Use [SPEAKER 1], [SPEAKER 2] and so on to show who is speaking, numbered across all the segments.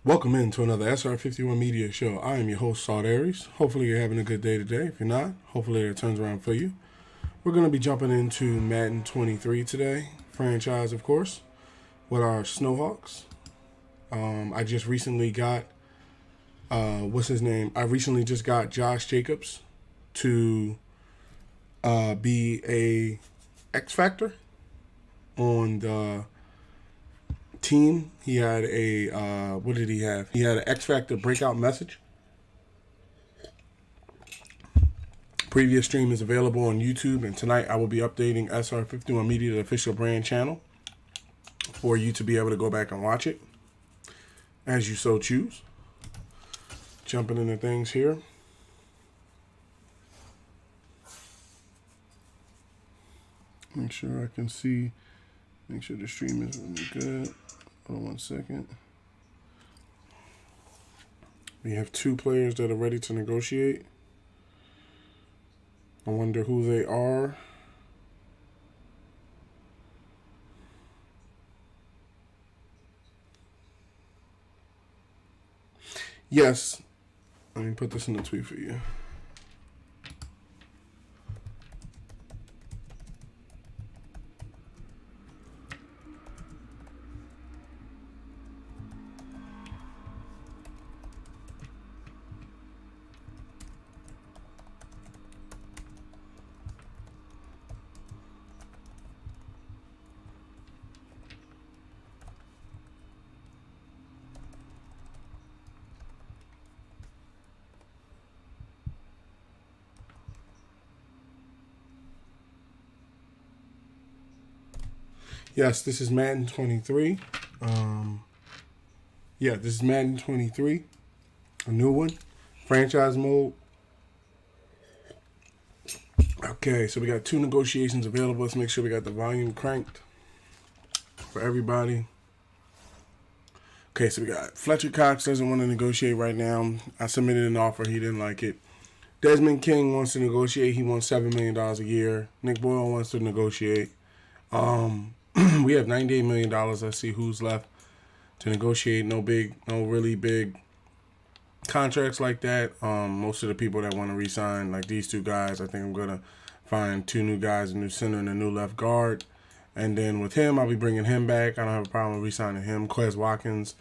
[SPEAKER 1] Welcome into another SR51 Media Show. I am your host, Saud Aries. Hopefully you're having a good day today. If you're not, hopefully it turns around for you. We're going to be jumping into Madden 23 today. Franchise, of course, with our Snowhawks. I just recently got, what's his name? I recently just got Josh Jacobs to be a X Factor on the team. He had a what did he have? He had an X Factor breakout message. Previous stream is available on YouTube, and tonight I will be updating SR51 Media, the official brand channel, for you to be able to go back and watch it as you so choose. Jumping into things here. Make sure I can see. Make sure the stream is really good. Hold on 1 second. We have two players that are ready to negotiate. I wonder who they are. Yes. Let me put this in the tweet for you. Yes, this is Madden 23. This is Madden 23. A new one. Franchise mode. Okay, so we got two negotiations available. Let's make sure we got the volume cranked for everybody. Okay, so we got Fletcher Cox doesn't want to negotiate right now. I submitted an offer. He didn't like it. Desmond King wants to negotiate. He wants $7 million a year. Nick Boyle wants to negotiate. We have $98 million. Let's see who's left to negotiate. No really big contracts like that. Most of the people that want to re-sign, like these two guys, I think I'm going to find two new guys, a new center and a new left guard. And then with him, I'll be bringing him back. I don't have a problem re-signing him. Quez Watkins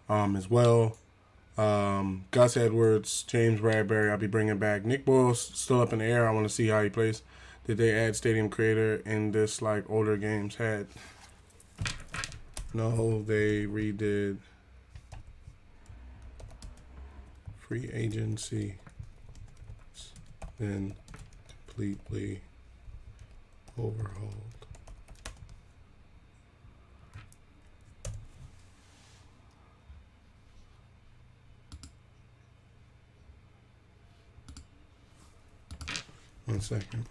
[SPEAKER 1] as well. Gus Edwards, James Bradbury, I'll be bringing back. Nick Boyle's still up in the air. I want to see how he plays. Did they add Stadium Creator in this like older games had? No, they redid free agency, then completely overhauled. One second.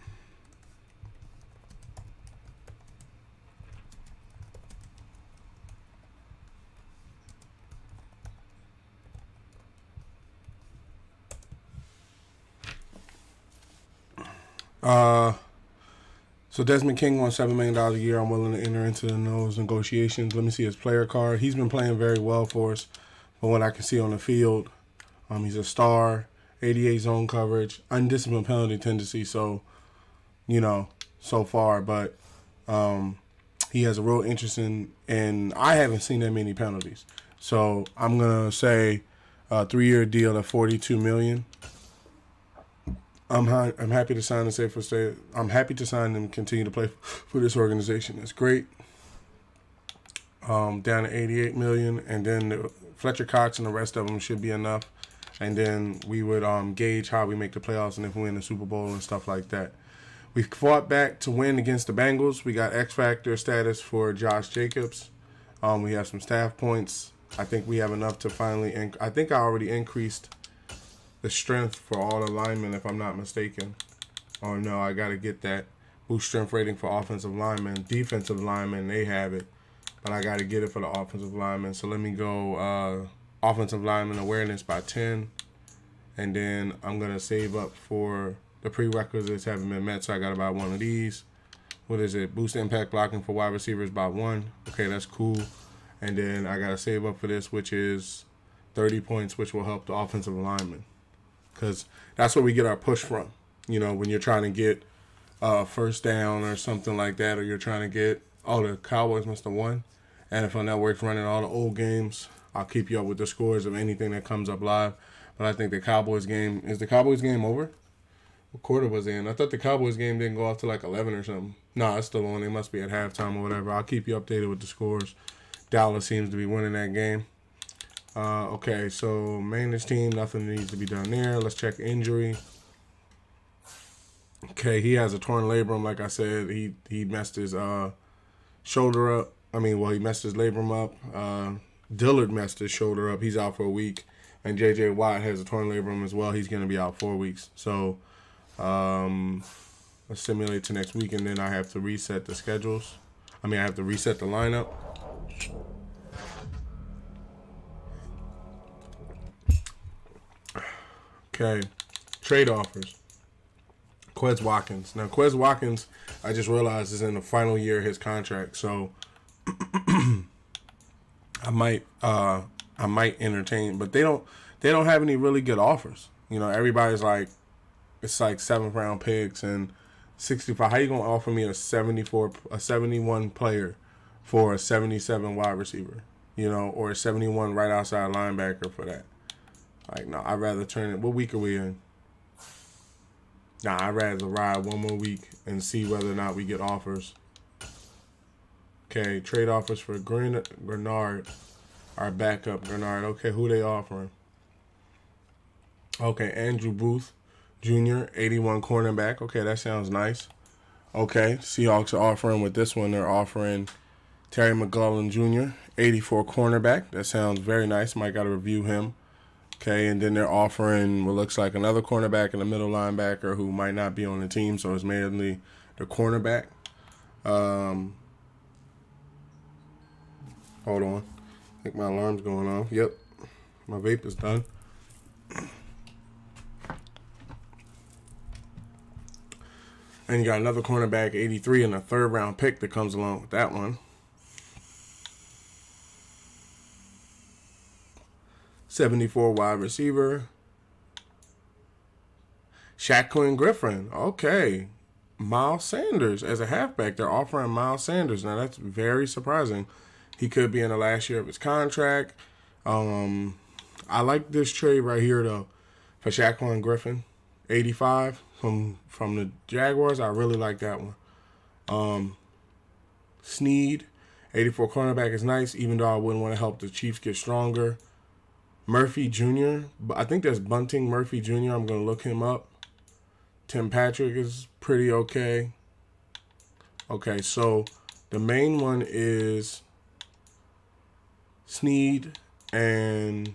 [SPEAKER 1] So Desmond King wants $7 million a year. I'm willing to enter into those negotiations. Let me see his player card. He's been playing very well for us, from what I can see on the field. He's a star, 88 zone coverage, undisciplined penalty tendency. So, so far, but he has a real interest in. I haven't seen that many penalties, so I'm gonna say a 3-year deal at $42 million. I'm happy to sign and stay. I'm happy to sign and continue to play for this organization. It's great. Down to $88 million, and then Fletcher Cox and the rest of them should be enough. And then we would gauge how we make the playoffs and if we win the Super Bowl and stuff like that. We fought back to win against the Bengals. We got X Factor status for Josh Jacobs. We have some staff points. I think we have enough to finally. I think I already increased the strength for all the linemen, if I'm not mistaken. Oh, no, I got to get that boost strength rating for offensive linemen. Defensive linemen, they have it, but I got to get it for the offensive linemen. So let me go offensive lineman awareness by 10, and then I'm going to save up for the prerequisites haven't been met, so I got to buy one of these. What is it? Boost impact blocking for wide receivers by 1. Okay, that's cool. And then I got to save up for this, which is 30 points, which will help the offensive lineman. Because that's where we get our push from. You know, when you're trying to get first down or something like that, or you're trying to get, oh, the Cowboys must have won. NFL Network's running all the old games. I'll keep you up with the scores of anything that comes up live. But I think the Cowboys game, is the Cowboys game over? What quarter was it in? I thought the Cowboys game didn't go off to like 11 or something. No, it's still on. They must be at halftime or whatever. I'll keep you updated with the scores. Dallas seems to be winning that game. Okay, so maintenance team, nothing needs to be done there. Let's check injury. Okay, he has a torn labrum. Like I said, he messed his shoulder up. He messed his labrum up. Dillard messed his shoulder up. He's out for a week. And J.J. Watt has a torn labrum as well. He's going to be out 4 weeks. So let's simulate to next week, and then I have to reset the schedules. I have to reset the lineup. Okay, trade offers. Quez Watkins. Now, Quez Watkins, I just realized, is in the final year of his contract, so I might entertain, but they don't have any really good offers. You know, everybody's like, it's like 7th round picks and 65. How you gonna offer me a 71 player for a 77 wide receiver? You know, or a 71 right outside linebacker for that? Like, no, I'd rather turn it. What week are we in? Nah, I'd rather ride one more week and see whether or not we get offers. Okay, trade offers for Grenard, our backup Grenard. Okay, who they offering? Okay, Andrew Booth Jr., 81 cornerback. Okay, that sounds nice. Okay, Seahawks are offering with this one. They're offering Terry McLaurin Jr., 84 cornerback. That sounds very nice. Might got to review him. Okay, and then they're offering what looks like another cornerback and a middle linebacker who might not be on the team, so it's mainly the cornerback. Hold on. I think my alarm's going off. Yep, my vape is done. And you got another cornerback, 83, and a 3rd round pick that comes along with that one. 74 wide receiver. Shaquille Griffin. Okay. Miles Sanders as a halfback. They're offering Miles Sanders. Now, that's very surprising. He could be in the last year of his contract. I like this trade right here, though, for Shaquille Griffin. 85 from the Jaguars. I really like that one. Snead, 84 cornerback is nice, even though I wouldn't want to help the Chiefs get stronger. Murphy Jr., I think that's Bunting Murphy Jr. I'm going to look him up. Tim Patrick is pretty okay. Okay, so the main one is Snead and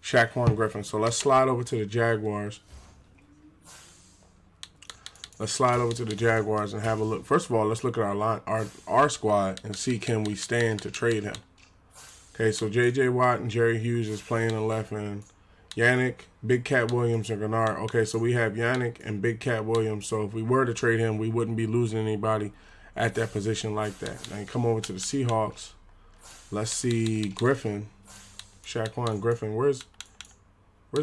[SPEAKER 1] Shaquille Griffin. So let's slide over to the Jaguars. Let's slide over to the Jaguars and have a look. First of all, let's look at our squad and see, can we stand to trade him. Okay, so J.J. Watt and Jerry Hughes is playing in the left end. Yannick, Big Cat Williams, and Grenard. Okay, so we have Yannick and Big Cat Williams. So if we were to trade him, we wouldn't be losing anybody at that position like that. Now you come over to the Seahawks. Let's see Griffin. Shaquille Griffin. Where's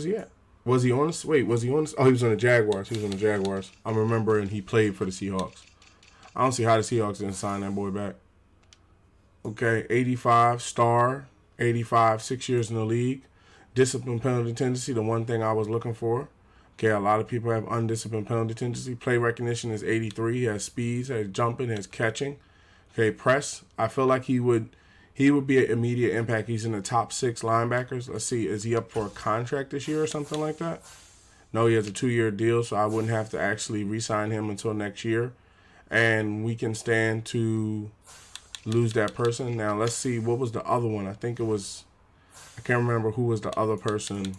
[SPEAKER 1] he at? Was he on this? Wait, was he on this? Oh, he was on the Jaguars. He was on the Jaguars. I'm remembering he played for the Seahawks. I don't see how the Seahawks didn't sign that boy back. Okay, 85, star, 85, 6 years in the league. Discipline penalty tendency, the one thing I was looking for. Okay, a lot of people have undisciplined penalty tendency. Play recognition is 83. He has speeds, has jumping, has catching. Okay, press. I feel like he would be an immediate impact. He's in the top 6 linebackers. Let's see, is he up for a contract this year or something like that? No, he has a 2-year deal, so I wouldn't have to actually re-sign him until next year. And we can stand to lose that person. Now, let's see, what was the other one? I can't remember who was the other person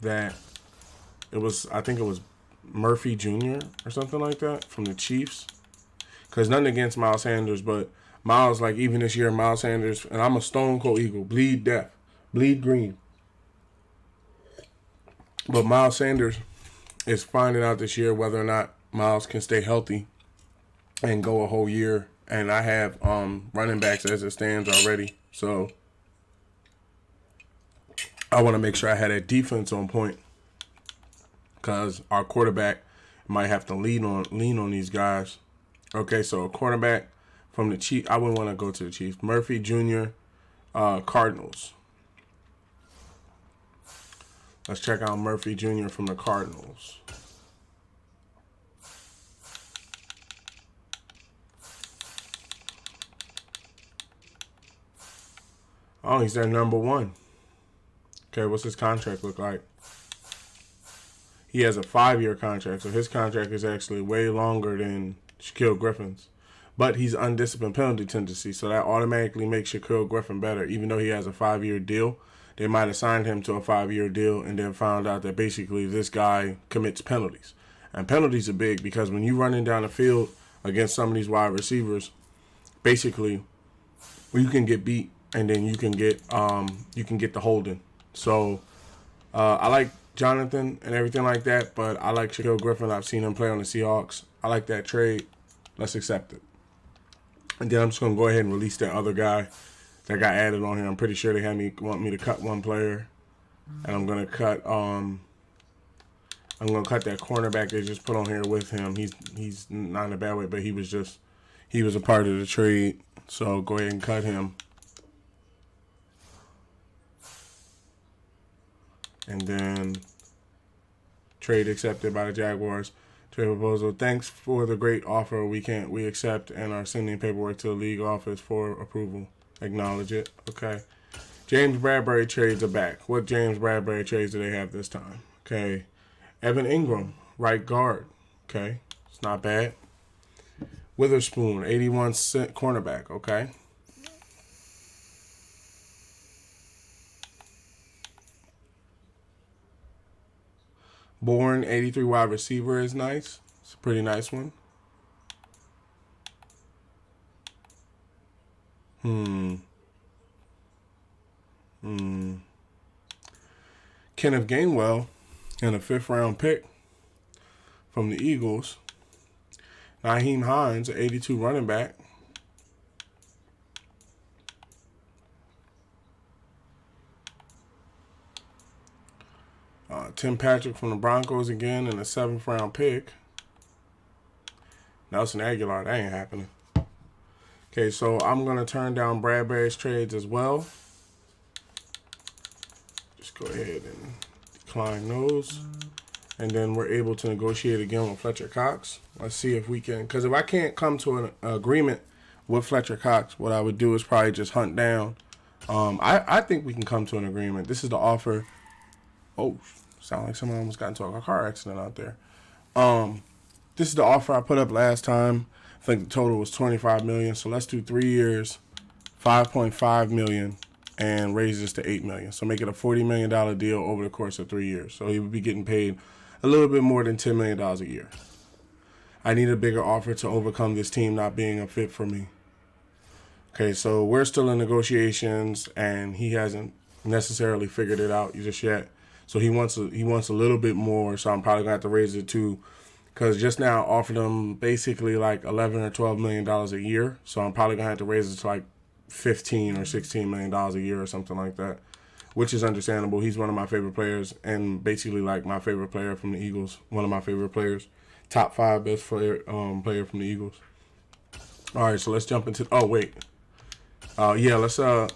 [SPEAKER 1] that it was. I think it was Murphy Jr. or something like that from the Chiefs. Because nothing against Miles Sanders, but Miles, like even this year, Miles Sanders, and I'm a Stone Cold Eagle, bleed death, bleed green. But Miles Sanders is finding out this year whether or not Miles can stay healthy and go a whole year. And I have running backs as it stands already. So I want to make sure I had that defense on point because our quarterback might have to lean on these guys. Okay, so a quarterback from the Chiefs. I wouldn't want to go to the Chiefs. Murphy Jr., Cardinals. Let's check out Murphy Jr. from the Cardinals. Oh, he's their number one. Okay, what's his contract look like? He has a 5-year contract, so his contract is actually way longer than Shaquille Griffin's. But he's undisciplined penalty tendency, so that automatically makes Shaquille Griffin better. Even though he has a 5-year deal, they might have signed him to a 5-year deal and then found out that basically this guy commits penalties. And penalties are big because when you're running down the field against some of these wide receivers, basically you can get beat and then you can get the holding. So I like Jonathan and everything like that, but I like Shaquille Griffin. I've seen him play on the Seahawks. I like that trade. Let's accept it. And then I'm just gonna go ahead and release that other guy that got added on here. I'm pretty sure they want me to cut one player, and I'm gonna cut that cornerback they just put on here with him. He's not in a bad way, but he was a part of the trade. So go ahead and cut him. And then trade accepted by the Jaguars. Trade proposal. Thanks for the great offer. We accept and are sending paperwork to the league office for approval. Acknowledge it. Okay. James Bradbury trades are back. What James Bradbury trades do they have this time? Okay. Evan Ingram, right guard. Okay. It's not bad. Witherspoon, 81-cent cornerback. Okay. Bourne, 83 wide receiver is nice. It's a pretty nice one. Kenneth Gainwell and a 5th-round pick from the Eagles. Nyheim Hines, 82 running back. Tim Patrick from the Broncos again and a 7th-round pick. Nelson Aguilar, that ain't happening. Okay, so I'm going to turn down Bradbury's trades as well. Just go ahead and decline those. And then we're able to negotiate again with Fletcher Cox. Let's see if we can, because if I can't come to an agreement with Fletcher Cox, what I would do is probably just hunt down. I think we can come to an agreement. This is the offer. Oh, sound like someone almost got into a car accident out there. This is the offer I put up last time. I think the total was $25 million. So let's do 3 years, $5.5 million, and raise this to $8 million. So make it a $40 million deal over the course of 3 years. So he would be getting paid a little bit more than $10 million a year. I need a bigger offer to overcome this team not being a fit for me. Okay, so we're still in negotiations, and he hasn't necessarily figured it out just yet. So he wants a little bit more, so I'm probably going to have to raise it to, because just now I offered him basically like $11 or $12 million a year. So I'm probably going to have to raise it to like $15 or $16 million a year or something like that, which is understandable. He's one of my favorite players and basically like my favorite player from the Eagles, one of my favorite players, top 5 best player from the Eagles. All right, so let's jump into,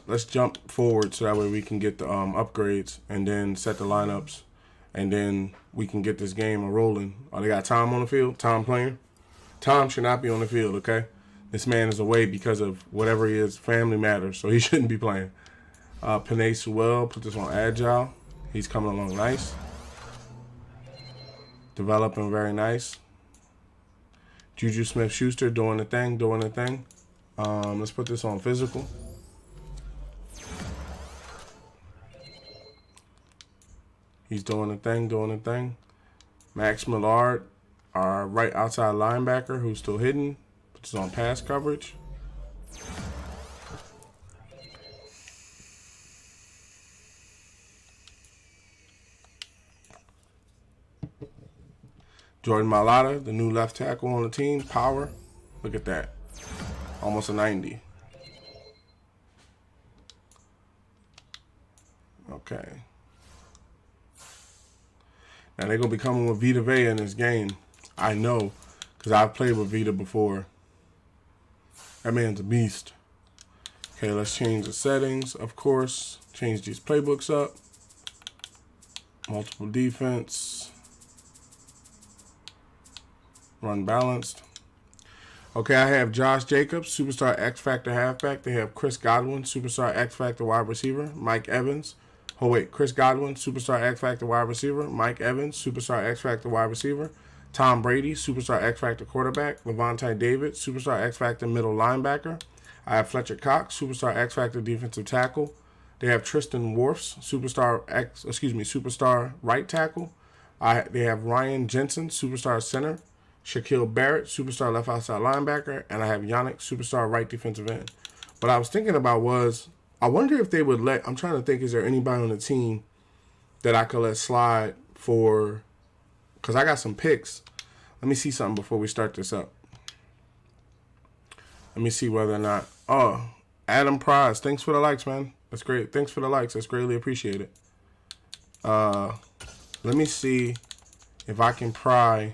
[SPEAKER 1] let's jump forward so that way we can get the upgrades and then set the lineups, and then we can get this game rolling. Oh, they got Tom on the field? Tom playing? Tom should not be on the field, okay? This man is away because of whatever he is, family matters, so he shouldn't be playing. Panay Sewell, put this on Agile. He's coming along nice. Developing very nice. Juju Smith-Schuster doing the thing. Let's put this on physical. He's doing the thing. Max Millard, our right outside linebacker who's still hidden. Put this on pass coverage. Jordan Mailata, the new left tackle on the team. Power. Look at that. Almost a 90. Okay. Now they're going to be coming with Vita Vea in this game. I know, because I've played with Vita before. That man's a beast. Okay, let's change the settings, of course. Change these playbooks up. Multiple defense. Run balanced. Okay, I have Josh Jacobs, Superstar X Factor halfback. They have Chris Godwin, Superstar X Factor wide receiver. Mike Evans. Oh, wait. Chris Godwin, Superstar X Factor wide receiver. Mike Evans, Superstar X Factor wide receiver. Tom Brady, Superstar X Factor quarterback. Levante David, Superstar X Factor middle linebacker. I have Fletcher Cox, Superstar X Factor defensive tackle. They have Tristan Wirfs, Superstar right tackle. They have Ryan Jensen, Superstar center. Shaquille Barrett, Superstar left outside linebacker. And I have Yannick, Superstar right defensive end. What I was thinking about was, I wonder if they would let, I'm trying to think, is there anybody on the team that I could let slide for, because I got some picks. Let me see something before we start this up. Let me see whether or not, Adam Prize, thanks for the likes, man. That's great. Thanks for the likes. That's greatly appreciated. Let me see if I can pry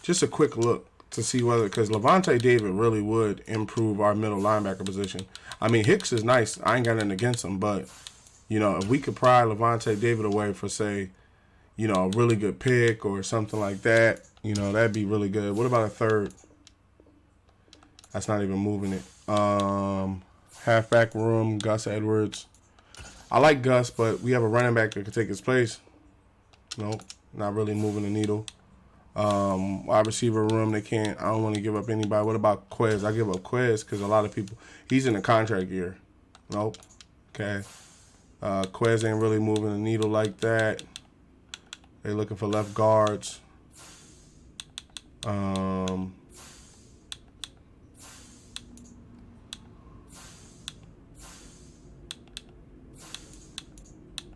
[SPEAKER 1] just a quick look to see whether, because Levante David really would improve our middle linebacker position. I mean, Hicks is nice. I ain't got nothing against him, but, you know, if we could pry Levante David away for, say, you know, a really good pick or something like that, you know, that'd be really good. What about a third? That's not even moving it. Halfback room, Gus Edwards. I like Gus, but we have a running back that could take his place. Nope, not really moving the needle. Wide receiver room, they can't. I don't want to give up anybody. What about Quez? I give up Quez because a lot of people, he's in a contract year. Nope. Okay. Quez ain't really moving the needle like that. They're looking for left guards.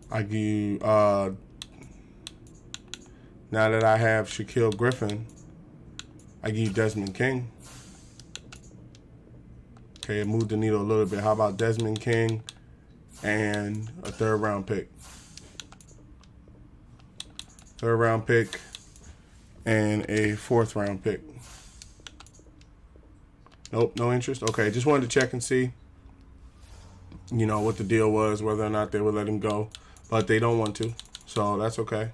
[SPEAKER 1] I give you, now that I have Shaquille Griffin, I give you Desmond King. Okay, it moved the needle a little bit. How about Desmond King and a third-round pick? Third-round pick and a fourth-round pick. Nope, no interest. Okay, just wanted to check and see, you know, what the deal was, whether or not they would let him go. But they don't want to, so that's okay.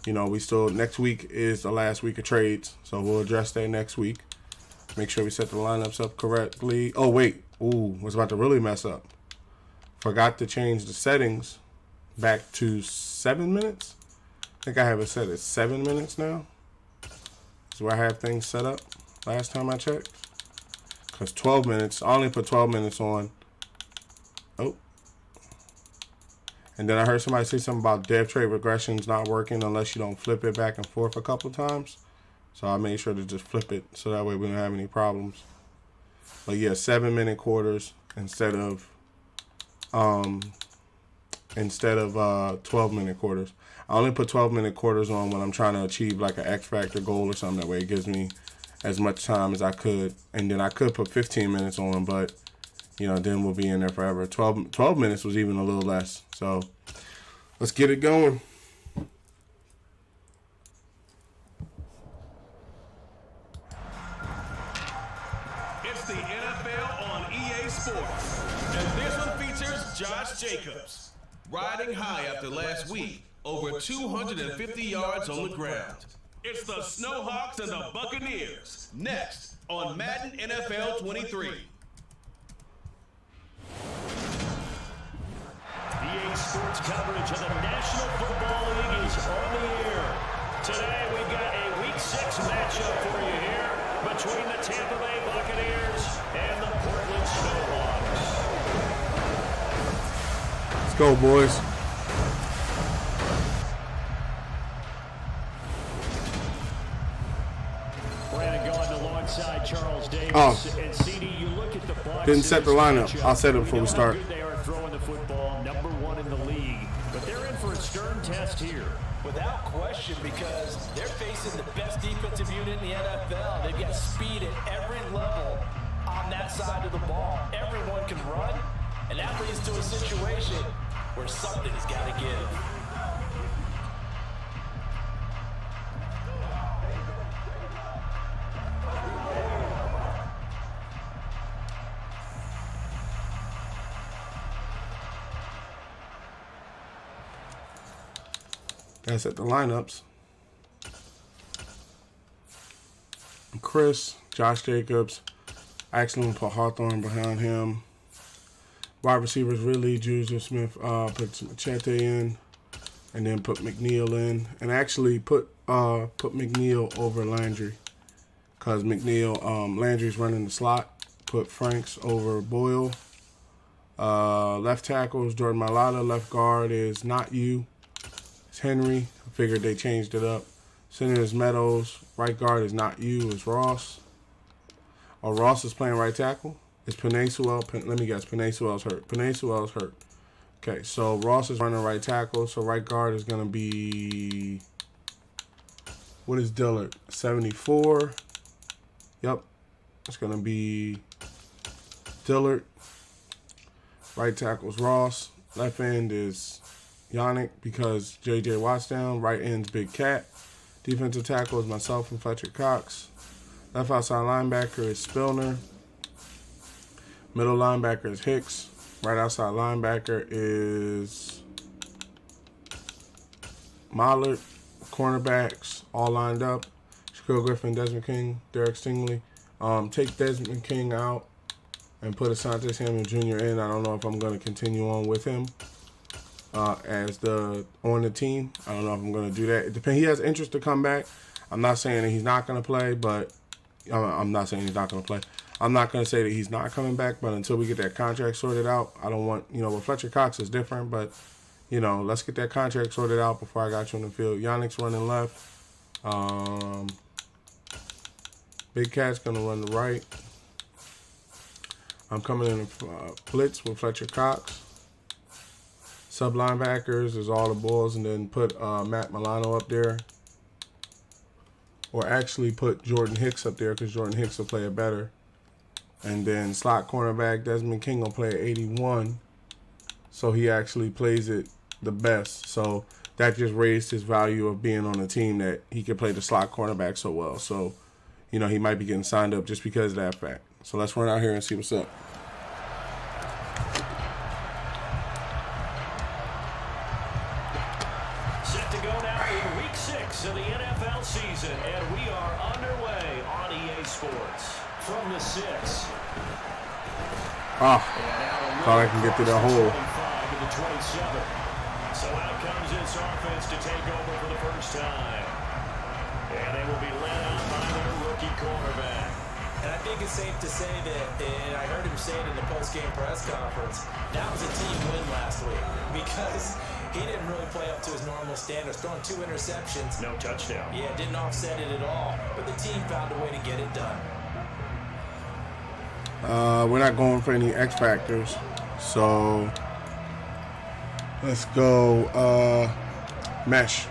[SPEAKER 1] You know, we still, next week is the last week of trades, so we'll address that next week. Make sure we set the lineups up correctly. Oh, wait. Ooh, was about to really mess up. Forgot to change the settings back to 7 minutes. I think I have it set at 7 minutes now. That's where I have things set up last time I checked. Because 12 minutes, I only put 12 minutes on. Oh. And then I heard somebody say something about dev trade regressions not working unless you don't flip it back and forth a couple times. So I made sure to just flip it so that way we don't have any problems. But yeah, 7 minute quarters instead of 12 minute quarters. I only put 12 minute quarters on when I'm trying to achieve like an X Factor goal or something. That way it gives me as much time as I could. And then I could put 15 minutes on, but you know, then we'll be in there forever. 12 minutes was even a little less. So let's get it going.
[SPEAKER 2] It's the NFL on EA Sports. And this one features Josh Jacobs. Riding high after last week, over 250 yards on the ground. It's the Snowhawks and the Buccaneers. Next on Madden NFL 23.
[SPEAKER 3] EA Sports coverage of the National Football League is on the air. Today we've got a Week 6 matchup for you here between the Tampa Bay Buccaneers and the Portland Snowhawks.
[SPEAKER 1] Let's go, boys.
[SPEAKER 3] Brandon Gaudin alongside Charles Davis. And CD, you look at the Bucs.
[SPEAKER 1] Didn't set the lineup. I'll set it before we start.
[SPEAKER 3] They are throwing the football, number 1 in the league. But they're in for a stern test here.
[SPEAKER 4] Without question, because they're facing the best defensive unit in the NFL. They've got speed at every level on that side of the ball. Everyone can run, and that leads to a situation where something's got to give.
[SPEAKER 1] That's at the lineups. Chris, Josh Jacobs. Actually put Hawthorne behind him. Wide receivers, Ridley, Juju Smith, put Machete in. And then put McNeil in. And actually put McNeil over Landry. Because McNeil, Landry's running the slot. Put Franks over Boyle. Left tackle is Jordan Mailata. Left guard is not you. It's Henry. I figured they changed it up. Center is Meadows. Right guard is not you. It's Ross. Oh, Ross is playing right tackle. It's Penei Sewell. Let me guess. Penei Sewell's hurt. Penei Sewell's hurt. Okay, so Ross is running right tackle. So right guard is going to be... What is Dillard? 74. Yep. It's going to be Dillard. Right tackle is Ross. Left end is Yannick because J.J. Watt's down. Right end's Big Cat. Defensive tackle is myself and Fletcher Cox. Left outside linebacker is Spillner. Middle linebacker is Hicks. Right outside linebacker is Mollard. Cornerbacks all lined up. Shaquille Griffin, Desmond King, Derek Stingley. Take Desmond King out and put Asante Samuel Jr. in. I don't know if I'm going to continue on with him as on the team. I don't know if I'm going to do that. It depends. He has interest to come back. I'm not saying that he's not going to play, but I'm not saying he's not going to play. I'm not going to say that he's not coming back, but until we get that contract sorted out, I don't want, with Fletcher Cox is different, but, let's get that contract sorted out before I got you on the field. Yannick's running left. Big Cat's going to run the right. I'm coming in blitz with Fletcher Cox. Sub linebackers is all the Bulls, and then put Matt Milano up there. Or actually put Jordan Hicks up there because Jordan Hicks will play it better. And then slot cornerback Desmond King will play at 81. So he actually plays it the best. So that just raised his value of being on a team that he could play the slot cornerback so well. So, he might be getting signed up just because of that fact. So let's run out here and see what's up.
[SPEAKER 3] Set to go now in Week 6 of the NFL season, and we are underway on EA Sports. From the 6.
[SPEAKER 1] Thought I can get through that hole.
[SPEAKER 3] To the 27. So out comes this offense to take over for the first time. And they will be led out by their rookie quarterback.
[SPEAKER 4] And I think it's safe to say that, and I heard him say it in the post-game press conference, that was a team win last week because he didn't really play up to his normal standards, throwing 2 interceptions.
[SPEAKER 3] No touchdown.
[SPEAKER 4] Yeah, didn't offset it at all, but the team found a way to get it done.
[SPEAKER 1] We're not going for any X factors, so let's go mesh.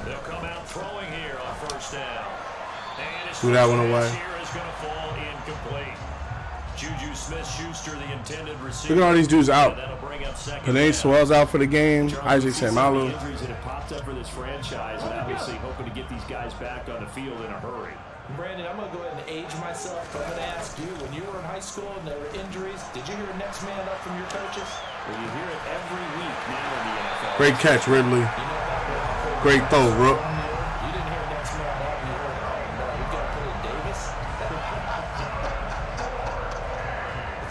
[SPEAKER 3] They'll come out throwing here on first down. And his
[SPEAKER 1] Threw that one away.
[SPEAKER 3] here is going to fall incomplete. Juju Smith-Schuster, the intended receiver.
[SPEAKER 1] Look at all these dudes out.
[SPEAKER 3] That'll bring up second
[SPEAKER 1] Penei
[SPEAKER 3] down.
[SPEAKER 1] Sewell's out for the game. Isaac Samalu.
[SPEAKER 3] Injuries that have popped up for this franchise, and obviously hoping to get these guys back on the field in a hurry.
[SPEAKER 4] Brandon, I'm going to go ahead and age myself, but I'm going to ask you, when you were in high school and there were injuries, did you hear next man up from your coaches?
[SPEAKER 3] Well, you hear it every week now in the NFL.
[SPEAKER 1] Great catch, Ridley.
[SPEAKER 4] You know about
[SPEAKER 1] Great throw, Rook.
[SPEAKER 4] You didn't hear next man up. You heard, oh, no, we've got to put in Davis.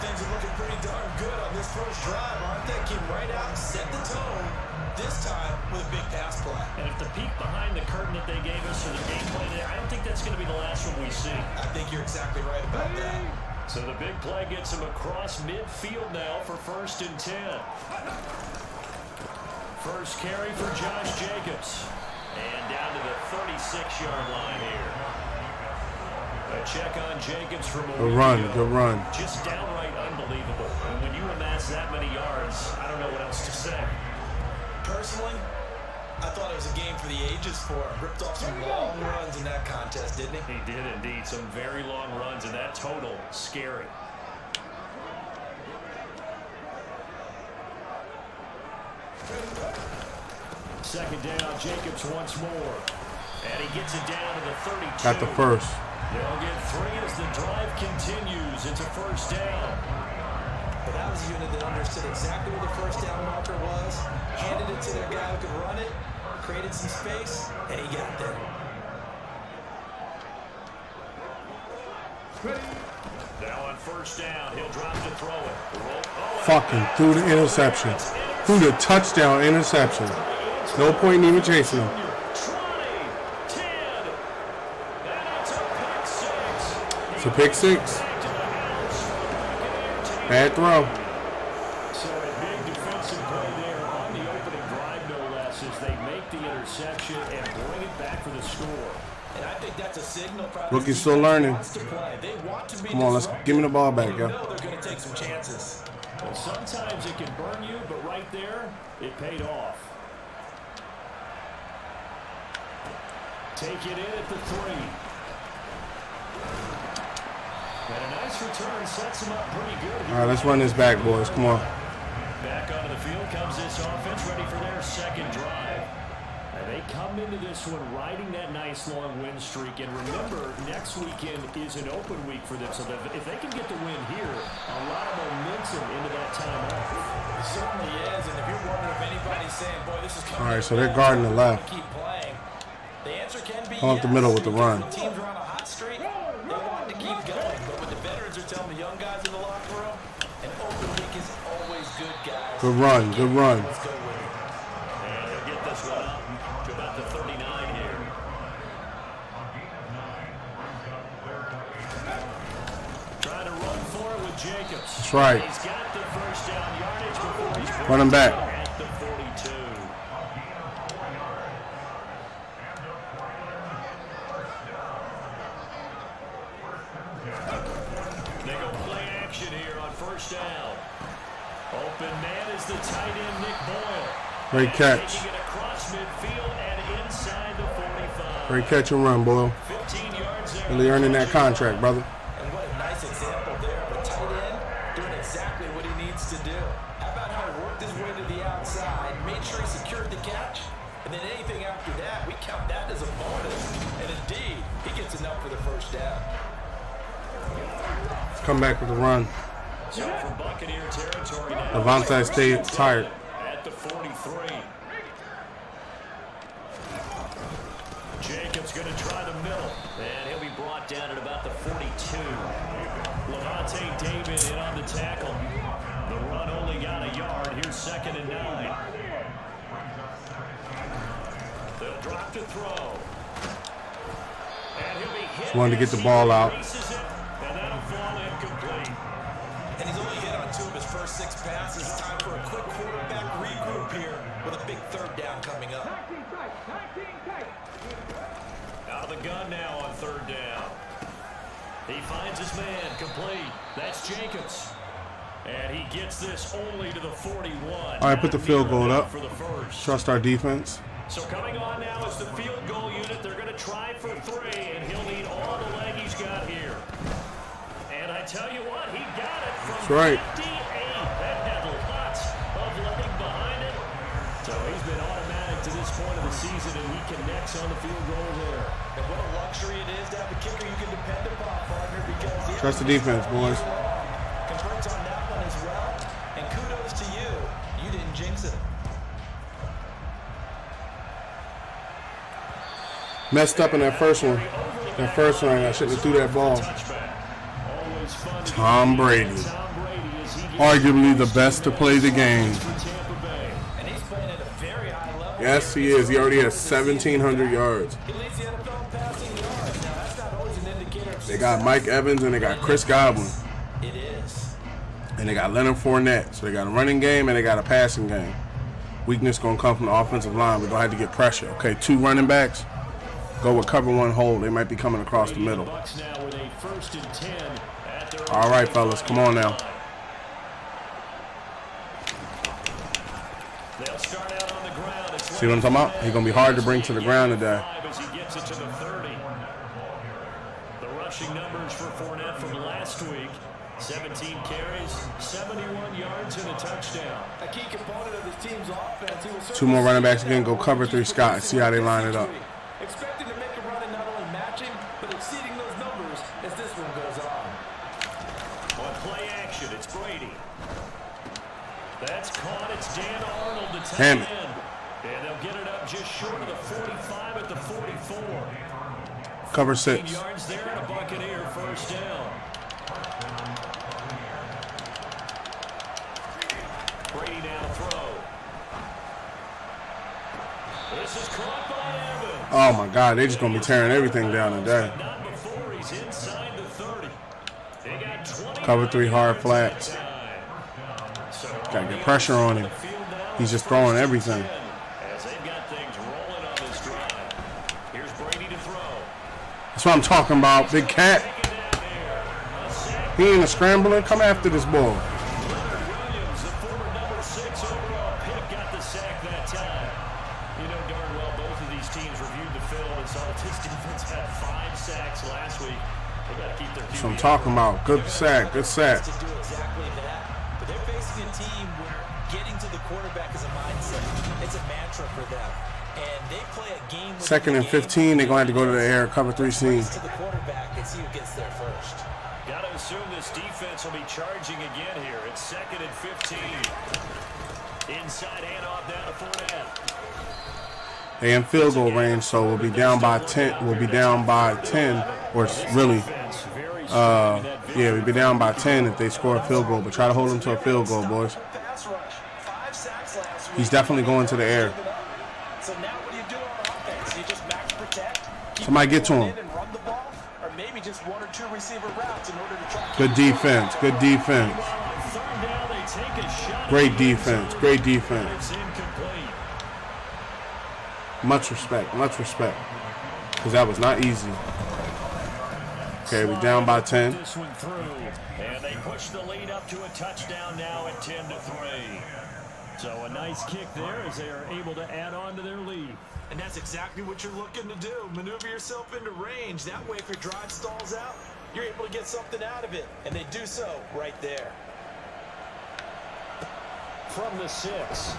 [SPEAKER 4] Things are looking pretty darn good on this first drive, aren't they? Came right out and set the tone, this time with a big pass play.
[SPEAKER 3] And if the peek behind the curtain that they gave us for the game play today, I don't think that's going to be the last one we see.
[SPEAKER 4] I think you're exactly right about that.
[SPEAKER 3] So the big play gets him across midfield now for 1st and 10. First carry for Josh Jacobs. And down to the 36-yard line here. A check on Jacobs from a
[SPEAKER 1] Good run, good run.
[SPEAKER 3] Just downright unbelievable. And when you amass that many yards, I don't know what else to say.
[SPEAKER 4] Personally, I thought it was a game for the ages for him. Ripped off some long runs in that contest, didn't he?
[SPEAKER 3] He did indeed. Some very long runs, and that total, scary. Second down, Jacobs once more. And he gets it down to the 32.
[SPEAKER 1] Got the first.
[SPEAKER 3] They'll get 3 as the drive continues. It's a first down.
[SPEAKER 4] But that was a unit that understood exactly where the first down marker was, handed it to their guy who could run it, created some space, and he got there.
[SPEAKER 3] Now on first down, he'll drop to throw it.
[SPEAKER 1] Fucking threw the interception. Threw the touchdown interception. No point in even chasing him.
[SPEAKER 3] 20, 10, and it's a pick 6.
[SPEAKER 1] It's a pick 6. Bad throw.
[SPEAKER 3] So a big defensive play there on the opening drive, no less, as they make the interception and bring it back for the score.
[SPEAKER 4] And I think that's a signal.
[SPEAKER 1] Rookie's still learning.
[SPEAKER 4] They want to be
[SPEAKER 1] Come on, let's give me the ball back, yo.
[SPEAKER 4] they're going to take some chances.
[SPEAKER 3] Well, sometimes it can burn you, but right there, it paid off. Take it in at the 3. And a nice return sets him up pretty good.
[SPEAKER 1] All right, let's run this back, boys. Come on.
[SPEAKER 3] Back onto the field comes this offense, ready for their second drive. And they come into this one riding that nice long win streak. And remember, next weekend is an open week for them. So that if they can get the win here, a lot of momentum into that time off.
[SPEAKER 4] It certainly is. And if you're wondering if anybody's saying, boy, this is coming.
[SPEAKER 1] All right, so they're guarding the left.
[SPEAKER 4] Keep playing. The answer can be
[SPEAKER 1] Come up the middle with the run.
[SPEAKER 4] When teams are on a hot streak, they want to keep going. But what the veterans are telling the young guys in the locker room, an open week is always good, guys.
[SPEAKER 1] Good run, good run.
[SPEAKER 4] Let's go with it.
[SPEAKER 3] And he'll get this one up to about the 39 here. Trying to run for it with Jacobs.
[SPEAKER 1] That's right.
[SPEAKER 3] He's got the first down yardage before he's
[SPEAKER 1] Run him back.
[SPEAKER 3] at the 42. They go play action here on first down. Open man is the tight end, Nick Boyle.
[SPEAKER 1] Great catch.
[SPEAKER 3] Taking it across midfield and inside the 45.
[SPEAKER 1] Great catch and run, boy.
[SPEAKER 3] 15 yards there.
[SPEAKER 1] Really earning that contract, brother.
[SPEAKER 4] And what a nice example there of a tight end doing exactly what he needs to do. How about how he worked his way to the outside, made sure he secured the catch, and then anything after that, we count that as a bonus. And indeed, he gets enough for the first down.
[SPEAKER 1] Come back with the run.
[SPEAKER 3] So from Buccaneer territory now.
[SPEAKER 1] Levante stayed tired.
[SPEAKER 3] At the 43. Jacobs going to try the middle. And he'll be brought down at about the 42. Levante David in on the tackle. The run only got a yard. Here's 2nd and 9. They'll drop to throw. And he'll be hit.
[SPEAKER 1] Just wanted to get the ball out.
[SPEAKER 3] And that'll fall incomplete.
[SPEAKER 4] And he's only hit on 2 of his first 6 passes. Time for a quick quarterback regroup here with a big 3rd down coming up.
[SPEAKER 3] Out of the gun now on 3rd down. He finds his man complete. That's Jacobs. And he gets this only to the 41.
[SPEAKER 1] All right, put the field goal up.
[SPEAKER 3] For the first.
[SPEAKER 1] Trust our defense.
[SPEAKER 3] So coming on now is the field goal unit. They're going to try for 3, and he'll need all the leg he's got here. And I tell you what, he got it from
[SPEAKER 1] That's right.
[SPEAKER 3] 58. That had lots of leg behind it. So he's been automatic to this point of the season, and he connects on the field goal there.
[SPEAKER 4] And what a luxury it is to have a kicker you can depend upon, partner, because
[SPEAKER 1] Trust the defense, boys.
[SPEAKER 4] converts on that one as well. And kudos to you. You didn't jinx it.
[SPEAKER 1] Messed up in that first one. That first one, I shouldn't have threw that ball. Tom Brady. Arguably the best to play the game.
[SPEAKER 4] And he's playing at a very high level.
[SPEAKER 1] Yes, he is. He already has 1,700 yards.
[SPEAKER 4] He leads the NFL in passing yards. Now, that's not always an indicator of
[SPEAKER 1] They got Mike Evans and they got Chris Godwin.
[SPEAKER 4] It is.
[SPEAKER 1] And they got Leonard Fournette. So they got a running game and they got a passing game. Weakness going to come from the offensive line. We're going to have to get pressure. Okay, 2 running backs. Go with cover 1 hold. They might be coming across the middle. All right, fellas. Come on now. See what I'm talking about? He's going to be hard to bring to the ground today.
[SPEAKER 3] The rushing numbers for Fournette from last week. 17 carries, 71 yards, and a touchdown.
[SPEAKER 4] A key component of his team's offense. He was
[SPEAKER 1] 2 more running backs again. Go cover 3 Scott. See how they line it up.
[SPEAKER 4] expecting to make
[SPEAKER 1] Damn it.
[SPEAKER 3] And they'll get it up just short of the 45 at the 44.
[SPEAKER 1] Cover 6.
[SPEAKER 3] Yards there and a Buccaneer first down. Brady now to throw. This is caught by Evans.
[SPEAKER 1] Oh my God, they just gonna be tearing everything down today.
[SPEAKER 3] Not before he's inside the 30. They got 20.
[SPEAKER 1] Cover 3 hard flats. Gotta get pressure on him. He's just throwing everything.
[SPEAKER 3] As they've got things rolling on this drive. Here's Brady to throw.
[SPEAKER 1] That's what I'm talking about. Big cat. He ain't a scrambler. Come after this ball.
[SPEAKER 3] Williams, the former number 6 overall pick, got the sack that time. You know darn well both of these teams reviewed the film and saw that this defense had 5 sacks last week. They got to keep their QB.
[SPEAKER 1] That's what I'm talking about. Good sack. Good sack.
[SPEAKER 4] To do exactly that. But they're facing a team where getting to the quarterback is a mindset. It's a mantra for them. And they play a game.
[SPEAKER 1] 2nd and 15. They're gonna have to go to the air. Cover 3 seam.
[SPEAKER 4] To the quarterback and see who gets there first.
[SPEAKER 3] Got to assume this defense will be charging again here. It's 2nd and 15. Inside handoff down to Fournette.
[SPEAKER 1] They in field goal range, so we'll be down by 10. We'll be down by 10, or it's really, yeah, we'll be down by 10 if they score a field goal. But try to hold them to a field goal, boys. He's definitely going to the air.
[SPEAKER 4] So now what do you do on offense? You just max protect.
[SPEAKER 1] Somebody get to him.
[SPEAKER 4] And run the ball, or maybe just 1 or 2 receiver routes in order to try.
[SPEAKER 1] Good defense. Good defense. Great defense. Great defense. Much respect. Much respect. Because that was not easy. Okay, we're down by 10.
[SPEAKER 3] This one through, and they push the lead up to a touchdown now at 10-3. So a nice kick there as they are able to add on to their lead.
[SPEAKER 4] And that's exactly what you're looking to do. Maneuver yourself into range. That way, if your drive stalls out, you're able to get something out of it. And they do so right there.
[SPEAKER 3] From the 6.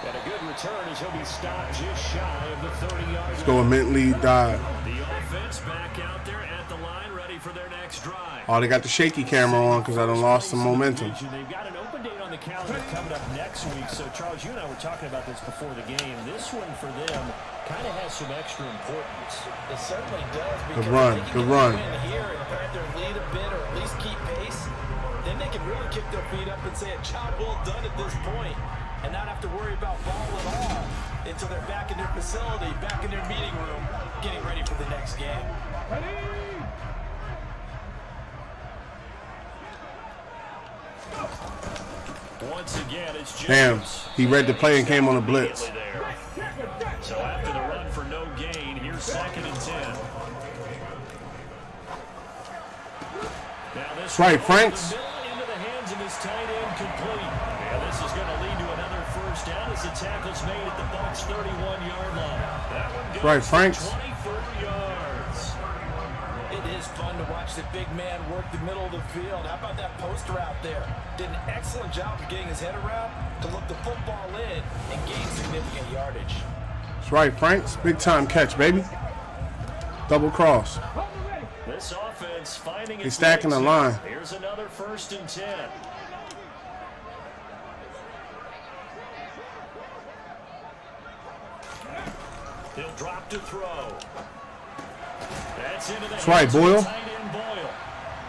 [SPEAKER 3] And a good return as he'll be stopped just shy of the 30-yard line.
[SPEAKER 1] Let's go a mint lead dive.
[SPEAKER 3] The offense back out there at the line, ready for their next drive.
[SPEAKER 1] Oh, they got the shaky camera on because I done lost some momentum.
[SPEAKER 3] They've got an open date on the calendar coming up next week. So, Charles, you and I were talking about this before the game. This one for them kind of has some extra importance.
[SPEAKER 4] It certainly does.
[SPEAKER 1] Good run. Good run.
[SPEAKER 4] Here and grab their lead a bit, or at least keep pace. Then they can really kick their feet up and say a job well done at this point, and not have to worry about ball at all until they're back in their facility, back in their meeting room, getting ready for the next game.
[SPEAKER 3] Once again, it's
[SPEAKER 1] Damn, he read the play and came on a blitz.
[SPEAKER 3] So after the run for no gain, here's 2nd and 10. Now this
[SPEAKER 1] right, Franks.
[SPEAKER 3] into the hands of his tight end complete. And this is going to lead to another first down as the tackle's made at the Bucs 31-yard line. That one goes
[SPEAKER 1] Right, Franks.
[SPEAKER 3] 24 yards.
[SPEAKER 4] It is fun to watch the big man work the middle of the field. How about that poster out there? Did an excellent job of getting his head around to look the football in and gain significant yardage.
[SPEAKER 1] That's right, Franks. Big time catch, baby. Double cross.
[SPEAKER 3] This offense finding
[SPEAKER 1] He's stacking the line.
[SPEAKER 3] Here's another 1st and 10. He'll drop to throw. That's into the
[SPEAKER 1] That's right,
[SPEAKER 3] hands of
[SPEAKER 1] Boyle.
[SPEAKER 3] tight end Boyle.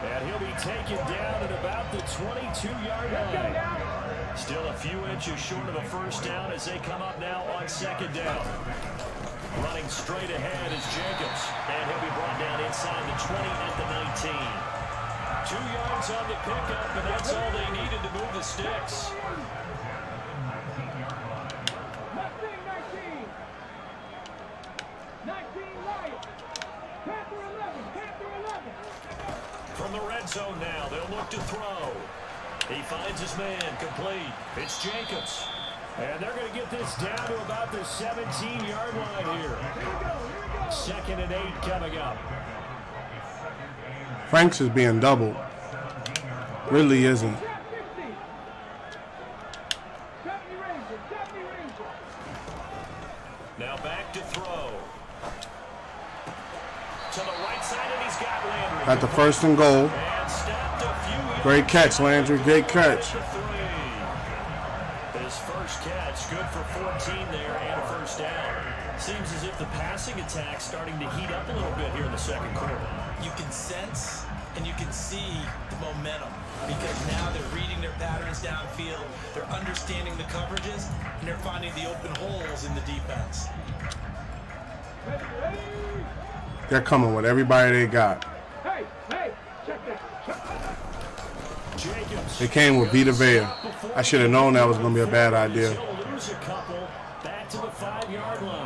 [SPEAKER 3] And he'll be taken down at about the 22-yard line. Still a few inches short of a first down as they come up now on 2nd down. Running straight ahead is Jacobs. And he'll be brought down inside the 20 at the 19. 2 yards on the pickup, and that's all they needed to move the sticks. From the red zone now, they'll look to throw. He finds his man, complete. It's Jacobs. And they're going to get this down to about the 17-yard line here. 2nd and 8 coming up.
[SPEAKER 1] Franks is being doubled. Really isn't.
[SPEAKER 3] Now back to throw. To the right side, and he's got Landry.
[SPEAKER 1] Got the first and goal.
[SPEAKER 3] And stopped a few yards.
[SPEAKER 1] Great catch, Landry. Great catch.
[SPEAKER 3] His first catch, good for 14 there and a first down. Seems as if the passing attack's starting to heat up a little bit here in the second quarter.
[SPEAKER 4] You can sense and you can see the momentum because now they're reading their patterns downfield, they're understanding the coverages, and they're finding the open holes in the defense.
[SPEAKER 1] They're coming with everybody they got. They came with Vita Vea. I should have known that was going to be a bad idea.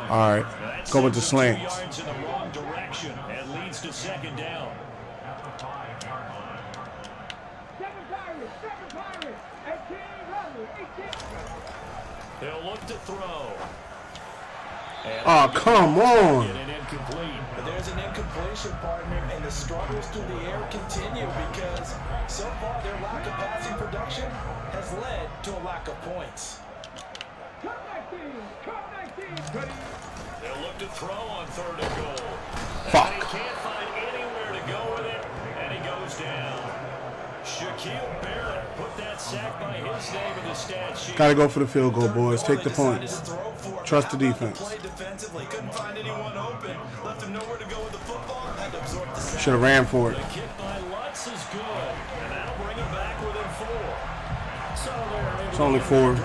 [SPEAKER 1] All right, go with the slants.
[SPEAKER 3] In the wrong direction and leads to second down. They'll look to throw.
[SPEAKER 1] Oh, come on.
[SPEAKER 4] But there's an incompletion, partner, and the struggles through the air continue because so far their lack of passing production has led to a lack of points.
[SPEAKER 3] They'll look to throw on third and goal.
[SPEAKER 1] Fuck.
[SPEAKER 3] And he can't find anywhere to go with it, and he goes down. Shaquille Barrett put that sack by his name in the stat sheet.
[SPEAKER 1] Got to go for the field goal, boys. Take the points. Trust the defense. Should have ran for it.
[SPEAKER 3] The kick by Lutz is good, and that'll bring him back within 4. So
[SPEAKER 1] It's only 4.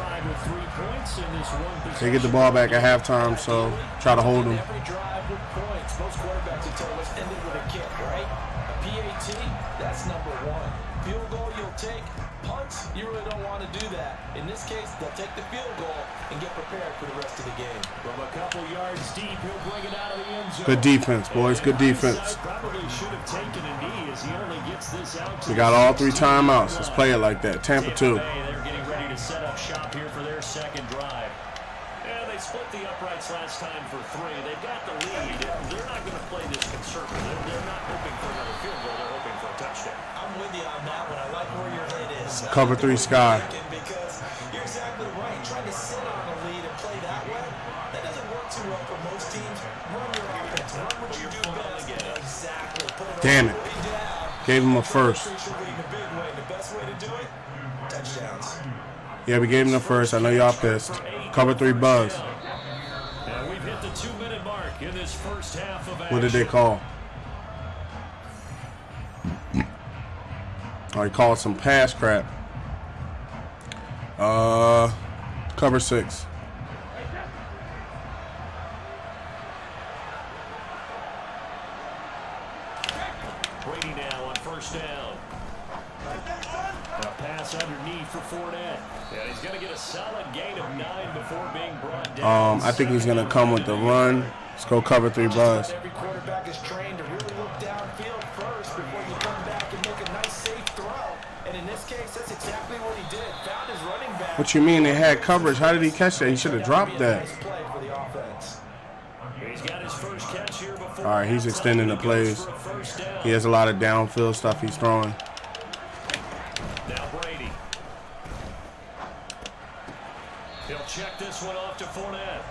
[SPEAKER 1] They get the ball back at halftime, so try to hold them.
[SPEAKER 4] Every drive with points. Most quarterbacks will tell us ended with a kick, right? A PAT, that's number 1. Field goal you'll take. Punts, you really don't want to do that. In this case, they'll take the field goal and get prepared for the rest of the game.
[SPEAKER 3] From a couple yards deep, he'll bring it out of the end zone.
[SPEAKER 1] Good defense, boys. Good defense.
[SPEAKER 3] Probably should have taken a knee as he only gets this out.
[SPEAKER 1] We got all 3 timeouts. Let's play it like that. Tampa 2.
[SPEAKER 3] They're getting ready to set up shop here for their second drive. Yeah, they split the uprights last time for 3. They've got the lead. They're not going to play this conservative. They're not hoping for another field goal. They're hoping for a touchdown.
[SPEAKER 4] I'm with you on that one. I like where your head is.
[SPEAKER 1] Cover 3 Sky.
[SPEAKER 4] Because you're exactly right. Trying to sit on a lead and play that way, that doesn't work too well for most teams. Run your offense. Run what you do best. Exactly.
[SPEAKER 1] Damn it. Gave him a first.
[SPEAKER 4] The best way to do it, touchdowns.
[SPEAKER 1] Yeah, we gave him the first. I know y'all pissed. Cover 3 Buzz.
[SPEAKER 3] And we've hit the 2-minute mark in this first half of action.
[SPEAKER 1] What did they call? Oh, he called some pass crap. Cover 6.
[SPEAKER 3] Brady now on first down. A pass underneath for Fournette. And he's going to get a solid gain of 9 before being brought down.
[SPEAKER 1] I think he's going to come with the run. Let's go cover 3 Buzz.
[SPEAKER 4] Every quarterback is trained to really look downfield first before you come back and make a nice safe throw. And in this case, that's exactly what he did. Found his running back.
[SPEAKER 1] What you mean they had coverage? How did he catch that? He should have dropped that.
[SPEAKER 4] Nice play for the offense.
[SPEAKER 3] He's got his first catch here before.
[SPEAKER 1] All right, he's extending the plays. He has a lot of downfield stuff he's throwing.
[SPEAKER 3] Now Brady. He'll check this one off to Fournette.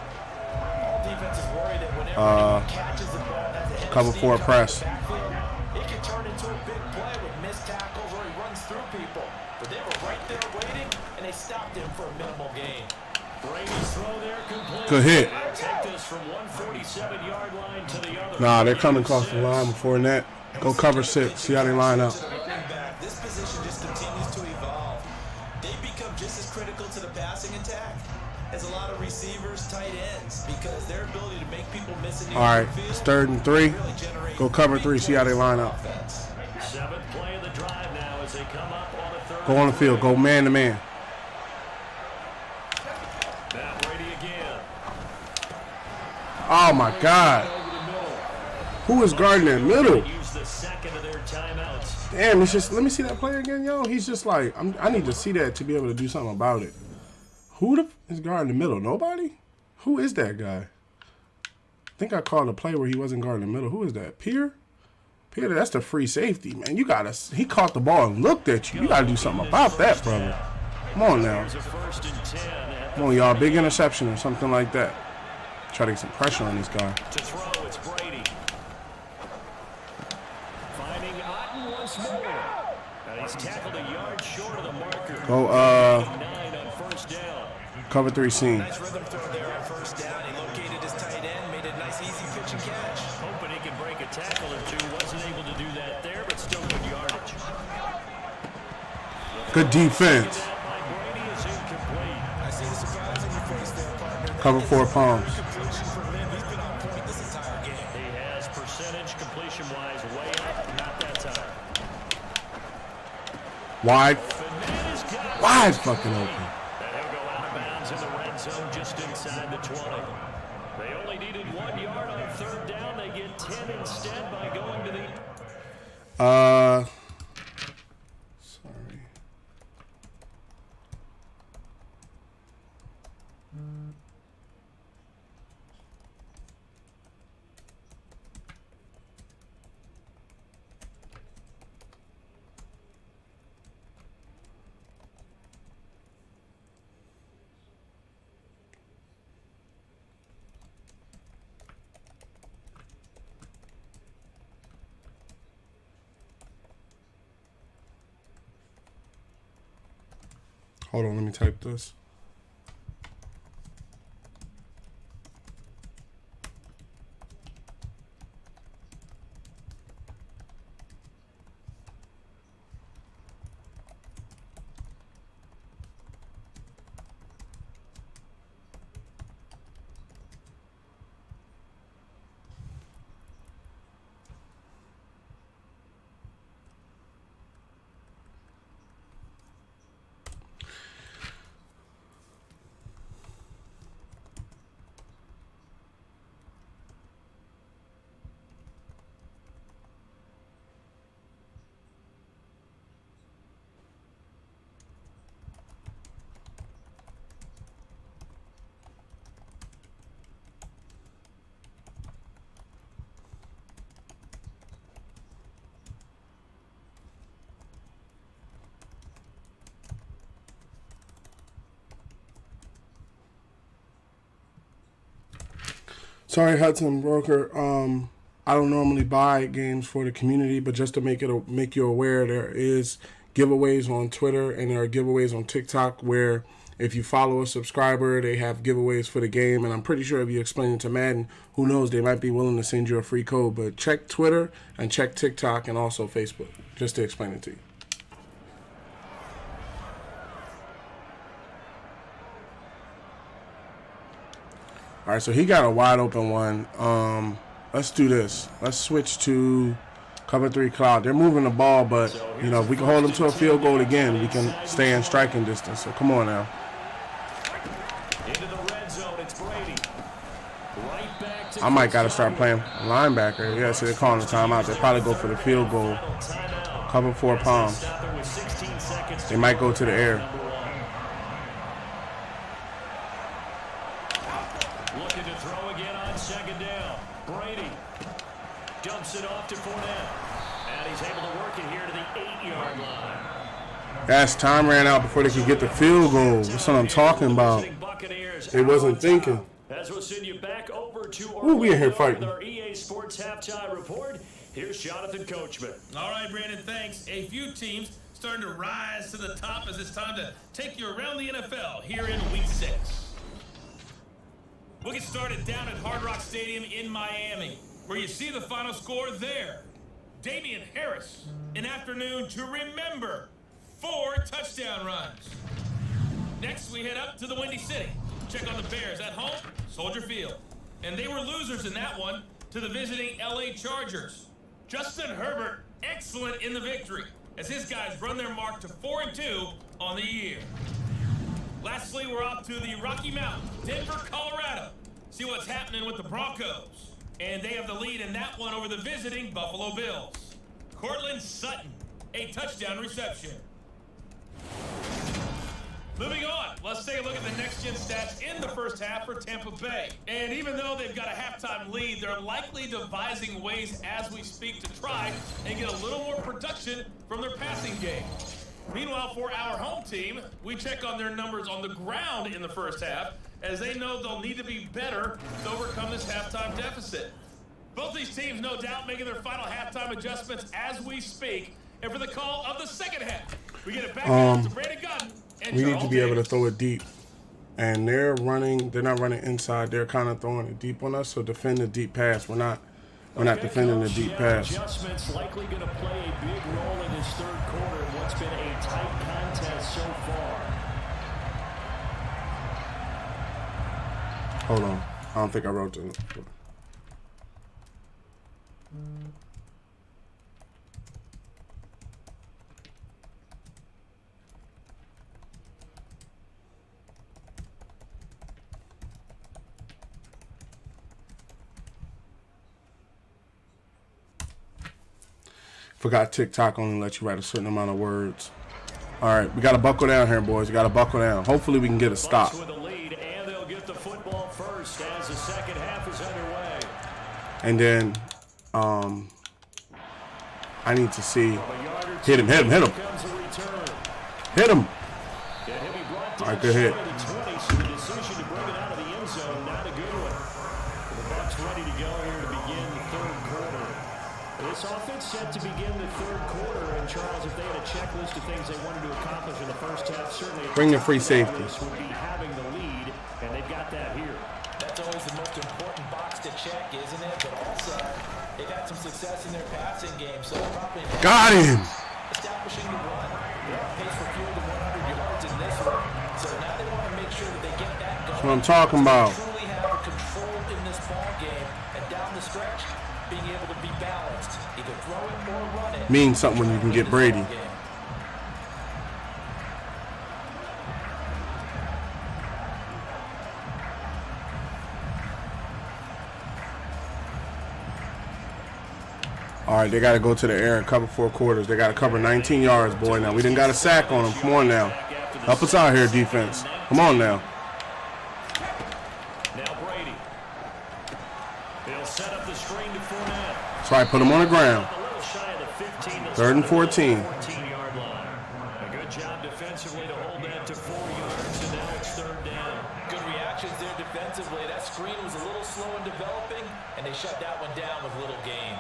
[SPEAKER 4] All defenses worry that whenever he catches the ball at the head
[SPEAKER 1] Cover
[SPEAKER 4] of
[SPEAKER 1] 4 press.
[SPEAKER 4] it can turn into a big play with missed tackles or he runs through people. But they were right there waiting, and they stopped him for a minimal gain.
[SPEAKER 3] Brady's throw there complete.
[SPEAKER 1] Good hit.
[SPEAKER 3] Take this from 147-yard line to the other.
[SPEAKER 1] Nah, they're coming across the line before that. Go cover 6. See how they line up.
[SPEAKER 4] This position just continues to evolve. They become just as critical to the passing attack as a lot of receivers, tight ends, because their ability to make people miss in the
[SPEAKER 1] All right,
[SPEAKER 4] field
[SPEAKER 1] it's 3rd and 3. Go cover 3. See how they line up.
[SPEAKER 3] 7th play of the drive now as they come up on a third.
[SPEAKER 1] Go on the field. Go man to man.
[SPEAKER 3] Now Brady again.
[SPEAKER 1] Oh my God. Who is guarding that middle?
[SPEAKER 3] Use the second of their timeouts.
[SPEAKER 1] Damn, it's just, let me see that play again, yo. He's just like, I need to see that to be able to do something about it. Who the is guarding the middle? Nobody? Who is that guy? I think I called a play where he wasn't guarding the middle. Who is that? Pierre, that's the free safety, man. You gotta, he caught the ball and looked at you. You gotta do something about that, brother. Come on now. Come on, y'all. Big interception or something like that. Try to get some pressure on this guy.
[SPEAKER 3] To throw, it's Brady. And he's tackled a yard short of the marker.
[SPEAKER 1] Go,
[SPEAKER 3] 9 on first down.
[SPEAKER 1] cover 3 seam.
[SPEAKER 4] Nice rhythm throw there on first down. He located his tight end, made a nice easy pitch and catch.
[SPEAKER 3] Hoping he can break a tackle or two. Wasn't able to do that there, but still good yardage.
[SPEAKER 1] Good defense.
[SPEAKER 3] Brady is incomplete.
[SPEAKER 4] I see the surprise in your face there, partner.
[SPEAKER 1] Cover 4 palms.
[SPEAKER 4] Completion from him. He's been on point this entire game.
[SPEAKER 3] He has percentage completion-wise way up, not that time.
[SPEAKER 1] Wide.
[SPEAKER 3] Bananas got it.
[SPEAKER 1] Wide fucking open.
[SPEAKER 3] And he'll go out of bounds in the red zone just inside the 20. They only needed 1 yard on third down. They get 10 instead by going to the...
[SPEAKER 1] Sorry. Hold on, let me type this. Sorry, Hudson Broker. I don't normally buy games for the community, but just to make you aware, there is giveaways on Twitter and there are giveaways on TikTok where if you follow a subscriber, they have giveaways for the game. And I'm pretty sure if you explain it to Madden, who knows, they might be willing to send you a free code. But check Twitter and check TikTok and also Facebook just to explain it to you. All right, so he got a wide open one. Let's do this. Let's switch to cover 3 cloud. They're moving the ball, but, you know, if we can hold them to a field goal again, we can stay in striking distance. So come on now.
[SPEAKER 3] Into the red zone, it's Brady. Right back to
[SPEAKER 1] I might got to start playing linebacker. Yeah, so they're calling the timeout. They probably go for the field goal. Cover 4 palms. They might go to the air.
[SPEAKER 3] Looking to throw again on second down. Brady dumps it off to Fournette. And he's able to work it here to the 8-yard line.
[SPEAKER 1] That's time ran out before they could get the field goal. That's what I'm talking about. They wasn't thinking.
[SPEAKER 3] As we'll send you back over to
[SPEAKER 1] Ooh, we in here fighting.
[SPEAKER 3] with our EA Sports halftime report. Here's Jonathan Coachman.
[SPEAKER 2] All right, Brandon, thanks. A few teams starting to rise to the top as it's time to take you around the NFL here in Week 6. We'll get started down at Hard Rock Stadium in Miami, where you see the final score there. Damian Harris, an afternoon to remember, 4 touchdown runs. Next, we head up to the Windy City. Check on the Bears at home, Soldier Field. And they were losers in that one to the visiting LA Chargers. Justin Herbert, excellent in the victory, as his guys run their mark to 4-2 on the year. Lastly, we're off to the Rocky Mountains, Denver, Colorado. See what's happening with the Broncos. And they have the lead in that one over the visiting Buffalo Bills. Cortland Sutton, a touchdown reception. Moving on, let's take a look at the next-gen stats in the first half for Tampa Bay. And even though they've got a halftime lead, they're likely devising ways as we speak to try and get a little more production from their passing game. Meanwhile, for our home team, we check on their numbers on the ground in the first half, as they know they'll need to be better to overcome this halftime deficit. Both these teams, no doubt, making their final halftime adjustments as we speak,
[SPEAKER 3] And for the call of the second half, we get it back out to Brandon Gunn.
[SPEAKER 1] We need to be able to throw it deep. And they're not running inside. They're kind of throwing it deep on us. So defend the deep pass. We're not defending the deep pass.
[SPEAKER 3] Adjustments likely going to play a big role in his third quarter in what's been a tight contest so far.
[SPEAKER 1] Hold on. I don't think I wrote it. Forgot TikTok only lets you write a certain amount of words. All right, we got to buckle down here, boys. We got to buckle down. Hopefully we can get a stop.
[SPEAKER 3] With a lead, and they'll get the football first as the second half is underway.
[SPEAKER 1] And then I need to see. Hit him. Hit him. All right, good hit.
[SPEAKER 3] This offense set to begin the third quarter, and Charles, if they had a checklist of things they wanted to accomplish in the first half, certainly
[SPEAKER 1] bring the free safety.
[SPEAKER 3] Would be having the lead, and they've got that here.
[SPEAKER 4] That's always the most important box to check, isn't it? But also, they've had some success in their passing game, so probably
[SPEAKER 1] got him.
[SPEAKER 4] Establishing the run. They're on pace for fewer than 100 yards in this one, so now they want to make sure that they get that going.
[SPEAKER 1] That's what I'm talking about.
[SPEAKER 4] Truly have control in this ball game, and down the stretch, being able to be balanced, either throw it or run it.
[SPEAKER 1] Means something when you can get Brady. All right, they got to go to the air and cover 4 quarters. They got to cover 19 yards, boy. Now, we didn't got a sack on them. Come on now. Help us out here, defense. Come on now.
[SPEAKER 3] Now Brady. They'll set up the screen to Fournette.
[SPEAKER 1] That's right, put him on the ground. 3rd and 14.
[SPEAKER 3] 14-yard line. A good job defensively to hold that to 4 yards, and now it's 3rd down.
[SPEAKER 4] Good reactions there defensively. That screen was a little slow in developing, and they shut that one down with little gain.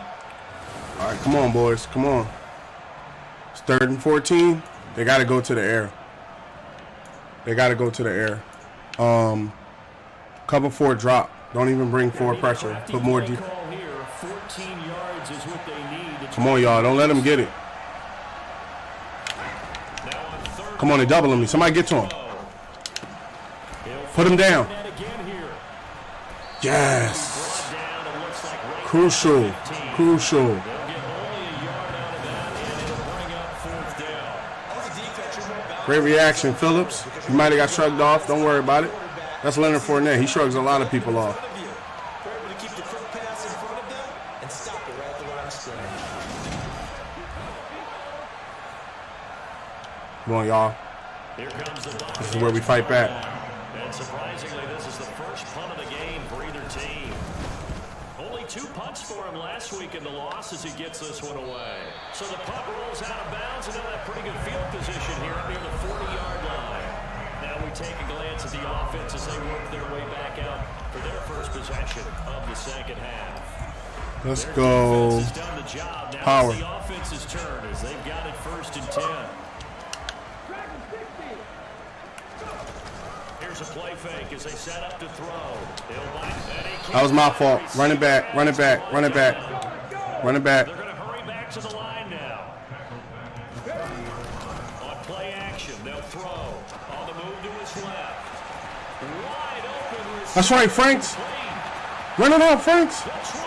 [SPEAKER 1] All right, come on, boys. Come on. It's 3rd and 14. They got to go to the air. They got to go to the air. Cover 4 drop. Don't even bring 4 pressure. Put more deep.
[SPEAKER 3] 14 yards is what they need.
[SPEAKER 1] Come on, y'all. Don't let them get it. Come on, they're doubling me. Somebody get to him. Put him down. Yes. Crucial. Crucial. Great reaction, Phillips. You might have got shrugged off. Don't worry about it. That's Leonard Fournette. He shrugs a lot of people off. Come on, y'all. This is where we fight back.
[SPEAKER 3] And surprisingly, this is the first punt of the game for either team. Only 2 punts for him last week in the loss as he gets this one away. So the punt rolls out of bounds, and they'll have pretty good field position here near the 40-yard line. Now we take a glance at the offense as they work their way back out for their first possession of the second half.
[SPEAKER 1] Let's go. Power.
[SPEAKER 3] The offense's turn as they've got it 1st and 10. Here's a play fake as they set up to throw.
[SPEAKER 1] That was my fault. Run it back. Run it back. Run it back. Run it back.
[SPEAKER 3] They're going to hurry back to the line now. On play action, they'll throw. On the move to his left. Wide open.
[SPEAKER 1] That's right, Franks. Run it out, Franks.
[SPEAKER 3] That's right.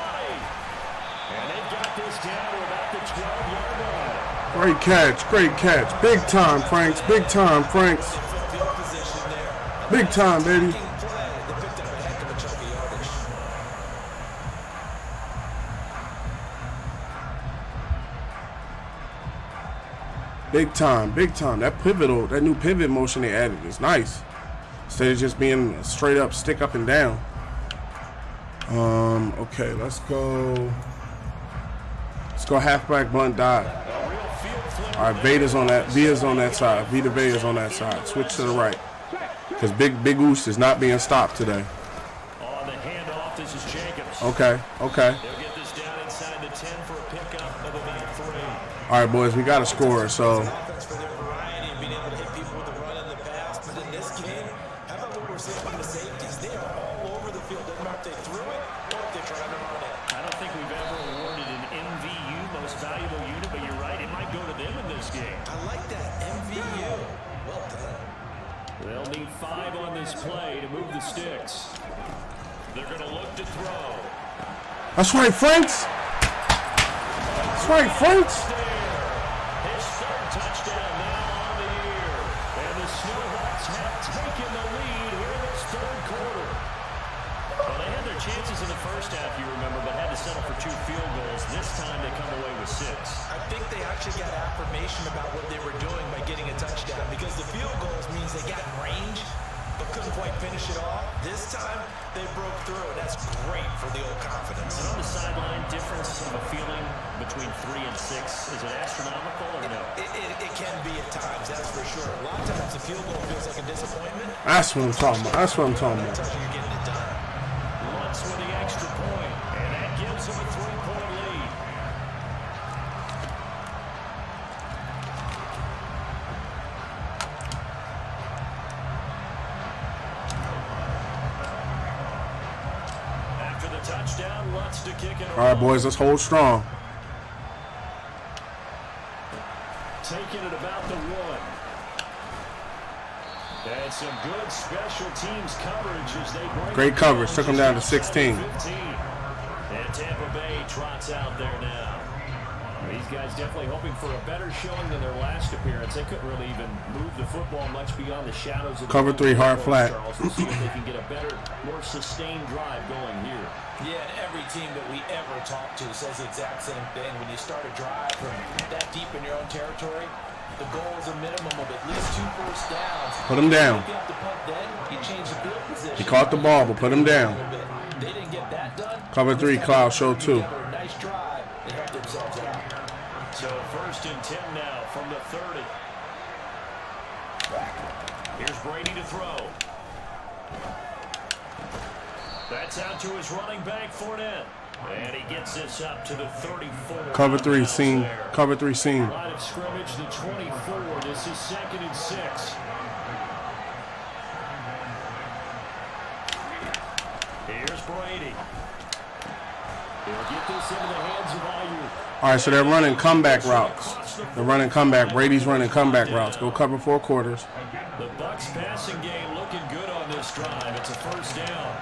[SPEAKER 3] And they've got this down to about the 12-yard line.
[SPEAKER 1] Great catch. Great catch. Big time, Franks. Big time, Franks. Big time, baby. Big time, big time. That new pivot motion they added is nice. Instead of just being a straight up stick up and down. Okay, let's go. Let's go halfback blunt dive. All right, Vader's on that. Via's on that side. Vita Vea's on that side. Switch to the right. Because Big Goose is not being stopped today.
[SPEAKER 3] On the handoff, this is Jacobs.
[SPEAKER 1] Okay.
[SPEAKER 3] They'll get this down inside the 10 for a pickup of about 3.
[SPEAKER 1] All right, boys, we got to score. So
[SPEAKER 4] Offense for their variety and being able to hit people with the run in the past. But in this game, how about what we're seeing from the safeties? They are all over the field. Doesn't matter if they threw it or if they're trying to run it.
[SPEAKER 3] I don't think we've ever awarded an MVU, most valuable unit, but you're right, it might go to them in this game.
[SPEAKER 4] I like that. MVU. Well done.
[SPEAKER 3] They'll need 5 on this play to move the sticks. They're going to look to throw.
[SPEAKER 1] that's right, Franks. That's right, Franks.
[SPEAKER 3] His third touchdown now on the year. And the Snowhawks have taken the lead here in this third quarter. Well, they had their chances in the first half, you remember, but had to settle for 2 field goals. This time they come away with 6.
[SPEAKER 4] I think they actually got affirmation about what they were doing by getting a touchdown because the field goals means they got in range but couldn't quite finish it off. This time, they broke through, and that's great for the old confidence.
[SPEAKER 3] And on the sideline, difference of a feeling between 3 and 6, is it astronomical or no?
[SPEAKER 4] It can be at times, that's for sure. A lot of times, the field goal feels like a disappointment.
[SPEAKER 1] That's what I'm talking about. That's what I'm talking about.
[SPEAKER 4] Tells you you're getting it done.
[SPEAKER 3] Lutz with the extra point, and that gives them a 3-point lead. After the touchdown, Lutz to kick it.
[SPEAKER 1] All right, boys, let's hold strong.
[SPEAKER 3] Taking it about the 1. And some good special teams coverage as they bring
[SPEAKER 1] Great coverage. Took them down to 16.
[SPEAKER 3] 15. And Tampa Bay trots out there now. These guys definitely hoping for a better showing than their last appearance. They couldn't really even move the football much beyond the shadows of the
[SPEAKER 1] Cover 3 hard flat.
[SPEAKER 3] Charles. We'll see if they can get a better, more sustained drive going here.
[SPEAKER 4] Yeah, and every team that we ever talk to says the exact same thing. When you start a drive from that deep in your own territory, the goal is a minimum of at least 2 first downs.
[SPEAKER 1] Put him down.
[SPEAKER 4] If you have to punt then, you change the field position.
[SPEAKER 1] He caught the ball, but put him down.
[SPEAKER 4] They didn't get that done.
[SPEAKER 1] Cover 3, Cloud, show 2.
[SPEAKER 4] Nice drive. They helped themselves out.
[SPEAKER 3] So 1st and 10 now from the 30. Here's Brady to throw. That's out to his running back, Fournette. And he gets this up to the 34.
[SPEAKER 1] Cover 3 seam. Cover 3 seam.
[SPEAKER 3] Line of scrimmage, the 24. This is 2nd and 6. Here's Brady. He'll get this into the hands of Ayuk.
[SPEAKER 1] All right, so they're running comeback routes. They're running comeback. Brady's running comeback routes. Go cover 4 quarters.
[SPEAKER 3] The Bucs passing game looking good on this drive. It's a 1st down.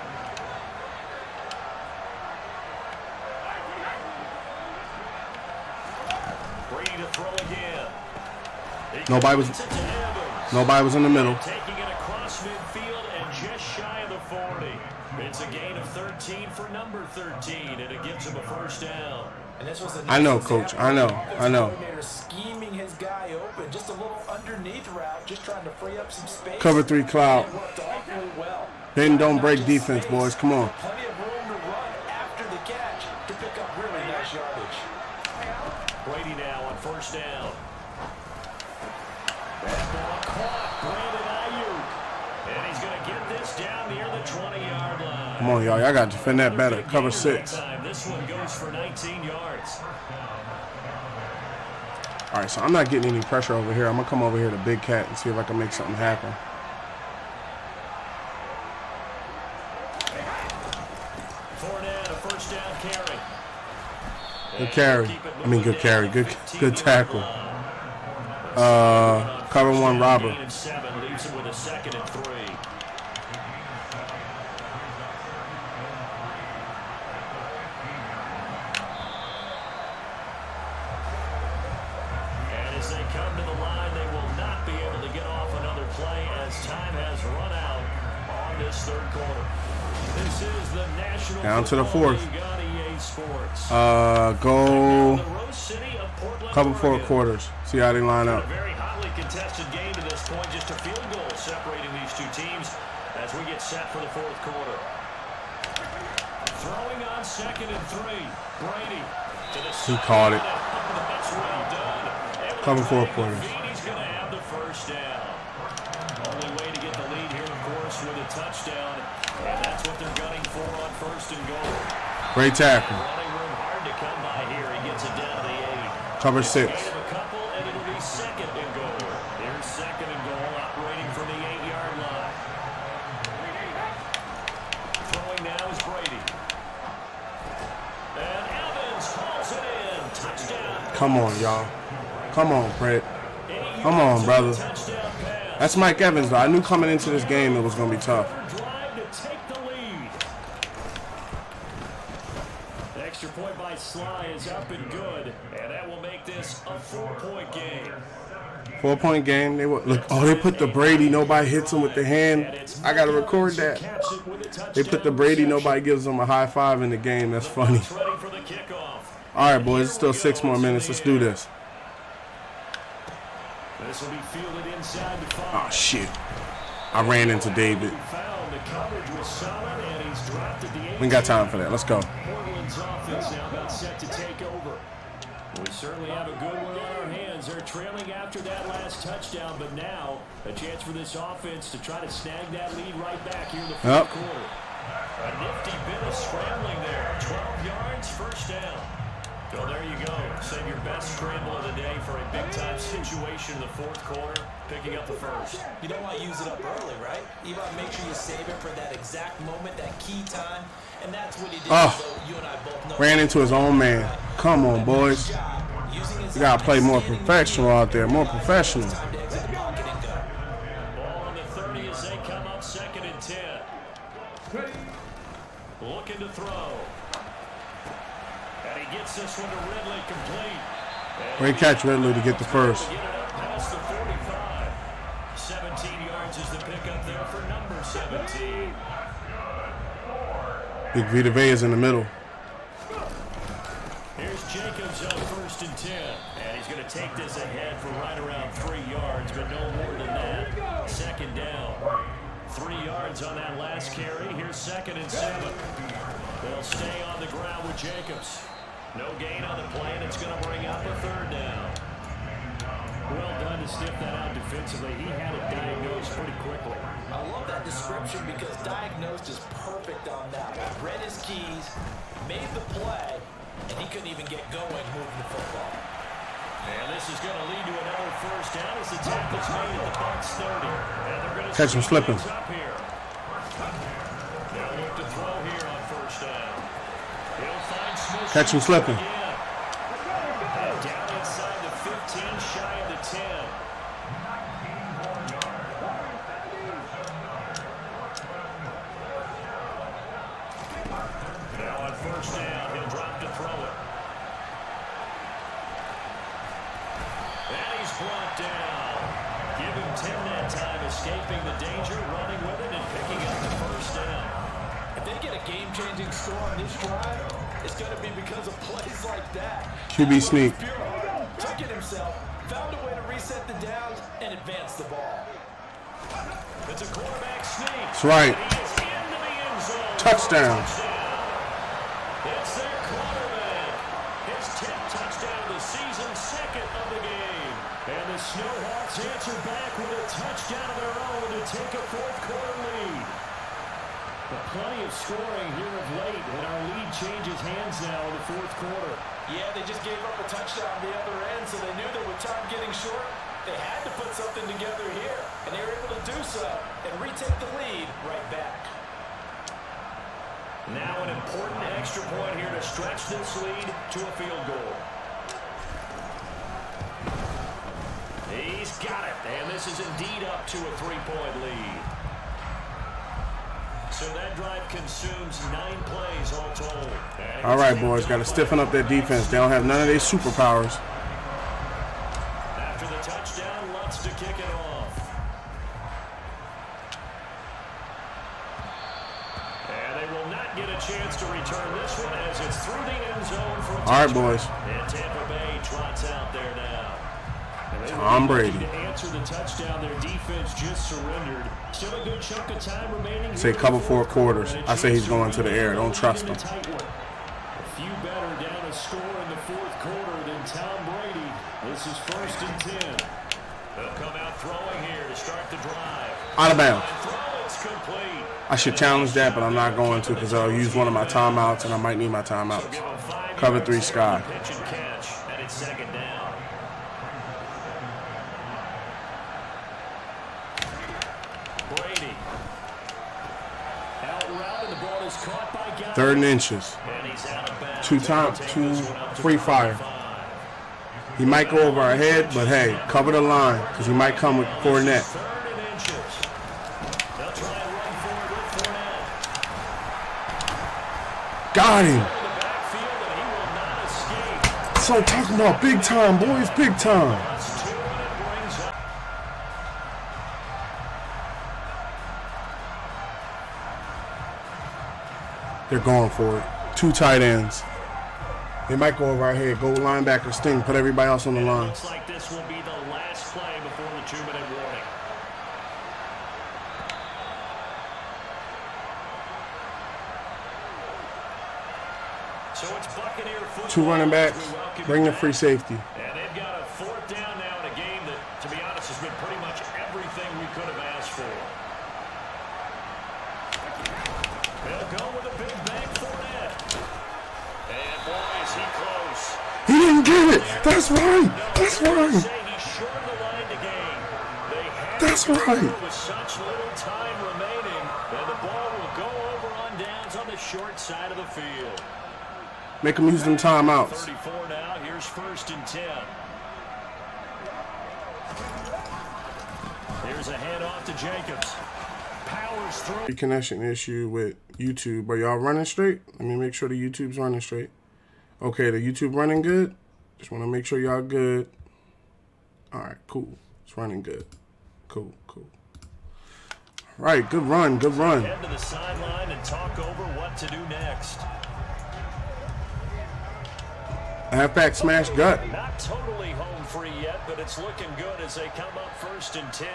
[SPEAKER 3] Brady to throw again.
[SPEAKER 1] Nobody was in the middle.
[SPEAKER 3] Taking it across midfield and just shy of the 40. It's a gain of 13 for number 13, and it gives him a 1st down.
[SPEAKER 4] And this was a
[SPEAKER 1] I know,
[SPEAKER 4] nice
[SPEAKER 1] Coach.
[SPEAKER 4] example
[SPEAKER 1] I know.
[SPEAKER 4] of the
[SPEAKER 1] I know.
[SPEAKER 4] coordinator scheming his guy open, just a little underneath route, just trying to free up some space.
[SPEAKER 1] Cover 3, Cloud.
[SPEAKER 4] It worked awfully well.
[SPEAKER 1] Bend, don't
[SPEAKER 4] Not
[SPEAKER 1] break
[SPEAKER 4] just
[SPEAKER 1] defense,
[SPEAKER 4] space,
[SPEAKER 1] boys. Come on.
[SPEAKER 4] Plenty of room to run after the catch to pick up really nice yardage.
[SPEAKER 3] Brady now on 1st down. That ball caught. Brandon Ayuk. And he's going to get this down near the 20-yard line.
[SPEAKER 1] Come on, y'all. Y'all got to defend that better. Cover 6.
[SPEAKER 3] This one goes for 19 yards.
[SPEAKER 1] All right, so I'm not getting any pressure over here. I'm going to come over here to Big Cat and see if I can make something happen.
[SPEAKER 3] Fournette, a 1st down carry.
[SPEAKER 1] Good carry. I mean, good carry. Good tackle. Cover 1, Robber.
[SPEAKER 3] Gain of 7 leaves him with a 2nd and 3. And as they come to the line, they will not be able to get off another play as time has run out on this 3rd quarter. This is the National
[SPEAKER 1] Down to the
[SPEAKER 3] Football
[SPEAKER 1] 4th.
[SPEAKER 3] League on EA Sports.
[SPEAKER 1] Go
[SPEAKER 3] The Rose City of Portland,
[SPEAKER 1] cover 4
[SPEAKER 3] Oregon.
[SPEAKER 1] quarters. See how they line
[SPEAKER 3] A
[SPEAKER 1] up.
[SPEAKER 3] very hotly contested game to this point. Just a field goal separating these 2 teams as we get set for the 4th quarter. Throwing on 2nd and 3. Brady to the
[SPEAKER 1] He caught it.
[SPEAKER 3] That's well done. And
[SPEAKER 1] Cover 4
[SPEAKER 3] with
[SPEAKER 1] quarters.
[SPEAKER 3] He's going to have the 1st down. Only way to get the lead here, of course, with a touchdown. And that's what they're gunning for on 1st and goal.
[SPEAKER 1] Great tackle.
[SPEAKER 3] Running room hard to come by here. He gets it down to the 8.
[SPEAKER 1] Cover 6.
[SPEAKER 3] A couple, and it'll be second and goal. Here's second and goal, operating from the 8-yard line. Throwing now is Brady. And Evans hauls it in. Touchdown.
[SPEAKER 1] Come on, y'all. Come on, Brett. Come on, brother. That's Mike Evans, though. I knew coming into this game it was going to be tough.
[SPEAKER 3] Drive to take the lead. The extra point by Sly is up and good, and that will make this a 4-point game.
[SPEAKER 1] 4-point game. They put the Brady. Nobody hits him with the hand. I got to record that. They put the Brady. Nobody gives them a high five in the game. That's funny. All right, boys. It's still 6 more minutes. Let's do this.
[SPEAKER 3] This will be fielded inside the 5.
[SPEAKER 1] Oh, shit. I ran into David. We ain't got time for that. Let's go.
[SPEAKER 3] Portland's offense now about set to take over. We certainly have a good one on our hands. They're trailing after that last touchdown, but now a chance for this offense to try to snag that lead right back here in the fourth quarter. A nifty bit of scrambling there. 12 yards, first down. Well, there you go. Save your best scramble of the day for a big-time situation in the fourth quarter, picking up the first.
[SPEAKER 4] You don't want to use it up early, right? You want to make sure you save it for that exact moment, that key time, and that's what he did.
[SPEAKER 1] Oh,
[SPEAKER 4] so you and I both know.
[SPEAKER 1] Ran into his own man. Come on, boys. You got to play more professional out there, more professional.
[SPEAKER 3] Ball on the 30 as they come up, 2nd and 10. Looking to throw. And he gets this one to Ridley complete.
[SPEAKER 1] Great catch, Ridley, to get the first.
[SPEAKER 3] Get it up past the 45. 17 yards is the pickup there for number 17.
[SPEAKER 1] Big Vita Vea is in the middle.
[SPEAKER 3] Here's Jacobs on 1st and 10. And he's going to take this ahead for right around 3 yards, but no more than that. 2nd down. 3 yards on that last carry. Here's 2nd and 7. They'll stay on the ground with Jacobs. No gain on the play, and it's going to bring up a 3rd down. Well done to sniff that out defensively. He had it diagnosed pretty quickly.
[SPEAKER 4] I love that description because diagnosed is perfect on that. Read his keys, made the play, and he couldn't even get going moving the football.
[SPEAKER 3] And this is going to lead to another first down as the tackle's made at the Bucs 30. And they're going to
[SPEAKER 1] catch him slipping.
[SPEAKER 3] Up here. They'll look to throw here on 1st down. He'll find Smith.
[SPEAKER 1] Catch him slipping.
[SPEAKER 3] And down inside the 15, shy of the 10. Now on 1st down, he'll drop to throw it. And he's brought down. Give him 10 that time, escaping the danger, running with it, and picking up the 1st down.
[SPEAKER 4] If they get a game-changing score on this drive, it's going to be because of plays like that.
[SPEAKER 1] QB sneak.
[SPEAKER 4] Took it himself, found a way to reset the downs, and advance the ball.
[SPEAKER 3] It's a quarterback sneak.
[SPEAKER 1] That's right.
[SPEAKER 3] He is into the end zone.
[SPEAKER 1] Touchdown.
[SPEAKER 3] It's their quarterback. His 10th touchdown of the season, 2nd of the game. And the Snowhawks answer back with a touchdown of their own to take a fourth quarter lead. But plenty of scoring here of late, and our lead changes hands now in the fourth quarter.
[SPEAKER 4] Yeah, they just gave up a touchdown on the other end, so they knew that with time getting short, they had to put something together here. And they were able to do so and retake the lead right back.
[SPEAKER 3] Now an important extra point here to stretch this lead to a field goal. He's got it, and this is indeed up to a 3-point lead. So that drive consumes 9 plays all told.
[SPEAKER 1] All right, boys, got to stiffen up their defense. They don't have none of their superpowers.
[SPEAKER 3] After the touchdown, Lutz to kick it off. And they will not get a chance to return this one as it's through the end zone for a touchdown.
[SPEAKER 1] All right, boys.
[SPEAKER 3] And Tampa Bay trots out there now.
[SPEAKER 1] Tom Brady.
[SPEAKER 3] To answer the touchdown, their defense just surrendered. Still a good chunk of time remaining.
[SPEAKER 1] Say cover 4 quarters. I say he's going to the air. Don't trust him.
[SPEAKER 3] A few better down a score in the fourth quarter than Tom Brady. This is 1st and 10. They'll come out throwing here to start the drive.
[SPEAKER 1] Out of bounds.
[SPEAKER 3] It's complete.
[SPEAKER 1] I should challenge that, but I'm not going to because I'll use one of my timeouts, and I might need my timeouts. Cover 3 Sky.
[SPEAKER 3] Pitch and catch, and it's 2nd down.
[SPEAKER 1] 3rd and inches. 2 fire. He might go over our head, but hey, cover the line because he might come with Fournette. Got him. So I'm talking about big time, boys, big time. They're going for it. 2 tight ends. They might go over our head. Go linebacker, sting, put everybody else on the line.
[SPEAKER 3] Looks like this will be the last play before the 2-minute warning. So it's Buccaneer football.
[SPEAKER 1] 2 running backs. Bring the free safety.
[SPEAKER 3] And they've got a 4th down now in a game that, to be honest, has been pretty much everything we could have asked for. They'll go with a big bang Fournette. And boy, is he close.
[SPEAKER 1] He didn't get it. That's right. That's right.
[SPEAKER 3] He's short of the line to gain.
[SPEAKER 1] That's right.
[SPEAKER 3] With such little time remaining, and the ball will go over on downs on the short side of the field.
[SPEAKER 1] Make them use them timeouts.
[SPEAKER 3] 34 now. Here's 1st and 10. Here's a handoff to Jacobs. Powers through.
[SPEAKER 1] Connection issue with YouTube. Are y'all running straight? Let me make sure the YouTube's running straight. Okay, the YouTube running good. Just want to make sure y'all good. All right, cool. It's running good. Cool. All right, good run.
[SPEAKER 3] Head to the sideline and talk over what to do next.
[SPEAKER 1] Halfback smash gut.
[SPEAKER 3] Not totally home free yet, but it's looking good as they come up 1st and 10.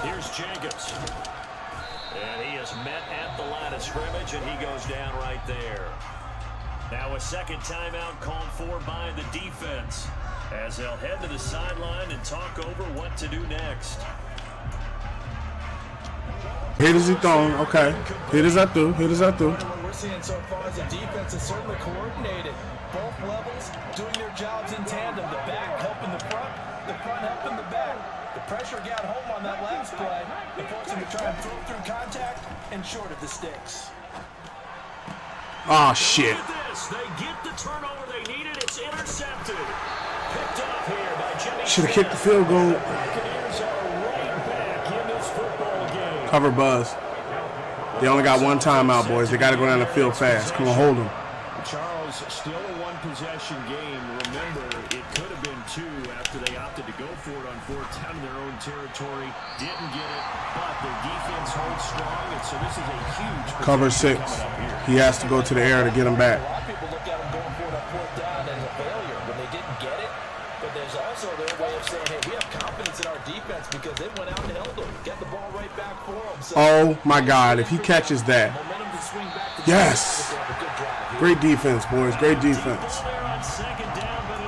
[SPEAKER 3] Here's Jacobs. And he is met at the line of scrimmage, and he goes down right there. Now a second timeout called for by the defense as they'll head to the sideline and talk over what to do next.
[SPEAKER 1] Hit as he thrown. Okay. Hit as I threw.
[SPEAKER 4] What we're seeing so far is the defense is certainly coordinated. Both levels doing their jobs in tandem. The back helping the front helping the back. The pressure got home on that last play. They forced him to try and through contact and short of the sticks.
[SPEAKER 1] Oh, shit.
[SPEAKER 3] Look at this. They get the turnover they needed. It's intercepted. Picked off here by Jimmy.
[SPEAKER 1] Should have kicked the field goal.
[SPEAKER 3] Buccaneers are right back in this football game.
[SPEAKER 1] Cover Buzz. They only got 1 timeout, boys. They got to go down the field fast. Come on, hold them.
[SPEAKER 5] Charles, still a 1-possession game. Remember, it could have been 2 after they opted to go for it on 4th down in their own territory. Didn't get it, but their defense holds strong, and so this is a huge
[SPEAKER 1] Cover 6. He has to go to the air to get him back.
[SPEAKER 4] A lot of people look at him going for it on 4th down as a failure when they didn't get it. But there's also their way of saying, hey, we have confidence in our defense because they went out and held them. Get the ball right back for them. So
[SPEAKER 1] Oh, my God. If he catches that. Yes. Great defense, boys. Great defense.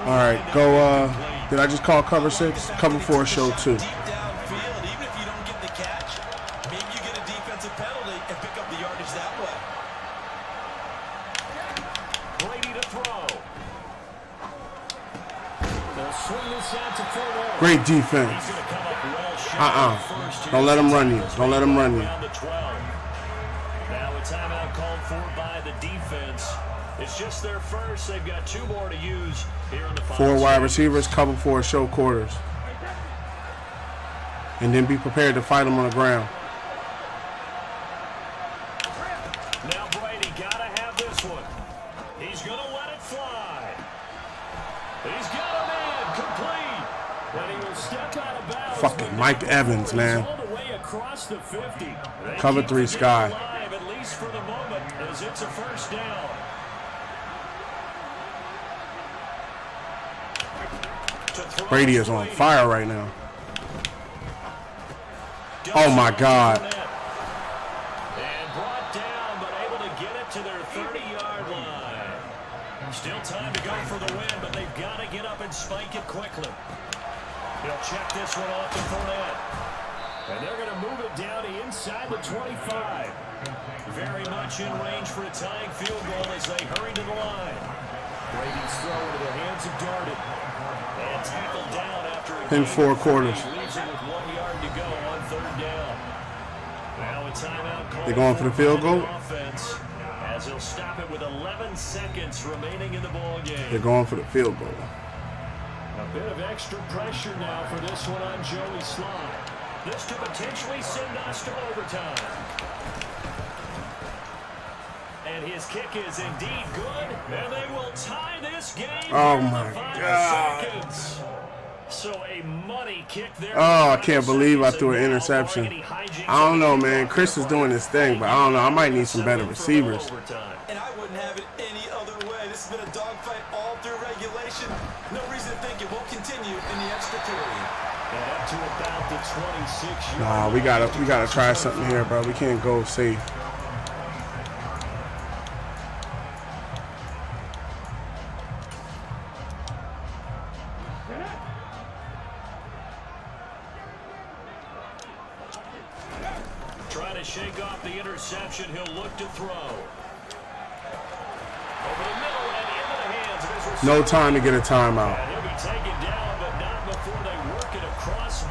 [SPEAKER 1] All right, go. Did I just call cover 6? Cover 4 show 2.
[SPEAKER 4] deep downfield, even if you don't get the catch, maybe you get a defensive penalty and pick up the yardage that way.
[SPEAKER 3] Brady to throw. They'll swing this out to Fournette.
[SPEAKER 1] Great defense.
[SPEAKER 3] He's going to come up well short.
[SPEAKER 1] Don't let him run you. Don't let him run you.
[SPEAKER 3] Down to 12. Now a timeout called for by the defense. It's just their first. They've got 2 more to use here in the final
[SPEAKER 1] 4 wide
[SPEAKER 3] series.
[SPEAKER 1] receivers, cover 4 show quarters. And then be prepared to fight them on the ground.
[SPEAKER 3] Now Brady got to have this one. He's going to let it fly. He's got a man complete. And he will step out of bounds.
[SPEAKER 1] Fucking Mike Evans, man.
[SPEAKER 3] All the way across the 50. They
[SPEAKER 1] Cover
[SPEAKER 3] keep
[SPEAKER 1] 3
[SPEAKER 3] the
[SPEAKER 1] Sky.
[SPEAKER 3] game alive, at least for the moment, as it's a first down.
[SPEAKER 1] Brady is on fire right now. Oh, my God.
[SPEAKER 3] And brought down, but able to get it to their 30-yard line. Still time to go for the win, but they've got to get up and spike it quickly. He'll check this one off to Fournette. And they're going to move it down to inside the 25. Very much in range for a tying field goal as they hurry to the line. Brady's throw into the hands of Darden. And tackled down after a
[SPEAKER 1] In 4 quarters.
[SPEAKER 3] Leaves it with 1 yard to go on 3rd down. Now
[SPEAKER 1] They're going for the field goal.
[SPEAKER 3] As he'll stop it with 11 seconds remaining in the ball game.
[SPEAKER 1] They're going for the field goal.
[SPEAKER 3] A bit of extra pressure now for this one on Joey Slye. This could potentially send us to overtime. And his kick is indeed good, and they will tie this game.
[SPEAKER 1] Oh
[SPEAKER 3] in
[SPEAKER 1] my
[SPEAKER 3] the final
[SPEAKER 1] God.
[SPEAKER 3] seconds. So a money kick there.
[SPEAKER 1] Oh, I can't believe I threw an interception. I don't know, man. Chris is doing his thing, but I don't know. I might need some better receivers.
[SPEAKER 4] And I wouldn't have it any other way. This has been a dogfight all through regulation. No reason to think it won't continue in the extra period.
[SPEAKER 3] And up to about the 26
[SPEAKER 1] Nah, we gotta try something here, bro. We can't go safe.
[SPEAKER 3] Trying to shake off the interception. He'll look to throw. Over the middle and into the hands of his receiver.
[SPEAKER 1] No time to get a timeout.
[SPEAKER 3] And he'll be taken down, but not before they work it across.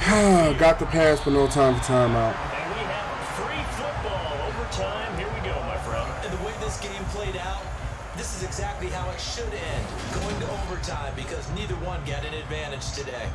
[SPEAKER 1] Got the pass, but no time for timeout.
[SPEAKER 3] And we have free football overtime. Here we go, my friend.
[SPEAKER 4] And the way this game played out, this is exactly how it should end. Going to overtime because neither one got an advantage today.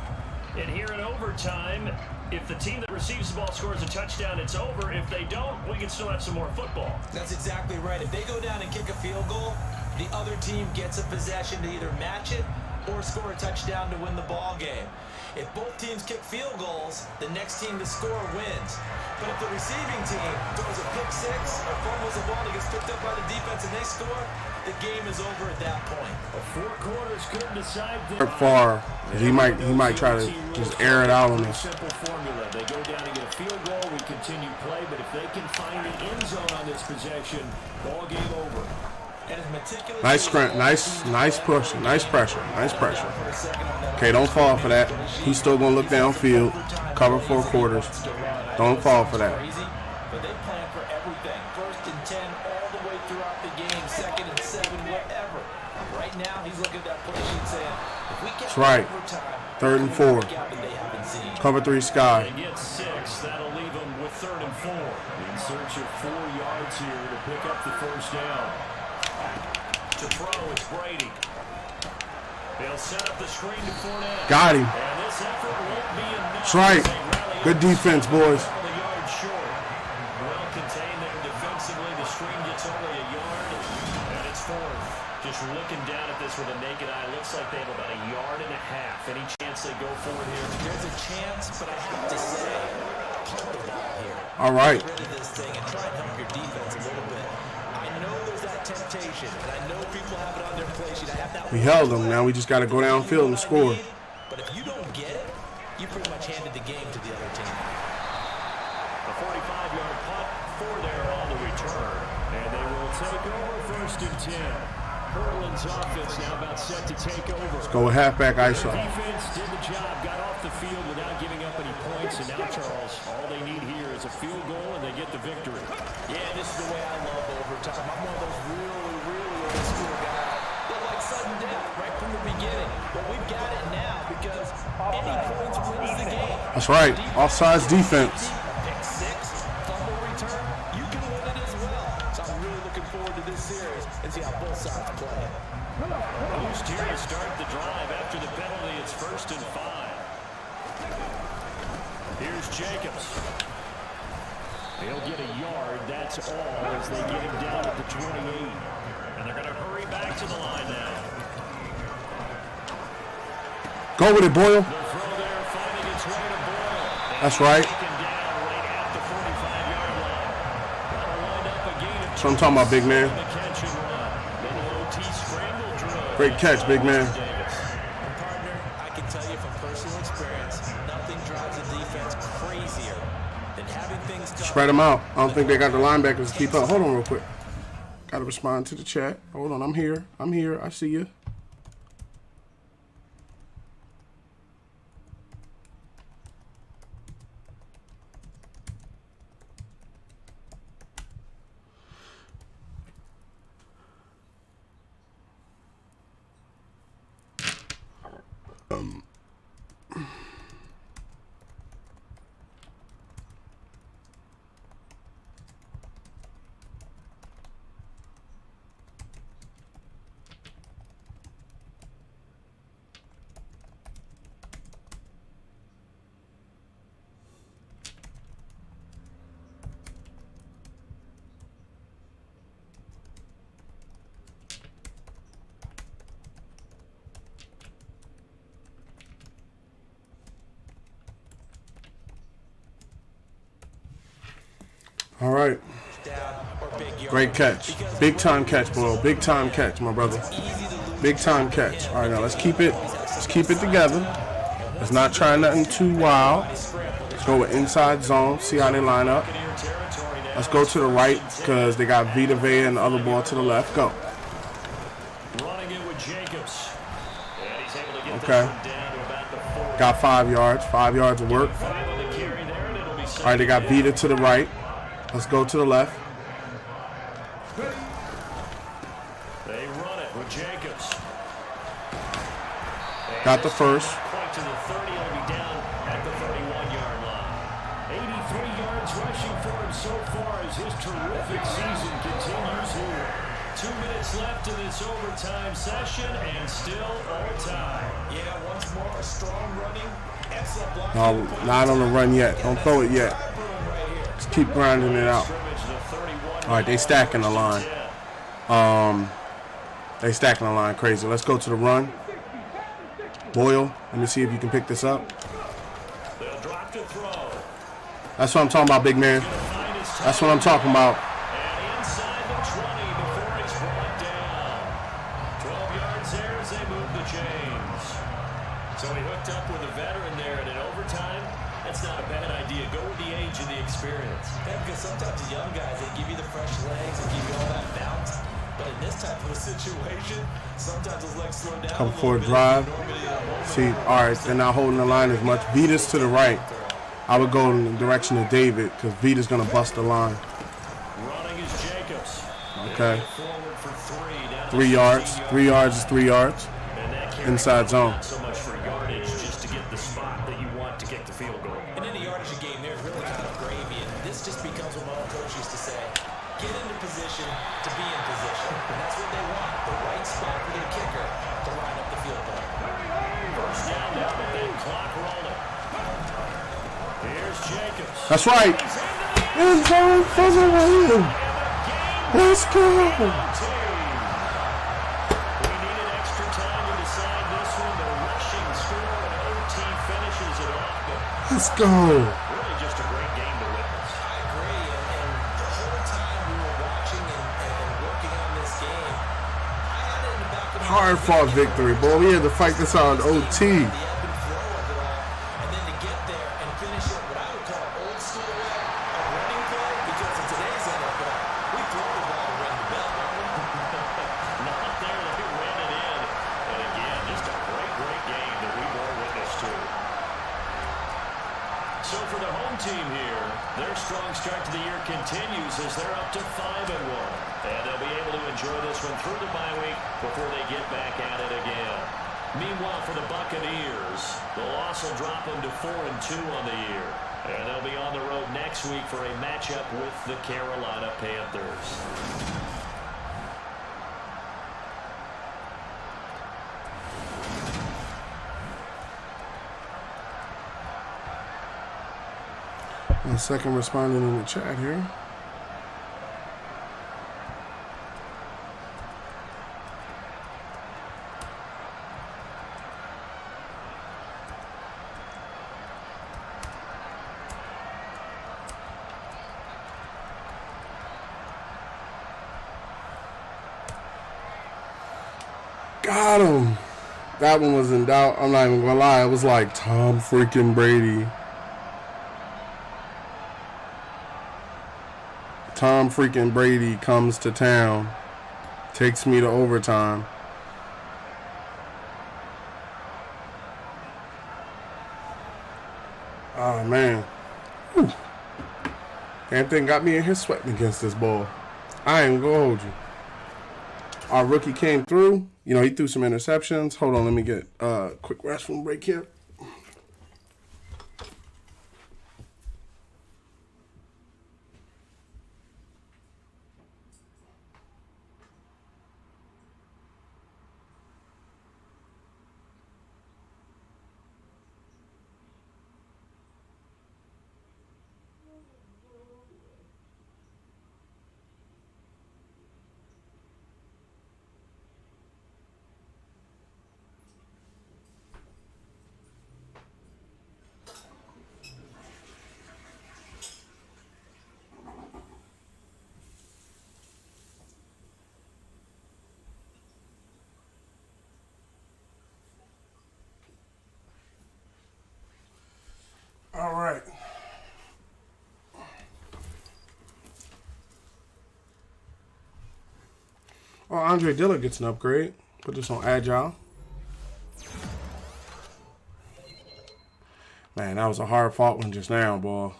[SPEAKER 3] And here in overtime, if the team that receives the ball scores a touchdown, it's over. If they don't, we can still have some more football.
[SPEAKER 4] That's exactly right. If they go down and kick a field goal, the other team gets a possession to either match it or score a touchdown to win the ball game. If both teams kick field goals, the next team to score wins. But if the receiving team throws a pick six or fumbles the ball that gets picked up by the defense and they score, the game is over at that point.
[SPEAKER 3] Four quarters couldn't decide.
[SPEAKER 1] Far. He might try to just air it out on us.
[SPEAKER 3] Simple formula. They go down and get a field goal. We continue play, but if they can find the end zone on this possession, ball game over.
[SPEAKER 1] Nice screen, nice push, nice pressure. Okay, don't fall for that. He's still gonna look downfield, cover 4 quarters. Don't fall for that.
[SPEAKER 4] But they plan for everything. 1st and 10 all the way throughout the game. 2nd and 7, whatever. Right now, he's looking at that play sheet saying, if we get
[SPEAKER 1] That's right.
[SPEAKER 4] overtime,
[SPEAKER 1] 3rd and 4.
[SPEAKER 4] they haven't seen.
[SPEAKER 1] Cover 3 sky.
[SPEAKER 3] They get 6. That'll leave them with 3rd and 4. In search of 4 yards here to pick up the 1st down. To throw, it's Brady. They'll set up the screen to Fournette.
[SPEAKER 1] Got him.
[SPEAKER 3] And this effort won't be enough.
[SPEAKER 1] That's right. Good defense, boys.
[SPEAKER 3] The yard short. Well contained there defensively. The screen gets only a yard, and it's 4th. Just looking down at this with a naked eye, looks like they have about a yard and a half. Any chance they go for it here?
[SPEAKER 4] There's a chance, but I have to say, punt the ball here.
[SPEAKER 1] All right.
[SPEAKER 4] Get rid of this thing and try and help your defense a little bit. I know there's that temptation, and I know people have it on their play sheet. I have that.
[SPEAKER 1] We held them. Now we just got to go downfield and score.
[SPEAKER 4] But if you don't get it, you pretty much handed the game to the other team.
[SPEAKER 3] A 45-yard punt, 4 there on the return. And they will take over 1st and 10. Portland's offense now about set to take over.
[SPEAKER 1] Let's go with halfback ISO.
[SPEAKER 3] Defense did the job, got off the field without giving up any points. And now, Charles, all they need here is a field goal, and they get the victory.
[SPEAKER 4] Yeah, this is the way I love overtime. I'm one of those really old school guys that like sudden death right from the beginning. But we've got it now because any points wins the game.
[SPEAKER 1] That's right. Offsides defense.
[SPEAKER 4] Pick six, fumble return, you can win it as well. So I'm really looking forward to this series and see how both sides play.
[SPEAKER 3] Who's here to start the drive after the penalty? It's 1st and 5. Here's Jacobs. He'll get a yard, that's all, as they get him down at the 28. And they're going to hurry back to the line now.
[SPEAKER 1] Go with it, Boyle.
[SPEAKER 3] The throw there, finding its way to Boyle.
[SPEAKER 1] That's right.
[SPEAKER 3] Taken down right at the 45-yard line. That'll wind up a gain of
[SPEAKER 1] That's what I'm talking about, big man.
[SPEAKER 3] the catch and run. Little OT scramble drill.
[SPEAKER 1] Great catch, big man.
[SPEAKER 4] And partner, I can tell you from personal experience, nothing drives a defense crazier than having things
[SPEAKER 1] Spread them out. I don't think they got the linebackers to keep up. Hold on real quick. Got to respond to the chat. Hold on. I'm here. I see you. All right. Great catch. Big time catch, bro. Big time catch, my brother. Big time catch. All right, now let's keep it together. Let's not try nothing too wild. Let's go with inside zone. See how they line up. Let's go to the right because they got Vita Vea and the other ball to the left. Go.
[SPEAKER 3] Running it with Jacobs. And he's able to get
[SPEAKER 1] Okay.
[SPEAKER 3] this one down to about the 40.
[SPEAKER 1] Got 5 yards. 5 yards of work.
[SPEAKER 3] Five on the carry there, and it'll be
[SPEAKER 1] All right, they got
[SPEAKER 3] second
[SPEAKER 1] Vita to the right. Let's go to the left.
[SPEAKER 3] They run it with Jacobs.
[SPEAKER 1] Got the first.
[SPEAKER 3] Point to the 30, it'll be down at the 31-yard line. 83 yards rushing for him so far as his terrific season continues here. 2 minutes left in this overtime session, and still all time.
[SPEAKER 4] Yeah, once more, a strong running, excellent blocking.
[SPEAKER 1] No, not on the run yet. Don't throw it yet. Just keep grinding it out. All right, they stacking the line. They stacking the line crazy. Let's go to the run. Boyle, let me see if you can pick this up.
[SPEAKER 3] They'll drop to throw.
[SPEAKER 1] That's what I'm talking about, big man. That's what I'm talking about.
[SPEAKER 3] And inside the 20 before he's brought down. 12 yards there as they move the chains. So he hooked up with a veteran there, and in overtime, that's not a bad idea. Go with the age and the experience.
[SPEAKER 4] Yeah, because sometimes the young guys, they give you the fresh legs and give you all that bounce. But in this type of a situation, sometimes those legs slow down.
[SPEAKER 1] Come for a drive. See, all right, they're not holding the line as much. Vita's to the right. I would go in the direction of David because Vita's going to bust the line.
[SPEAKER 3] Running is Jacobs.
[SPEAKER 1] Okay.
[SPEAKER 3] Forward for 3. Down to
[SPEAKER 1] 3 yards.
[SPEAKER 3] 16
[SPEAKER 1] 3 yards is 3 yards.
[SPEAKER 3] And that carry
[SPEAKER 1] Inside zone.
[SPEAKER 3] Not so much for yardage, just to get the spot that you want to kick the field goal.
[SPEAKER 4] And in the yardage of game, there's really kind of gravy. And this just becomes what my old coach used to say. Get into position to be in position. And that's what they want. The right spot for their kicker to line up the field goal.
[SPEAKER 3] First down now with that clock rolling. Here's Jacobs.
[SPEAKER 1] That's right. End zone for the win. Let's go.
[SPEAKER 3] We needed extra time to decide this one. The rushing score and OT finishes it off. But
[SPEAKER 1] Let's go.
[SPEAKER 3] really just a great game to witness.
[SPEAKER 4] I agree. And the whole time we were watching and working on this game, I had it in the back of my
[SPEAKER 1] Hard fought victory, boy. We had to fight this out in OT.
[SPEAKER 4] the ebb and flow of it all. And then to get there and finish it what I would call old school way, a running play, because in today's NFL, we throw the ball to ring the bell.
[SPEAKER 3] Not there, they ran it in. And again, just a great, great game that we bore witness to. So for the home team here, their strong start to the year continues as they're up to 5-1. And they'll be able to enjoy this one through the bye week before they get back at it again. Meanwhile, for the Buccaneers, the loss will drop them to 4-2 on the year. And they'll be on the road next week for a matchup with the Carolina Panthers.
[SPEAKER 1] One second, responding in the chat here. Got him. That one was in doubt. I'm not even gonna lie. It was like Tom freaking Brady. Tom freaking Brady comes to town, takes me to overtime. Oh man. Whew. Damn thing got me in here sweating against this ball. I ain't gonna hold you. Our rookie came through. You know, he threw some interceptions. Hold on, let me get a quick restroom break here. Oh, Andre Dillard gets an upgrade. Put this on Agile. Man, that was a hard fought one just now, boy.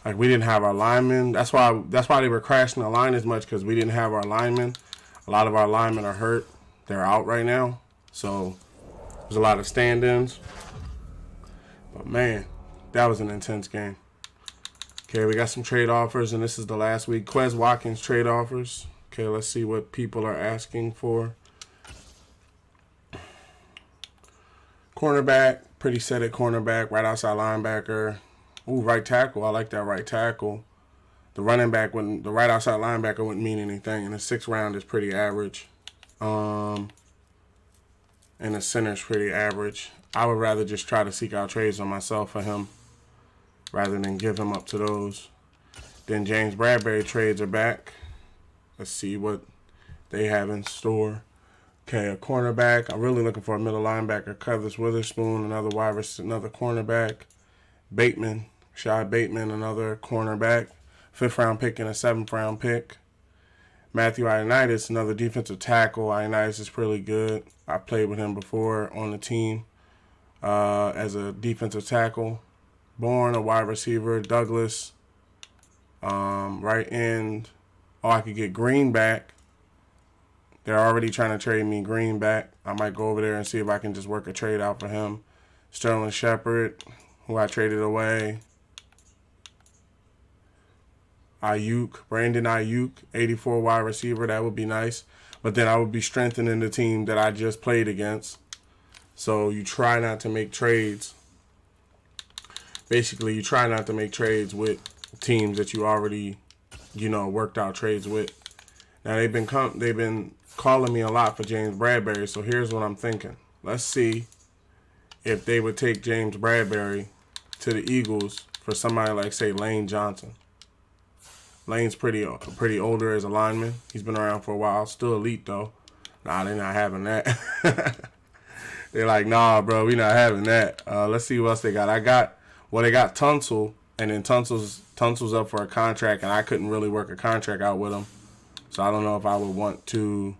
[SPEAKER 1] Like, we didn't have our linemen. That's why they were crashing the line as much, because we didn't have our linemen. A lot of our linemen are hurt. They're out right now. So there's a lot of stand-ins. But man, that was an intense game. Okay, we got some trade offers, and this is the last week. Quez Watkins trade offers. Okay, let's see what people are asking for. Cornerback, pretty set at cornerback, right outside linebacker. Ooh, right tackle. I like that right tackle. The running back wouldn't, the right outside linebacker wouldn't mean anything. And the 6th round is pretty average. And the center's pretty average. I would rather just try to seek out trades on myself for him rather than give him up to those. Then James Bradbury trades are back. Let's see what they have in store. Okay, a cornerback. I'm really looking for a middle linebacker. Covers Witherspoon, another cornerback. Bateman, Shy Bateman, another cornerback. 5th round pick and a 7th round pick. Matthew Ioannidis, another defensive tackle. Ioannidis is pretty good. I played with him before on the team as a defensive tackle. Bourne, a wide receiver. Douglas, right end. Oh, I could get Green back. They're already trying to trade me Green back. I might go over there and see if I can just work a trade out for him. Sterling Shepard, who I traded away. Brandon Ayuk, 84 wide receiver. That would be nice. But then I would be strengthening the team that I just played against. So you try not to make trades. Basically, you try not to make trades with teams that you already, worked out trades with. Now, they've been calling me a lot for James Bradbury, so here's what I'm thinking. Let's see if they would take James Bradbury to the Eagles for somebody like, say, Lane Johnson. Lane's pretty older as a lineman. He's been around for a while. Still elite, though. Nah, they're not having that. They're like, nah, bro, we not having that. Let's see what else they got. They got Tunsil, and then Tunsil's up for a contract, and I couldn't really work a contract out with him. So I don't know if I would want to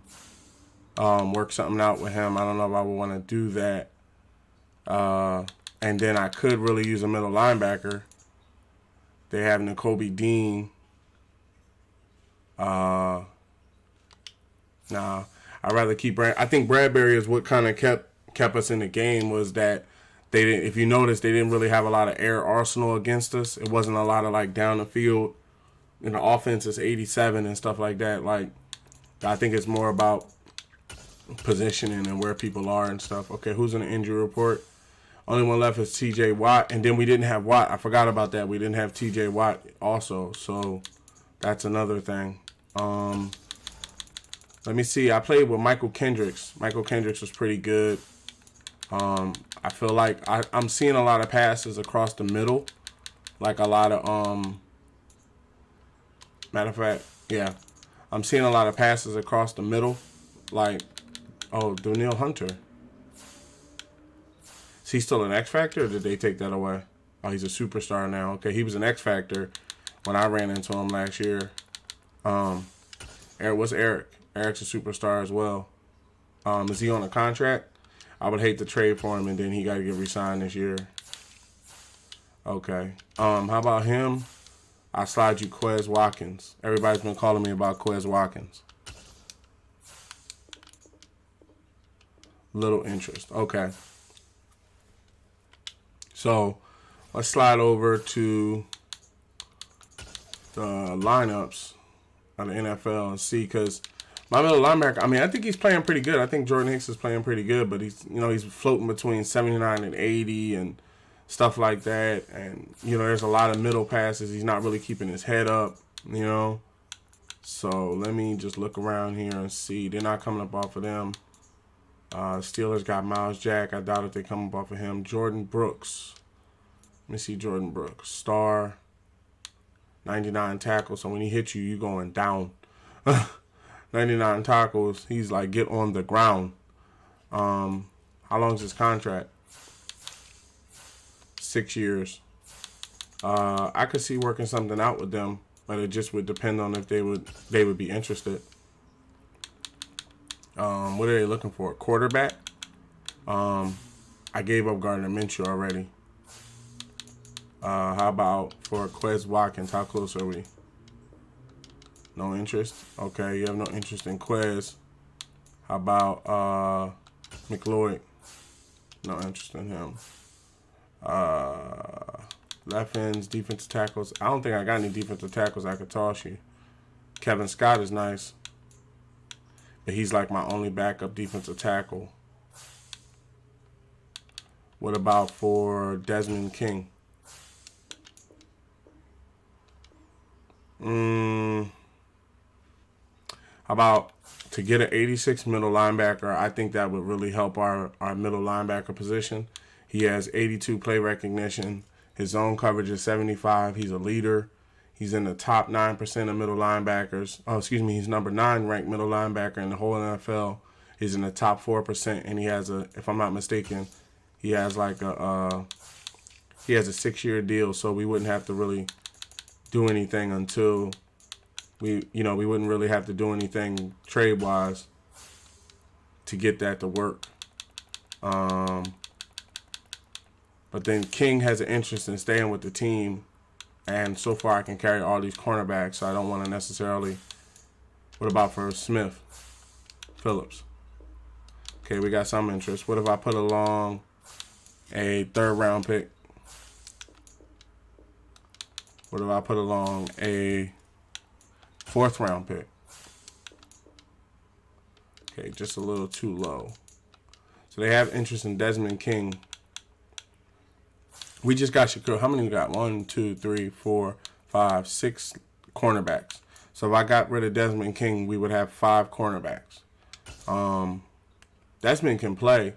[SPEAKER 1] work something out with him. I don't know if I would want to do that. And then I could really use a middle linebacker. They have Nakobe Dean. Nah, I'd rather keep I think Bradbury is what kind of kept us in the game, was that they didn't, if you notice, they didn't really have a lot of air arsenal against us. It wasn't a lot of like down the field. In the offense, it's 87 and stuff like that. Like, I think it's more about positioning and where people are and stuff. Okay, who's in the injury report? Only one left is T.J. Watt, and then we didn't have Watt. I forgot about that. We didn't have T.J. Watt also, so that's another thing. Let me see. I played with Michael Kendricks. Michael Kendricks was pretty good. I feel like I'm seeing a lot of passes across the middle, like a lot of matter of fact, yeah, I'm seeing a lot of passes across the middle, like Daniil Hunter. Is he still an X Factor, or did they take that away? Oh, he's a superstar now. Okay, he was an X Factor when I ran into him last year. What's Eric? Eric's a superstar as well. Is he on a contract? I would hate to trade for him, and then he got to get re-signed this year. Okay. How about him? I slide you Quez Watkins. Everybody's been calling me about Quez Watkins. Little interest. Okay. So let's slide over to the lineups of the NFL and see, because my middle linebacker, I think he's playing pretty good. I think Jordan Hicks is playing pretty good, but he's floating between 79 and 80 and stuff like that. And, there's a lot of middle passes. He's not really keeping his head up, So let me just look around here and see. They're not coming up off of them. Steelers got Miles Jack. I doubt if they come up off of him. Jordan Brooks. Let me see Jordan Brooks. Star. 99 tackles. So when he hits you, you're going down. 99 tackles. He's like, get on the ground. How long is his contract? 6 years. I could see working something out with them, but it just would depend on if they would be interested. What are they looking for? Quarterback? I gave up Gardner Minshew already. How about for Quez Watkins? How close are we? No interest? Okay, you have no interest in Quez. How about McLeod? No interest in him. Left ends, defensive tackles. I don't think I got any defensive tackles I could toss you. Kevin Scott is nice, but he's like my only backup defensive tackle. What about for Desmond King? How about to get an 86 middle linebacker? I think that would really help our middle linebacker position. He has 82 play recognition. His zone coverage is 75. He's a leader. He's in the top 9% of middle linebackers. He's number 9 ranked middle linebacker in the whole NFL. He's in the top 4%, and he has if I'm not mistaken, he has a 6-year deal, so we wouldn't have to really do anything until we wouldn't really have to do anything trade-wise to get that to work. But then King has an interest in staying with the team, and so far I can carry all these cornerbacks, so I don't want to necessarily. What about for Smith? Phillips. Okay, we got some interest. What if I put along a 3rd-round pick? What if I put along a 4th-round pick? Okay, just a little too low. So they have interest in Desmond King. We just got Shakur. How many we got? 1, 2, 3, 4, 5, 6 cornerbacks. So if I got rid of Desmond King, we would have 5 cornerbacks. Desmond can play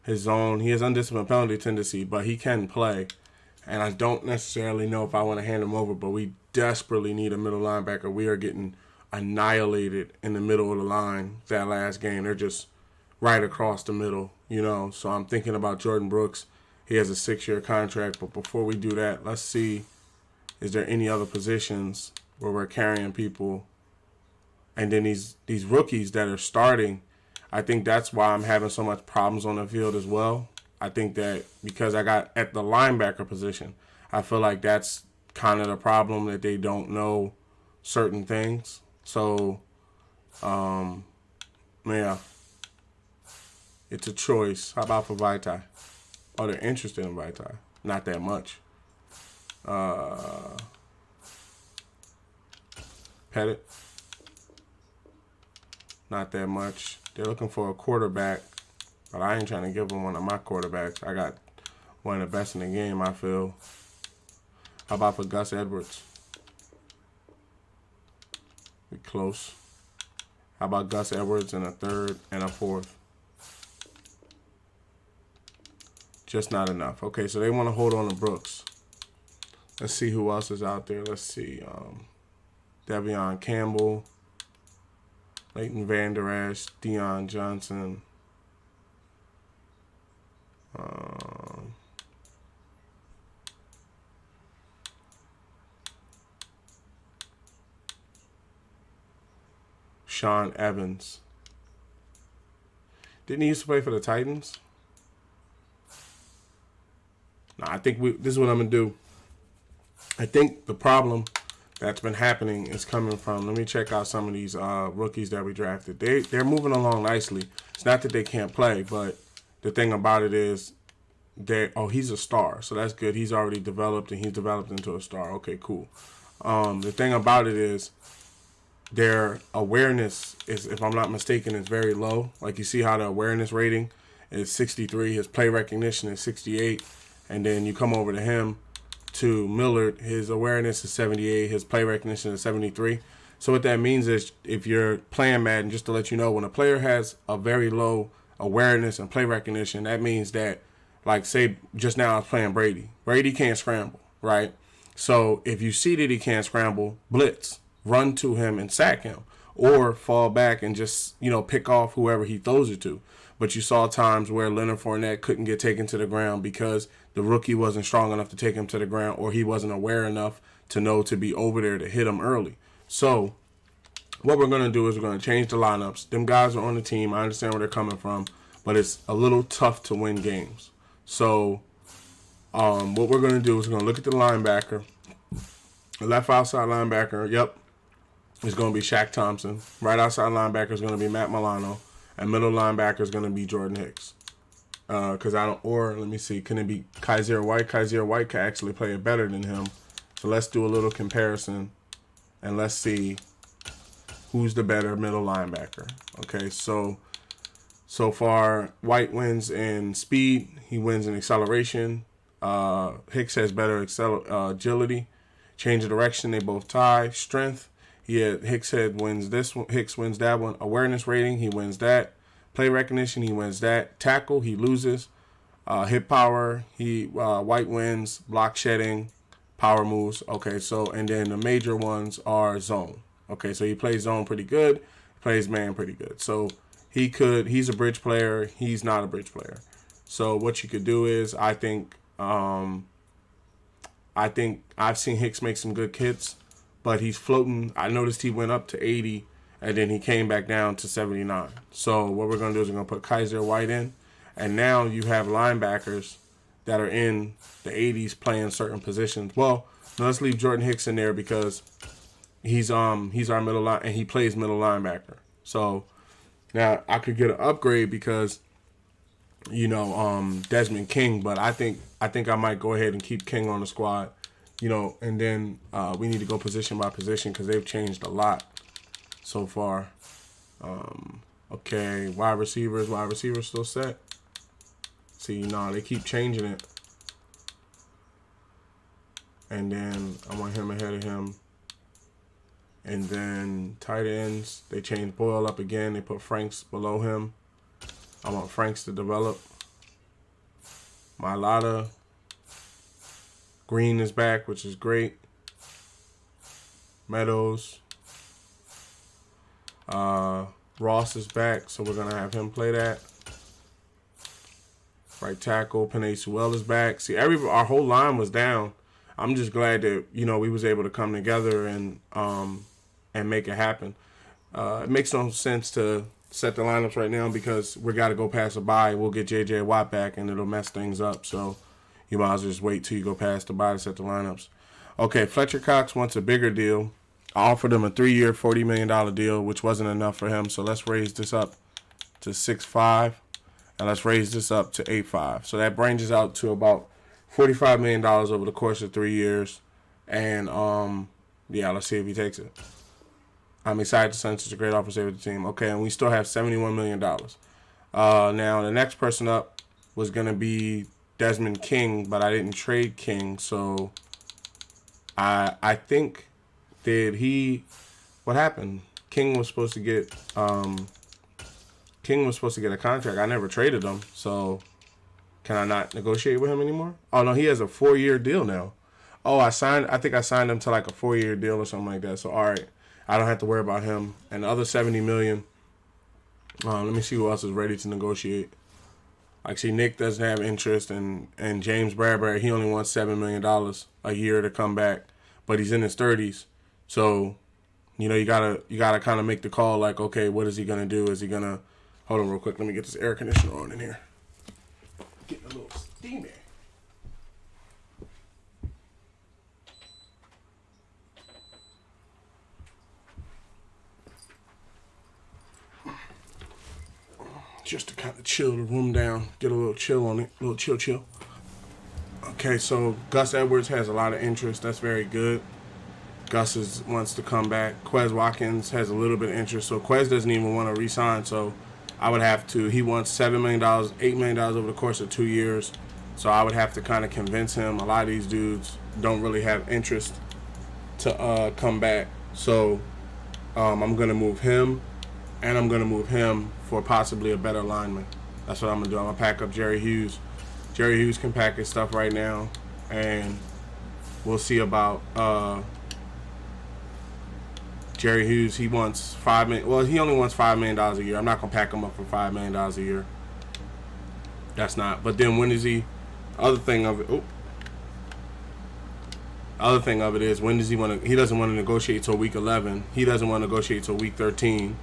[SPEAKER 1] his zone. He has undisciplined penalty tendency, but he can play. And I don't necessarily know if I want to hand him over, but we desperately need a middle linebacker. We are getting annihilated in the middle of the line that last game. They're just right across the middle, So I'm thinking about Jordan Brooks. He has a 6-year contract, but before we do that, let's see, is there any other positions where we're carrying people? And then these rookies that are starting, I think that's why I'm having so much problems on the field as well. I think that because I got at the linebacker position, I feel like that's kind of the problem, that they don't know certain things. So, yeah, it's a choice. How about for Vitae? Oh, they're interested in Vitae. Not that much. Pettit. Not that much. They're looking for a quarterback, but I ain't trying to give them one of my quarterbacks. I got one of the best in the game, I feel. How about for Gus Edwards? We close. How about Gus Edwards in a 3rd and a 4th? Just not enough. Okay, so they want to hold on to Brooks. Let's see who else is out there. Let's see. Devion Campbell, Leighton Vander Esch, Deion Johnson. Sean Evans. Didn't he used to play for the Titans? No, I think this is what I'm going to do. I think the problem that's been happening is coming from, let me check out some of these rookies that we drafted. They're moving along nicely. It's not that they can't play, but the thing about it is he's a star, so that's good. He's already developed, and he's developed into a star. Okay, cool. The thing about it is their awareness is, if I'm not mistaken, is very low. Like, you see how the awareness rating is 63, his play recognition is 68, and then you come over to him, to Millard, his awareness is 78, his play recognition is 73. So what that means is, if you're playing Madden, just to let you know, when a player has a very low awareness and play recognition, that means that, like, say just now I was playing Brady. Brady can't scramble, right? So if you see that he can't scramble, blitz, run to him and sack him, or fall back and just, pick off whoever he throws it to. But you saw times where Leonard Fournette couldn't get taken to the ground because the rookie wasn't strong enough to take him to the ground, or he wasn't aware enough to know to be over there to hit him early. So what we're going to do is we're going to change the lineups. Them guys are on the team. I understand where they're coming from, but it's a little tough to win games. So what we're going to do is we're going to look at the linebacker. The left outside linebacker, yep, is going to be Shaq Thompson. Right outside linebacker is going to be Matt Milano. And middle linebacker is going to be Jordan Hicks. Let me see, can it be Kaiser White? Kaiser White can actually play it better than him. So let's do a little comparison, and let's see who's the better middle linebacker. Okay, so far, White wins in speed. He wins in acceleration. Hicks has better agility. Change of direction, they both tie. Strength, Hicks wins this one. Hicks wins that one. Awareness rating, he wins that. Play recognition, he wins that. Tackle, he loses. Hit power, White wins. Block shedding, power moves. Okay, and then the major ones are zone. Okay, so he plays zone pretty good. Plays man pretty good. So he's a bridge player. He's not a bridge player. So what you could do is, I think I've seen Hicks make some good hits, but he's floating. I noticed he went up to 80, and then he came back down to 79. So what we're going to do is we're going to put Kaiser White in, and now you have linebackers that are in the 80s playing certain positions. Well, let's leave Jordan Hicks in there because he's our middle line, and he plays middle linebacker. So now I could get an upgrade because Desmond King, but I think I might go ahead and keep King on the squad, and then we need to go position by position because they've changed a lot so far. Okay, wide receivers still set. See, they keep changing it. And then I want him ahead of him. And then tight ends, they changed Boyle up again. They put Franks below him. I want Franks to develop. Mailata. Green is back, which is great. Meadows. Ross is back, so we're going to have him play that. Right tackle, Penei Sewell is back. See, our whole line was down. I'm just glad that, we was able to come together and make it happen. It makes no sense to set the lineups right now because we got to go past a bye. We'll get J.J. Watt back, and it'll mess things up. So you might as well just wait till you go past the bye to set the lineups. Okay, Fletcher Cox wants a bigger deal. I offered him a 3-year, $40 million deal, which wasn't enough for him. So let's raise this up to 6.5, and let's raise this up to 8.5. So that brings us out to about $45 million over the course of 3 years. And, let's see if he takes it. I'm excited to send such a great offer to the team. Okay, and we still have $71 million. Now, the next person up was going to be Desmond King, but I didn't trade King. So I think, what happened? King was supposed to get a contract. I never traded him. So can I not negotiate with him anymore? Oh, no, he has a 4-year deal now. Oh, I think I signed him to like a 4-year deal or something like that. So, all right. I don't have to worry about him. And the other $70 million, let me see who else is ready to negotiate. Like, see, Nick doesn't have interest, and James Bradbury, he only wants $7 million a year to come back, but he's in his 30s. So, you gotta kind of make the call. Like, okay, what is he gonna do? Is he gonna hold on real quick? Let me get this air conditioner on in here. Getting a little steamy. Just to kind of chill the room down, get a little chill on it, a little chill. Okay, so Gus Edwards has a lot of interest. That's very good. Gus wants to come back. Quez Watkins has a little bit of interest, so Quez doesn't even want to re-sign, so I would have to. He wants $7 million, $8 million over the course of 2 years, so I would have to kind of convince him. A lot of these dudes don't really have interest to come back, so I'm going to move him, and I'm going to move him for possibly a better lineman. That's what I'm going to do. I'm going to pack up Jerry Hughes. Jerry Hughes can pack his stuff right now, and we'll see about Jerry Hughes. He wants $5 million. Well, he only wants $5 million a year. I'm not going to pack him up for $5 million a year. That's not. But then when is he? Other thing of it. other thing of it is, when does he want to? He doesn't want to negotiate till week 11. He doesn't want to negotiate till week 13.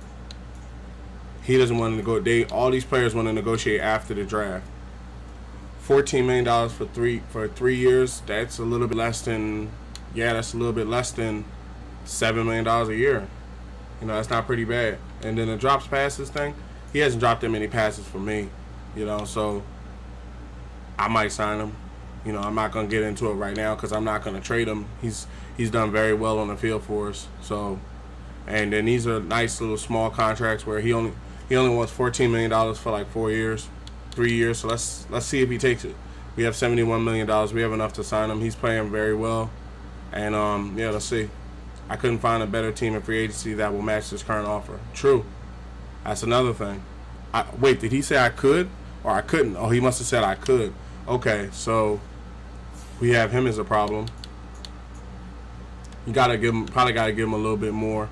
[SPEAKER 1] He doesn't want to go. All these players want to negotiate after the draft. $14 million for 3 years. That's a little bit less than. Yeah, that's a little bit less than $7 million a year. You know, that's not pretty bad. And then the drops passes thing. He hasn't dropped that many passes for me. You know, so I might sign him. You know, I'm not gonna get into it right now because I'm not gonna trade him. He's done very well on the field for us. So, and then these are nice little small contracts where he only wants $14 million for like 4 years, 3 years. So let's see if he takes it. We have $71 million. We have enough to sign him. He's playing very well, and yeah, let's see. I couldn't find a better team in free agency that will match this current offer. True. That's another thing. Wait, did he say I could or I couldn't? Oh, he must have said I could. Okay, so we have him as a problem. You probably gotta give him a little bit more.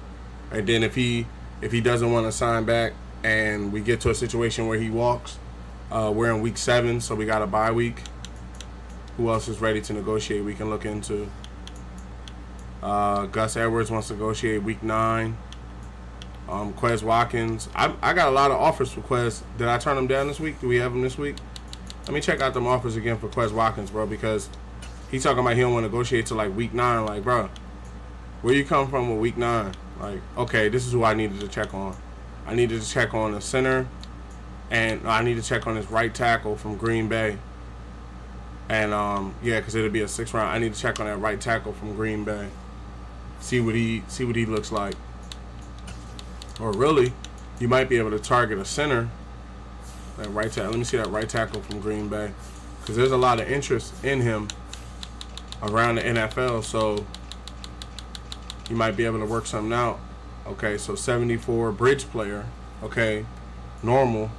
[SPEAKER 1] And then if he doesn't want to sign back and we get to a situation where he walks, we're in week 7, so we got a bye week. Who else is ready to negotiate? We can look into. Gus Edwards wants to negotiate week 9. Quez Watkins. I got a lot of offers for Quez. Did I turn them down this week? Do we have them this week? Let me check out them offers again for Quez Watkins, bro, because he's talking about he don't want to negotiate till like week 9. Like, bro, where you come from with week 9? Like, okay, this is who I needed to check on. I needed to check on the center, and I need to check on his right tackle from Green Bay. And yeah, because it'll be a 6th round. I need to check on that right tackle from Green Bay. See what he looks like. Or really, you might be able to target a center. That right tackle. Let me see that right tackle from Green Bay, because there's a lot of interest in him around the NFL. So you might be able to work something out. Okay, so 74 bridge player. Okay, normal.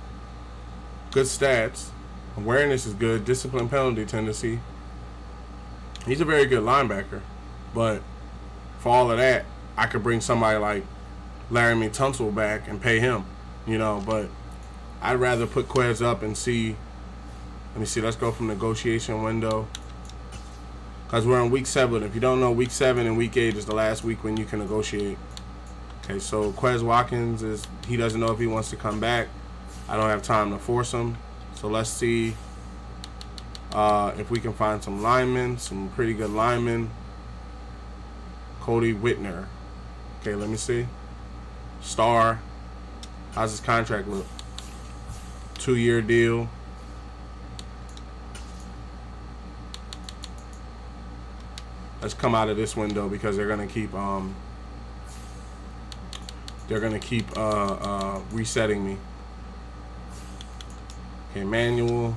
[SPEAKER 1] Good stats. Awareness is good. Discipline penalty tendency. He's a very good linebacker, but for all of that, I could bring somebody like Laramie Tunsil back and pay him, you know, but I'd rather put Quez up and see. Let me see. Let's go from negotiation window, because we're in week 7. If you don't know, week 7 and week 8 is the last week when you can negotiate. Okay, so Quez Watkins he doesn't know if he wants to come back. I don't have time to force him. So let's see if we can find some linemen, some pretty good linemen. Cody Whitner. Okay, let me see. Star. How's his contract look? 2-year deal. Let's come out of this window because they're gonna keep resetting me. Okay, manual.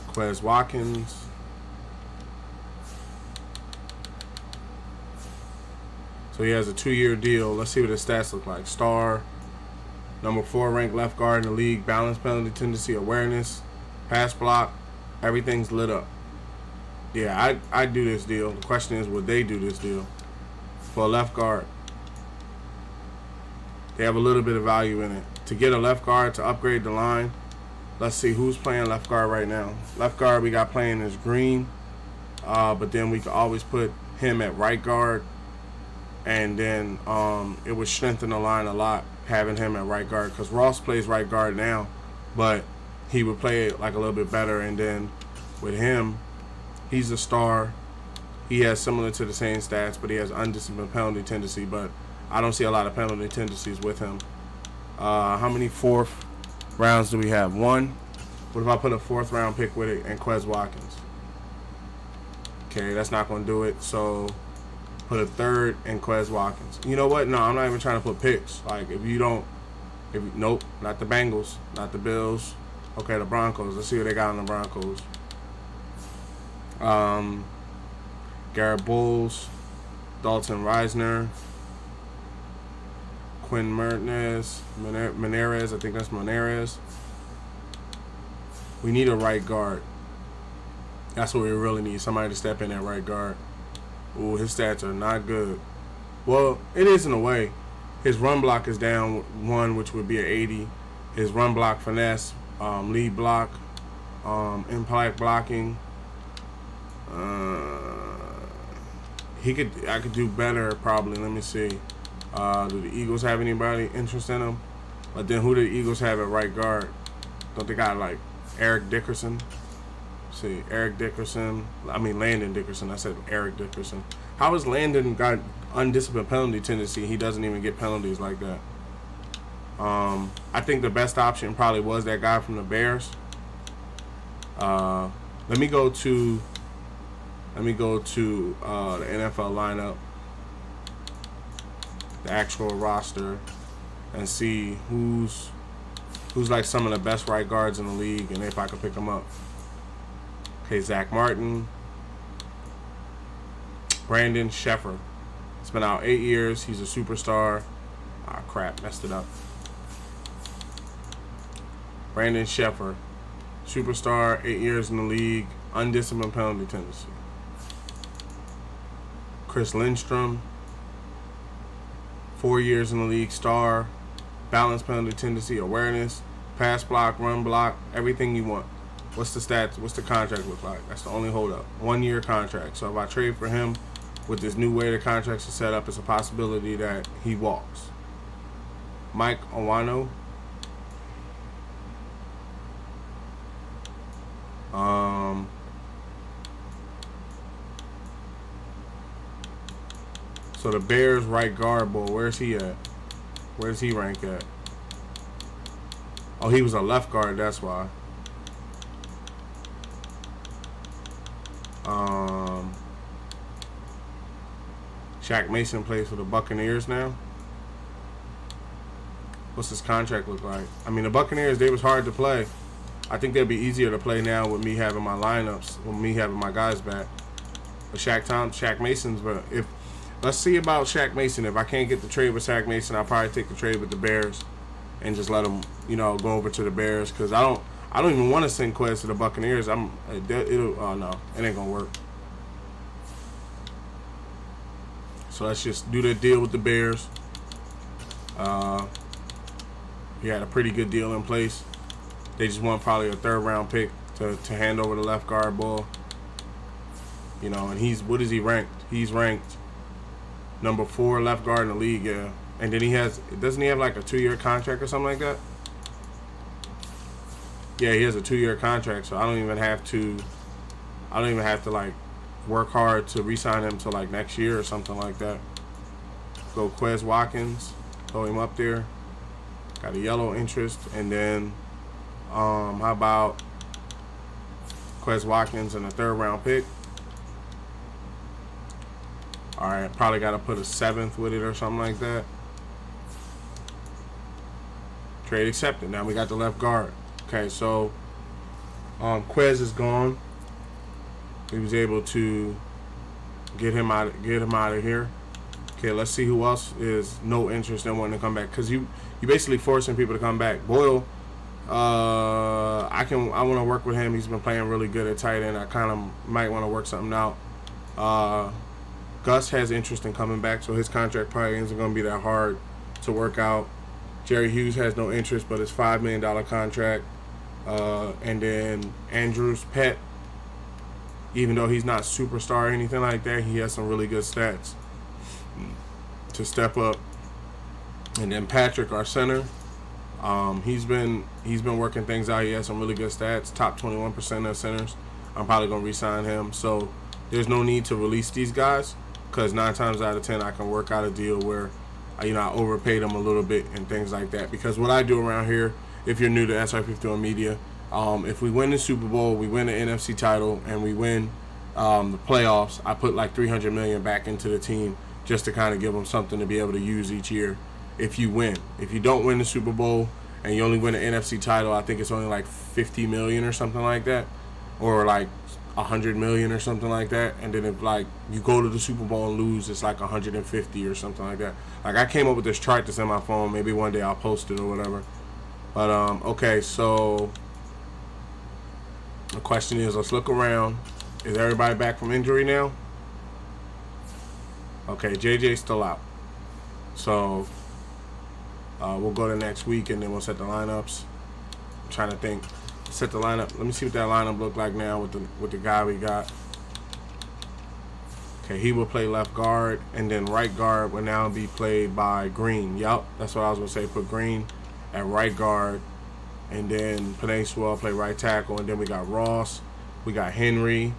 [SPEAKER 1] Quez Watkins. So he has a 2-year deal. Let's see what his stats look like. Star, number 4 ranked left guard in the league. Balance, penalty, tendency, awareness, pass block. Everything's lit up. Yeah, I'd do this deal. The question is, would they do this deal for a left guard? They have a little bit of value in it. To get a left guard to upgrade the line, let's see who's playing left guard right now. Left guard we got playing is Green, but then we could always put him at right guard. And then it would strengthen the line a lot having him at right guard, because Ross plays right guard now, but he would play it like a little bit better. And then with him, he's a star. He has similar to the same stats, but he has undisciplined penalty tendency. But I don't see a lot of penalty tendencies with him. How many 4th rounds do we have? 1. What if I put a 4th round pick with it and Quez Watkins? Okay, that's not going to do it. So put a 3rd and Quez Watkins. You know what? No, I'm not even trying to put picks. Like, nope, not the Bengals, not the Bills. Okay, the Broncos. Let's see what they got on the Broncos. Garrett Bowles, Dalton Reisner, Quinn Menares. I think that's Menares. We need a right guard. That's what we really need. Somebody to step in at right guard. Ooh, his stats are not good. Well, it is in a way. His run block is down 1, which would be an 80. His run block finesse, lead block, Impact blocking. I could do better probably. Let me see. Do the Eagles have anybody interest in him? But then who do the Eagles have at right guard? Don't they got like Eric Dickerson? See, Eric Dickerson. I mean Landon Dickerson. I said Eric Dickerson. How has Landon got undisciplined penalty tendency? He doesn't even get penalties like that. I think the best option probably was that guy from the Bears. Let me go to the NFL lineup, the actual roster, and see who's like some of the best right guards in the league, and if I could pick them up. Okay, Zach Martin, Brandon Sheffer. It's been out 8 years. He's a superstar. Ah, crap, messed it up. Brandon Sheffer, superstar, 8 years in the league, undisciplined penalty tendency. Chris Lindstrom, 4 years in the league, star, balanced penalty tendency, awareness, pass block, run block, everything you want. What's the stats? What's the contract look like? That's the only holdup. 1 year contract. So if I trade for him with this new way the contracts are set up, it's a possibility that he walks. Mike Owano. So the Bears right guard, boy, where's he at? Where does he rank at? Oh, he was a left guard, that's why. Shaq Mason plays for the Buccaneers now. What's his contract look like? I mean, the Buccaneers, they was hard to play. I think they'll be easier to play now with me having my lineups, with me having my guys back. But Shaq Mason's, but let's see about Shaq Mason. If I can't get the trade with Shaq Mason, I'll probably take the trade with the Bears and just let him, go over to the Bears, because I don't even want to send Quez to the Buccaneers. Oh no, it ain't gonna work. So let's just do the deal with the Bears. He had a pretty good deal in place. They just want probably a 3rd round pick to hand over the left guard ball. And what is he ranked? He's ranked number 4 left guard in the league, yeah. And then doesn't he have like a 2-year contract or something like that? Yeah, he has a 2-year contract, so I don't even have to like work hard to re-sign him till like next year or something like that. Go Quez Watkins, throw him up there. Got a yellow interest, and then how about Quez Watkins and a 3rd round pick? All right, probably got to put a 7th with it or something like that. Trade accepted. Now we got the left guard. Okay, so Quez is gone. We was able to get him out of here. Okay, let's see who else is no interest in wanting to come back, because you basically forcing people to come back. Boyle, I want to work with him. He's been playing really good at tight end. I kind of might want to work something out. Gus has interest in coming back, so his contract probably isn't going to be that hard to work out. Jerry Hughes has no interest, but it's $5 million contract. And then Andrew's Pet, even though he's not superstar or anything like that, he has some really good stats to step up. And then Patrick, our center, he's been working things out. He has some really good stats, top 21% of centers. I'm probably going to re-sign him. So there's no need to release these guys, because 9 times out of 10 I can work out a deal where I overpay them a little bit and things like that. Because what I do around here, if you're new to SR51 Media, if we win the Super Bowl, we win the NFC title, and we win the playoffs, I put like $300 million back into the team just to kind of give them something to be able to use each year. If you win, if you don't win the Super Bowl and you only win the NFC title, I think it's only like $50 million or something like that, or like $100 million or something like that. And then if like you go to the Super Bowl and lose, it's like 150 or something like that. Like I came up with this chart that's in my phone. Maybe one day I'll post it or whatever. But okay, so the question is, let's look around. Is everybody back from injury now? Okay, JJ's still out. So we'll go to next week and then we'll set the lineups. I'm trying to think. Set the lineup. Let me see what that lineup look like now with the guy we got. Okay, he will play left guard, and then right guard will now be played by Green. Yup, that's what I was gonna say. Put Green at right guard, and then Panay Sewell play right tackle, and then we got Ross, we got Henry,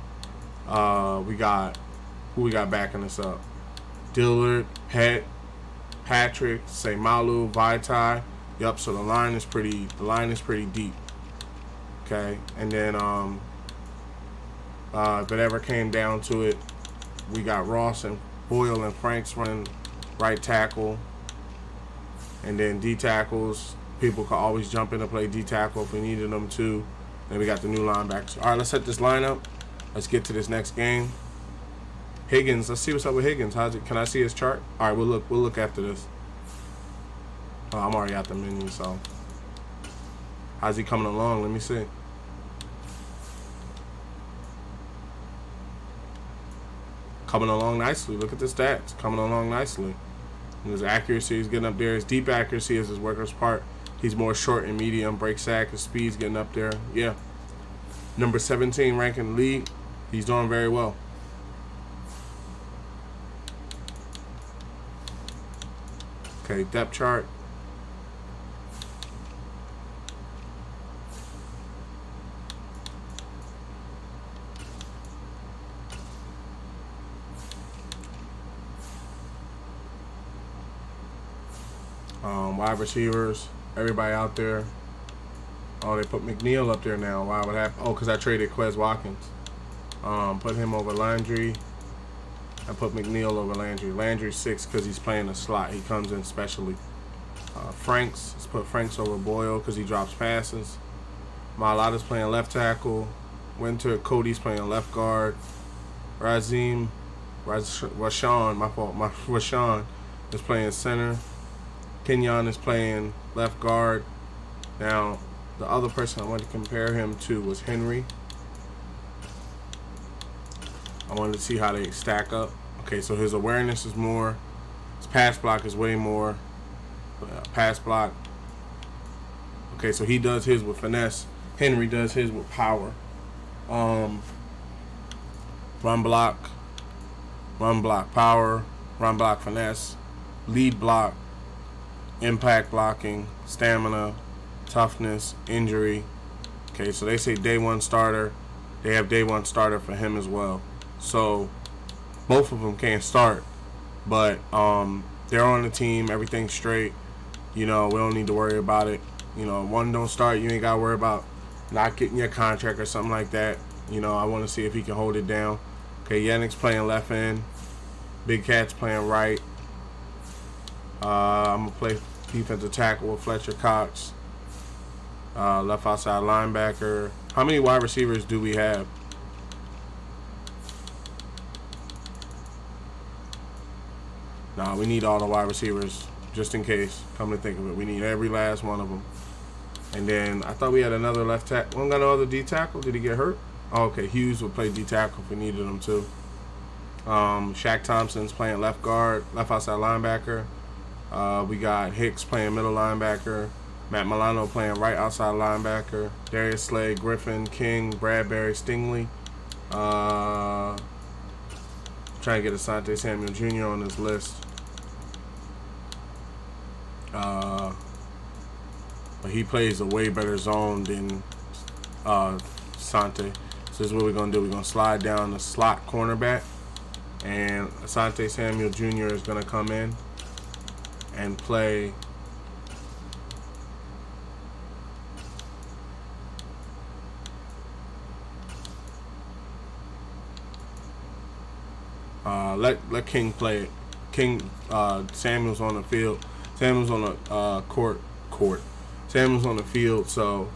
[SPEAKER 1] we got who we got backing us up? Dillard, Patrick, Seimalu, Vaitai. Yup, so the line is pretty deep. Okay, and then if it ever came down to it, we got Ross and Boyle and Franks running right tackle, and then D tackles. People could always jump in to play D tackle if we needed them to. Then we got the new linebackers. All right, let's set this lineup. Let's get to this next game. Higgins, let's see what's up with Higgins. How's it? Can I see his chart? All right, we'll look after this. Oh, I'm already at the menu, so how's he coming along? Let me see. Coming along nicely. Look at the stats. Coming along nicely. And his accuracy is getting up there. His deep accuracy is his worker's part. He's more short and medium. Break sack. His speed's getting up there. Yeah. Number 17 rank in the league. He's doing very well. Okay, depth chart. Wide receivers, everybody out there. Oh, they put McNeil up there now. Why would happen? Oh, because I traded Quez Watkins. Put him over Landry. I put McNeil over Landry. Landry's 6 because he's playing a slot. He comes in specially. Franks, let's put Franks over Boyle because he drops passes. Mailata's playing left tackle. Cody's playing left guard. Rashawn is playing center. Kenyon is playing left guard. Now, the other person I wanted to compare him to was Henry. I wanted to see how they stack up. Okay, so his awareness is more. His pass block is way more. Pass block. Okay, so he does his with finesse. Henry does his with power. Run block, power, run block, finesse, lead block, impact blocking, stamina, toughness, injury. Okay, so they say day one starter. They have day one starter for him as well. So both of them can't start, but they're on the team. Everything's straight. You know, we don't need to worry about it. You know, one don't start, you ain't got to worry about not getting your contract or something like that. You know, I want to see if he can hold it down. Okay, Yannick's playing left end. Big Cat's playing right. I'm going to play defensive tackle with Fletcher Cox. Left outside linebacker. How many wide receivers do we have? Nah, we need all the wide receivers just in case. Come to think of it, we need every last one of them. And then I thought we had another left tackle. We don't got no other D tackle. Did he get hurt? Oh, okay, Hughes will play D tackle if we needed him to. Shaq Thompson's playing left guard, left outside linebacker. We got Hicks playing middle linebacker. Matt Milano playing right outside linebacker. Darius Slade, Griffin, King, Bradbury, Stingley. Trying to get Asante Samuel Jr. on this list. But he plays a way better zone than Asante. So this is what we're going to do. We're going to slide down the slot cornerback. And Asante Samuel Jr. is going to come in and play let King play it. Samuel's on the field. Samuel's on the court. Samuel's on the field, so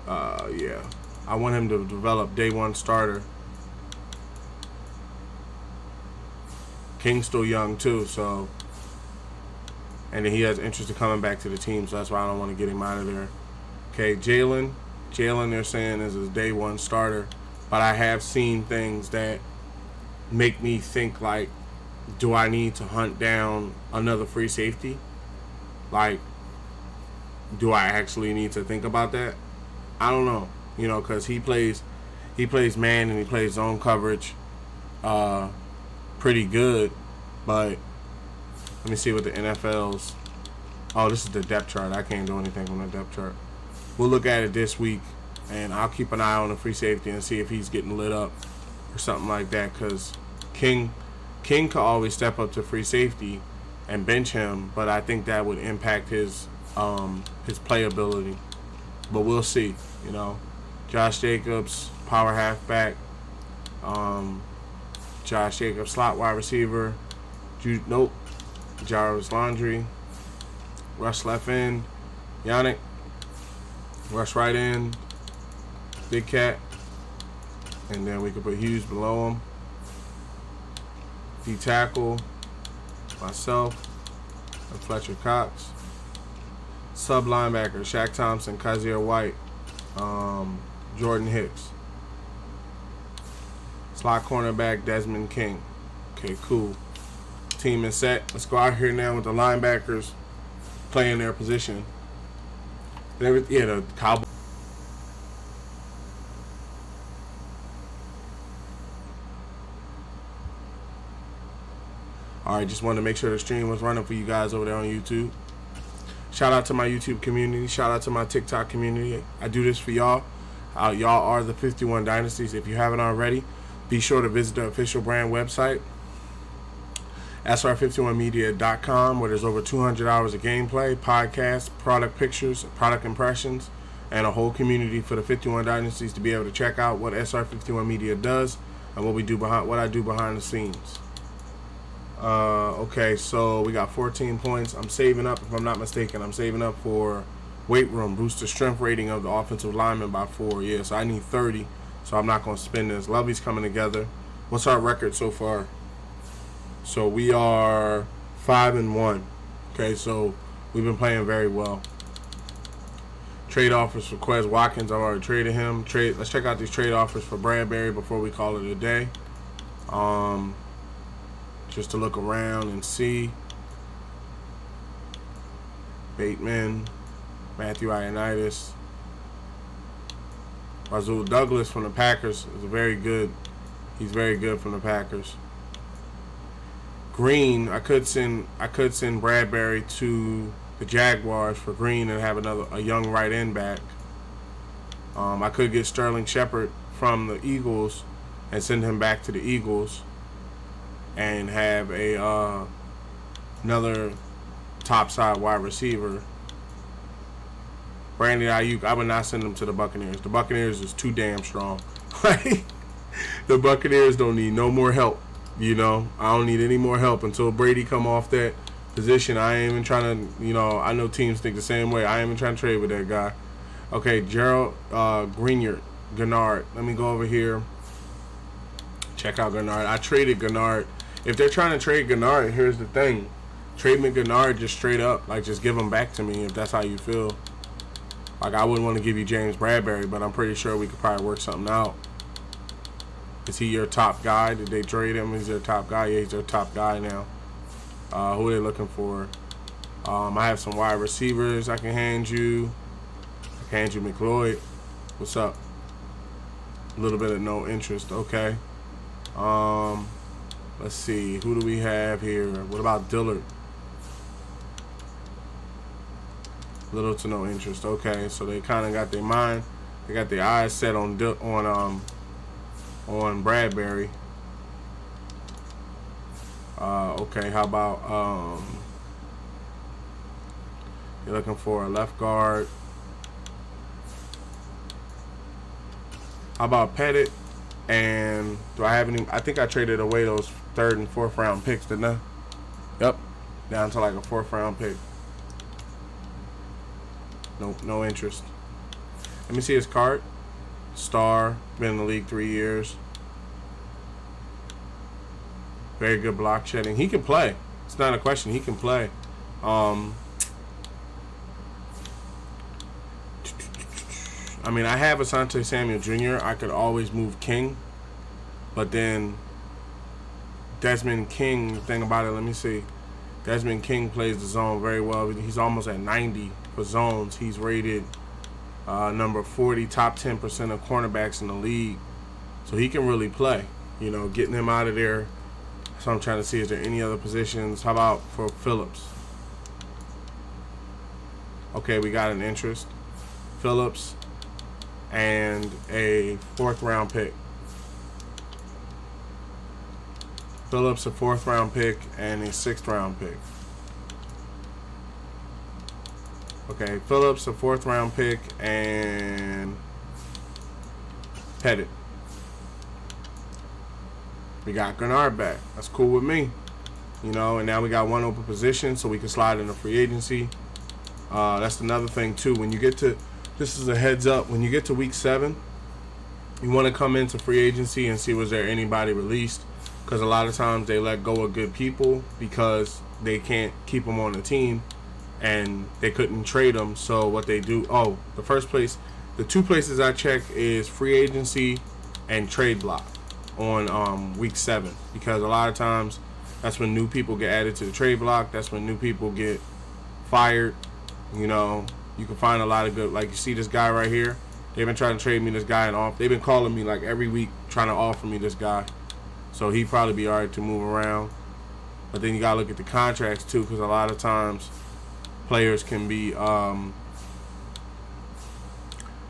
[SPEAKER 1] yeah. I want him to develop day one starter. King's still young too, so, and then he has interest in coming back to the team, so that's why I don't want to get him out of there. Okay, Jalen they're saying is his day one starter, but I have seen things that make me think like, do I need to hunt down another free safety? Like, do I actually need to think about that? I don't know. you know, because he plays man and he plays zone coverage pretty good. But let me see what the NFL's. Oh, this is the depth chart. I can't do anything on the depth chart. We'll look at it this week, and I'll keep an eye on the free safety and see if he's getting lit up or something like that, because King could always step up to free safety and bench him, but I think that would impact his playability. But we'll see, you know. Josh Jacobs, power halfback. Josh Jacobs, slot wide receiver. Jarvis Landry. Rush left end. Yannick. Rush right end. Big Cat. And then we could put Hughes below him. D tackle. Myself. And Fletcher Cox. Sub linebacker. Shaq Thompson. Kaiser White. Jordan Hicks. Slot cornerback. Desmond King. Okay, cool. Team is set. Let's go out here now with the linebackers playing their position. The Cowboys. Alright, just wanted to make sure the stream was running for you guys over there on YouTube. Shout out to my YouTube community. Shout out to my TikTok community. I do this for y'all. Y'all are the 51 Dynasties. If you haven't already, be sure to visit the official brand website, sr51media.com, where there's over 200 hours of gameplay, podcasts, product pictures, product impressions, and a whole community for the 51 Dynasties to be able to check out what SR51 Media does and what I do behind the scenes. Okay, so we got 14 points. I'm saving up, if I'm not mistaken, I'm saving up for weight room, boost the strength rating of the offensive lineman by 4. Yeah, so I need 30, so I'm not going to spend this. Lovey's coming together. What's our record so far? So we are 5-1. Okay, so we've been playing very well. Trade offers for Quez Watkins. I've already traded him. Let's check out these trade offers for Bradbury before we call it a day. Just to look around and see. Bateman, Matthew Ioannidis, Rasul Douglas from the Packers is very good. He's very good from the Packers. Green, I could send Bradbury to the Jaguars for Green and have a young right end back. I could get Sterling Shepard from the Eagles and send him back to the Eagles and have another topside wide receiver. Brandon Ayuk, I would not send him to the Buccaneers. The Buccaneers is too damn strong. The Buccaneers don't need no more help. You know, I don't need any more help until Brady come off that position. I ain't even trying to, I know teams think the same way. I ain't even trying to trade with that guy. Okay, Gerald Gennard. Let me go over here. Check out Gennard. I traded Gennard. If they're trying to trade Gennard, here's the thing. Trade me Gennard just straight up. Like, just give him back to me if that's how you feel. Like, I wouldn't want to give you James Bradbury, but I'm pretty sure we could probably work something out. Is he your top guy? Did they trade him? He's their top guy? Yeah, he's their top guy now. Who are they looking for? I have some wide receivers I can hand you. I can hand you McLeod. What's up? A little bit of no interest. Okay. Let's see. Who do we have here? What about Dillard? Little to no interest. Okay, so they kind of got their mind. They got their eyes set on Bradbury. Okay, how about you're looking for a left guard. How about Pettit? And do I have any? I think I traded away those 3rd and 4th round picks, didn't I? Yep, down to like a 4th round pick. No interest. Let me see his card. Star, been in the league 3 years. Very good block shedding. He can play. It's not a question. He can play. I mean, I have Asante Samuel Jr. I could always move King. But then Desmond King, the thing about it, let me see. Desmond King plays the zone very well. He's almost at 90 for zones. He's rated number 40, top 10% of cornerbacks in the league. So he can really play. You know, getting him out of there. So I'm trying to see, is there any other positions? How about for Phillips? Okay, we got an interest. Phillips and a 4th round pick. Phillips, a 4th round pick, and a 6th round pick. Okay, Phillips, a 4th round pick, and Pettit. We got Grenard back. That's cool with me. You know, and now we got one open position, so we can slide into free agency. That's another thing, too. When you get to, this is a heads up, when you get to week 7, you want to come into free agency and see was there anybody released. Because a lot of times they let go of good people because they can't keep them on the team and they couldn't trade them. So what they do, the 2 places I check is free agency and trade block on week 7. Because a lot of times that's when new people get added to the trade block. That's when new people get fired. You know, you can find a lot of good, like you see this guy right here. They've been trying to trade me this guy and off. They've been calling me like every week trying to offer me this guy. So he'd probably be all right to move around. But then you got to look at the contracts, too, because a lot of times players can be on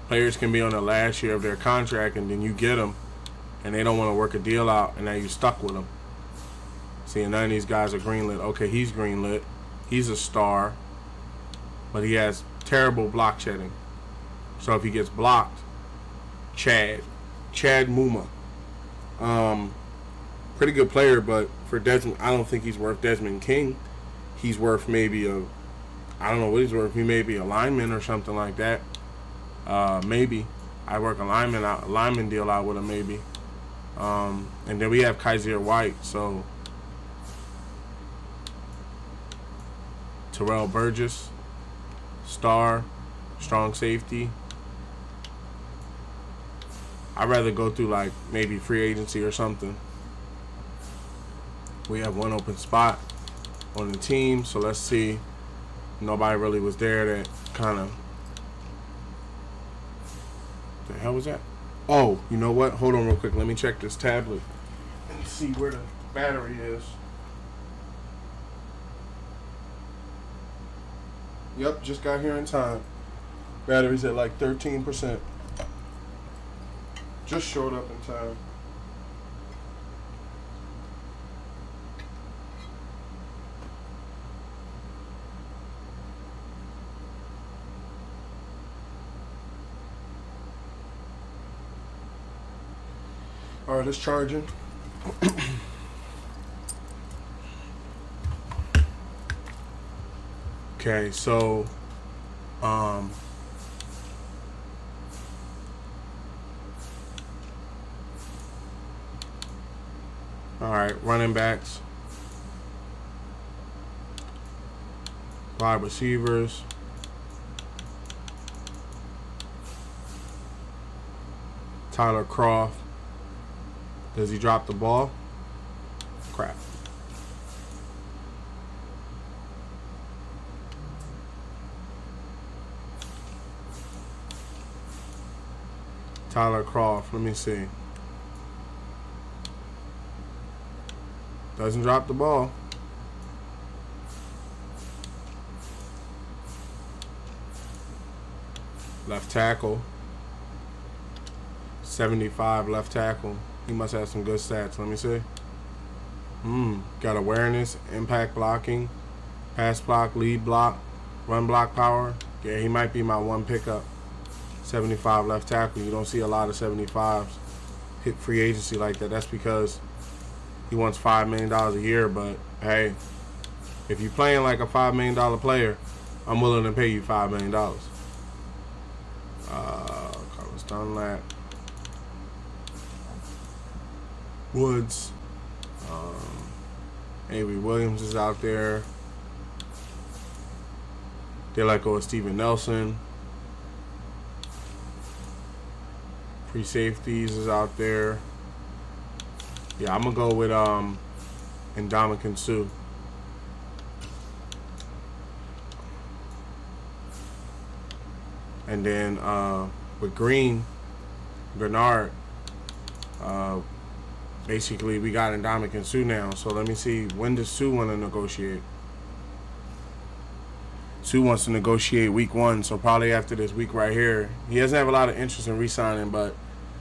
[SPEAKER 1] the last year of their contract, and then you get them, and they don't want to work a deal out, and now you're stuck with them. See, and none of these guys are greenlit. Okay, he's greenlit. He's a star, but he has terrible block shedding. So if he gets blocked, Chad Muma. Pretty good player, but for Desmond, I don't think he's worth Desmond King. He's worth maybe I don't know what he's worth. He may be a lineman or something like that. Maybe. I work a lineman deal out with him maybe. And then we have Kaiser White, so Terrell Burgess, star, strong safety. I'd rather go through like maybe free agency or something. We have one open spot on the team, so let's see. Nobody really was there that kind of... The hell was that? Oh, you know what? Hold on real quick. Let me check this tablet and see where the battery is. Yep, just got here in time. Battery's at like 13%. Just showed up in time. All right, it's charging. Okay, so all right, running backs, wide receivers, Tyler Croft. Does he drop the ball? Crap. Tyler Croft, let me see. Doesn't drop the ball. Left tackle. 75 left tackle. He must have some good stats. Let me see. Got awareness, impact blocking, pass block, lead block, run block power. Yeah, he might be my one pickup. 75 left tackle. You don't see a lot of 75s hit free agency like that. That's because he wants $5 million a year. But hey, if you're playing like a $5 million player, I'm willing to pay you $5 million. Carlos Dunlap. Woods, Avery Williams is out there. They let go of Steven Nelson. Free safeties is out there. Yeah, I'm gonna go with Ndamukong Suh. And then with Green, Bernard, basically we got Ndamukong Suh now. So let me see, when does Suh want to negotiate? Suh wants to negotiate week 1, so probably after this week right here. He doesn't have a lot of interest in re-signing, but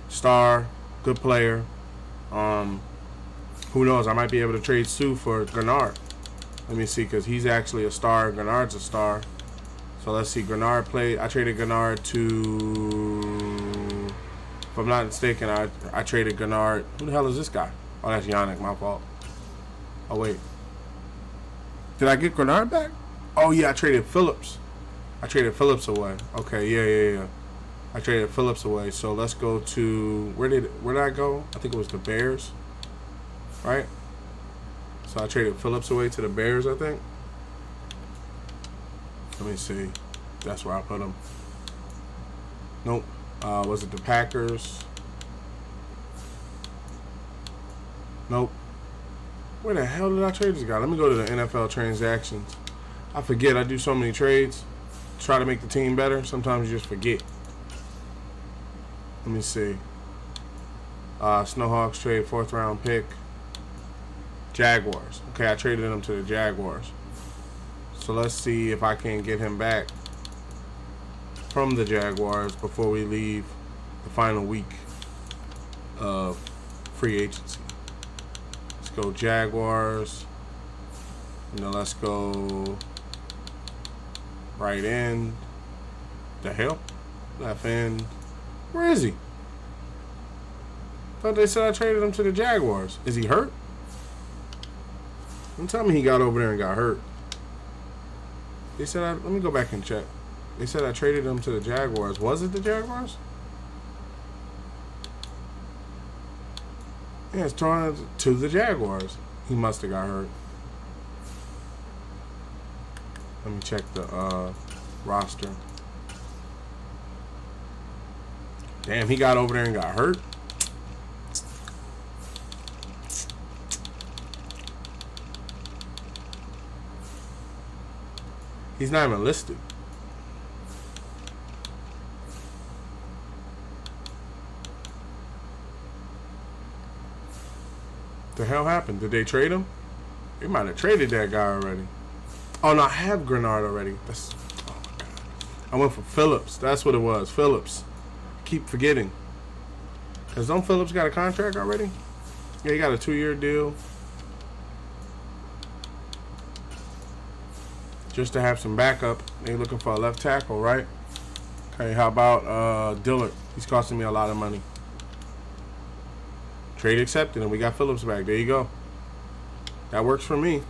[SPEAKER 1] star, good player. Who knows? I might be able to trade Suh for Grenard. Let me see, because he's actually a star. Grenard's a star. So let's see. Grenard played. I traded Grenard to... If I'm not mistaken, I traded Grenard. Who the hell is this guy? Oh, that's Yannick. My fault. Oh, wait. Did I get Grenard back? Oh, yeah. I traded Phillips. I traded Phillips away. Okay, yeah. I traded Phillips away. So let's go to... Where did I go? I think it was the Bears. Right? So I traded Phillips away to the Bears, I think. Let me see. That's where I put him. Nope. Was it the Packers? Nope. Where the hell did I trade this guy? Let me go to the NFL transactions. I forget. I do so many trades. Try to make the team better. Sometimes you just forget. Let me see. Snowhawks trade 4th round pick. Jaguars. Okay, I traded him to the Jaguars. So let's see if I can get him back from the Jaguars before we leave the final week of free agency. Let's go Jaguars. Let's go right end. The hell? Left end. Where is he? Thought they said I traded him to the Jaguars. Is he hurt? Don't tell me he got over there and got hurt. They said, let me go back and check. They said I traded him to the Jaguars. Was it the Jaguars? Yeah, it's thrown to the Jaguars. He must have got hurt. Let me check the roster. Damn, he got over there and got hurt. He's not even listed. The hell happened? Did they trade him? They might have traded that guy already. Oh no, I have Grenard already. Oh my god. I went for Phillips. That's what it was. Phillips. Keep forgetting. Cause don't Phillips got a contract already? Yeah, he got a 2-year deal. Just to have some backup. They looking for a left tackle, right? Okay, how about Dillard? He's costing me a lot of money. Trade accepted, and we got Phillips back. There you go. That works for me.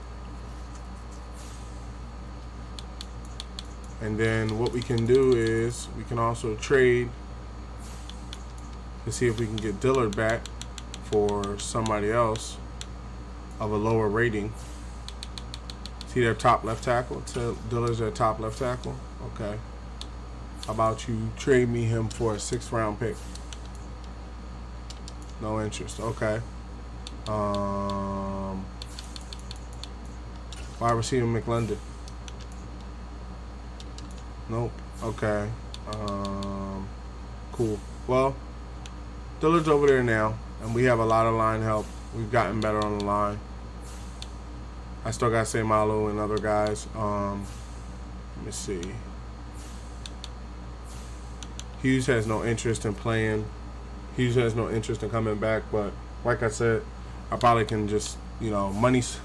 [SPEAKER 1] And then what we can do is we can also trade to see if we can get Dillard back for somebody else of a lower rating. See their top left tackle? Dillard's their top left tackle? Okay. How about you trade me him for a 6th round pick? No interest. Okay. Wide receiver McLendon. Nope. Okay. Cool. Well, Dillard's over there now, and we have a lot of line help. We've gotten better on the line. I still got Semalu and other guys. Let me see. Hughes has no interest in playing. Hughes has no interest in coming back. But like I said, I probably can just, money's.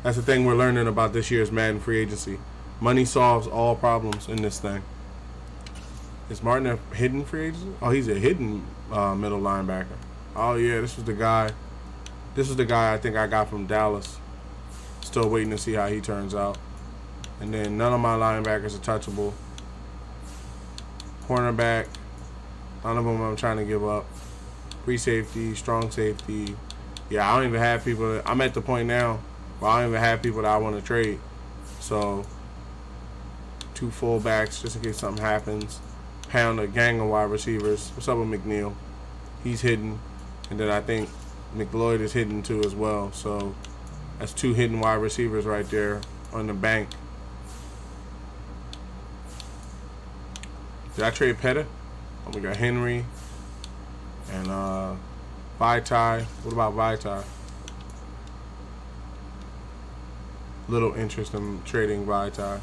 [SPEAKER 1] That's the thing we're learning about this year's Madden free agency. Money solves all problems in this thing. Is Martin a hidden free agent? Oh, he's a hidden middle linebacker. Oh yeah, this was the guy. This was the guy I think I got from Dallas. Still waiting to see how he turns out. And then none of my linebackers are touchable. Cornerback, none of them I'm trying to give up. Free safety, strong safety. Yeah, I don't even have people. I'm at the point now where I don't even have people that I want to trade. So, 2 fullbacks just in case something happens. Pound a gang of wide receivers. What's up with McNeil? He's hidden. And then I think McLeod is hidden too as well. So, that's 2 hidden wide receivers right there on the bank. Did I trade Pettit? Oh, we got Henry and Vitae. What about Vitae? Little interest in trading Vitae.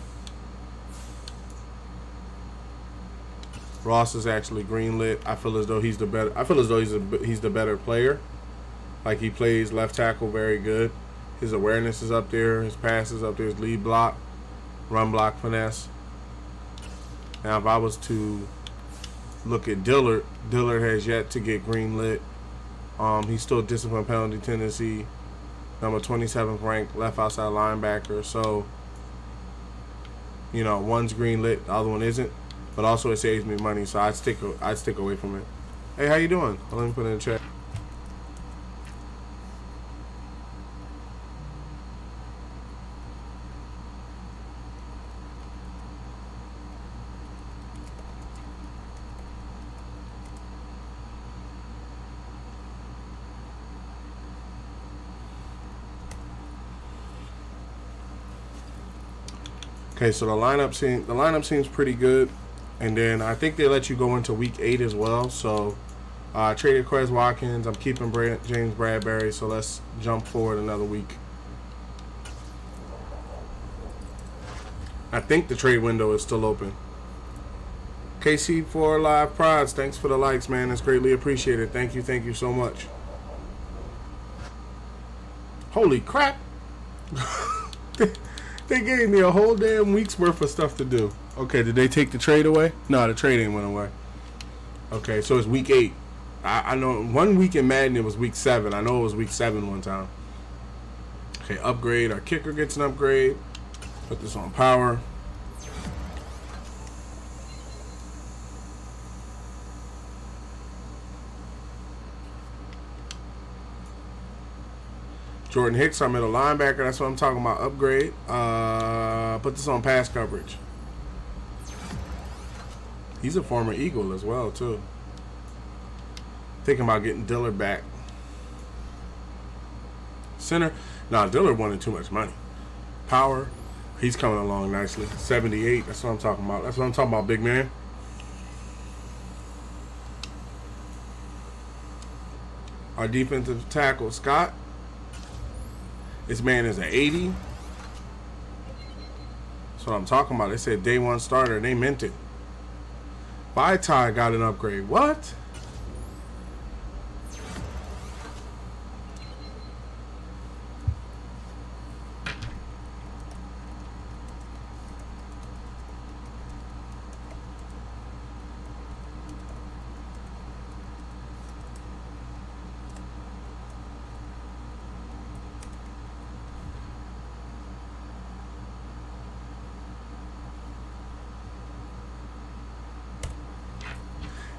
[SPEAKER 1] Ross is actually greenlit. I feel as though he's the better. I feel as though he's the better player. Like, he plays left tackle very good. His awareness is up there. His pass is up there. His lead block, run block finesse. Now, if I was to look at Dillard, Dillard has yet to get greenlit. He's still discipline penalty tendency. Number 27th ranked left outside linebacker. So, you know, one's greenlit, the other one isn't. But also it saves me money, so I'd stick away from it. Hey, how you doing? Let me put it in the chat. Okay, so the lineup seems pretty good. And then I think they let you go into week 8 as well. So I traded Quez Watkins. I'm keeping James Bradbury. So let's jump forward another week. I think the trade window is still open. KC4 Live Prods, thanks for the likes, man. It's greatly appreciated. Thank you so much. Holy crap. They gave me a whole damn week's worth of stuff to do. Okay, did they take the trade away? No, the trade ain't went away. Okay, so it's week 8. I know 1 week in Madden it was week 7. I know it was week 7 one time. Okay, upgrade. Our kicker gets an upgrade. Put this on power. Jordan Hicks, our middle linebacker. That's what I'm talking about. Upgrade. Put this on pass coverage. He's a former Eagle as well, too. Thinking about getting Dillard back. Center. Nah, Dillard wanted too much money. Power. He's coming along nicely. 78. That's what I'm talking about. That's what I'm talking about, big man. Our defensive tackle, Scott. This man is an 80. That's what I'm talking about. They said day 1 starter. They meant it. Vitae got an upgrade. What?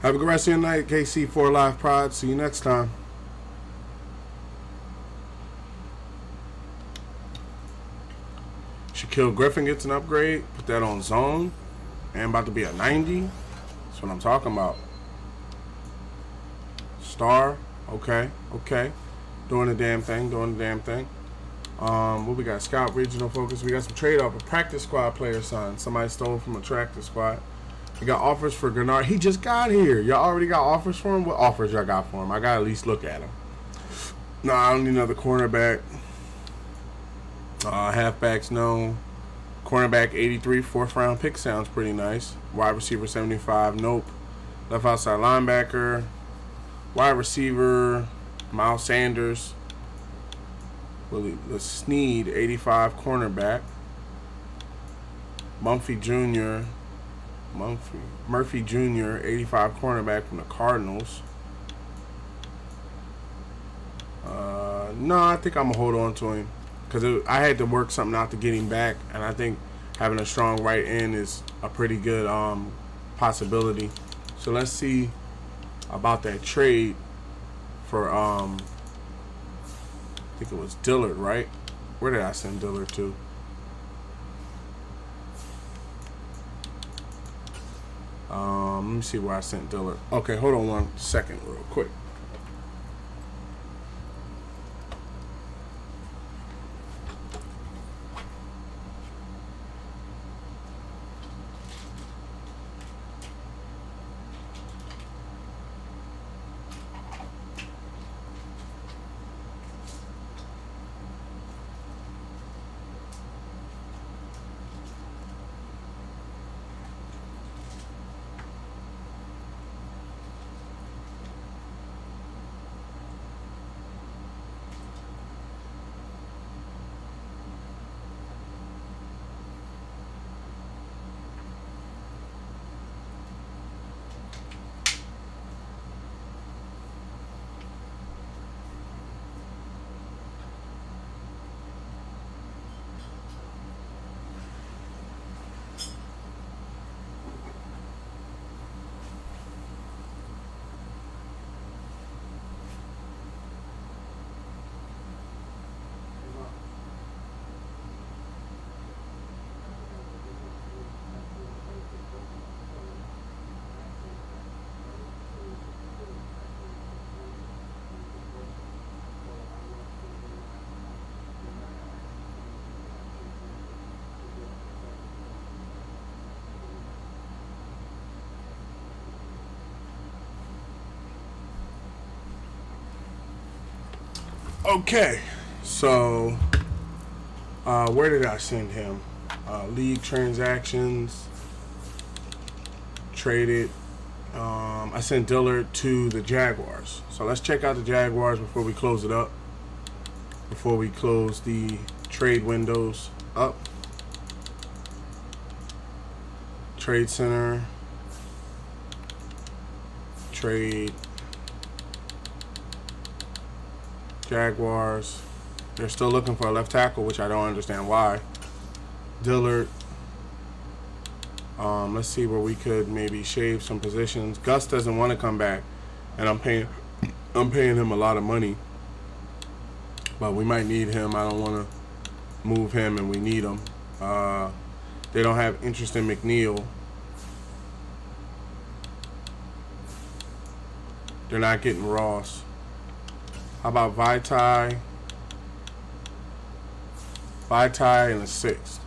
[SPEAKER 1] Have a good rest of your night, KC4 Live Prod. See you next time. Shaquille Griffin gets an upgrade. Put that on zone. And about to be a 90. That's what I'm talking about. Star. Okay. Doing the damn thing. What we got? Scout Regional Focus. We got some trade off. A practice squad player signed. Somebody stole from a practice squad. We got offers for Gennard. He just got here. Y'all already got offers for him? What offers y'all got for him? I got to at least look at him. No, I don't need another cornerback. Halfbacks, no. Cornerback, 83, 4th round pick sounds pretty nice. Wide receiver, 75, nope. Left outside linebacker. Wide receiver, Miles Sanders. Willie Sneed, 85, cornerback. Murphy Jr., 85 cornerback from the Cardinals. No, I think I'm going to hold on to him. Because I had to work something out to get him back. And I think having a strong right end is a pretty good possibility. So let's see about that trade for, I think it was Dillard, right? Where did I send Dillard to? Let me see where I sent Dillard. Okay, hold on 1 second real quick. Okay, so where did I send him? League transactions, traded. I sent Dillard to the Jaguars. So let's check out the Jaguars before we close it up. Before we close the trade windows up. Trade Center. Trade. Jaguars. They're still looking for a left tackle, which I don't understand why. Dillard. Let's see where we could maybe shave some positions. Gus doesn't want to come back, and I'm paying him a lot of money. But we might need him. I don't want to move him, and we need him. They don't have interest in McNeil. They're not getting Ross. How about Vitae? Vitae in the 6th.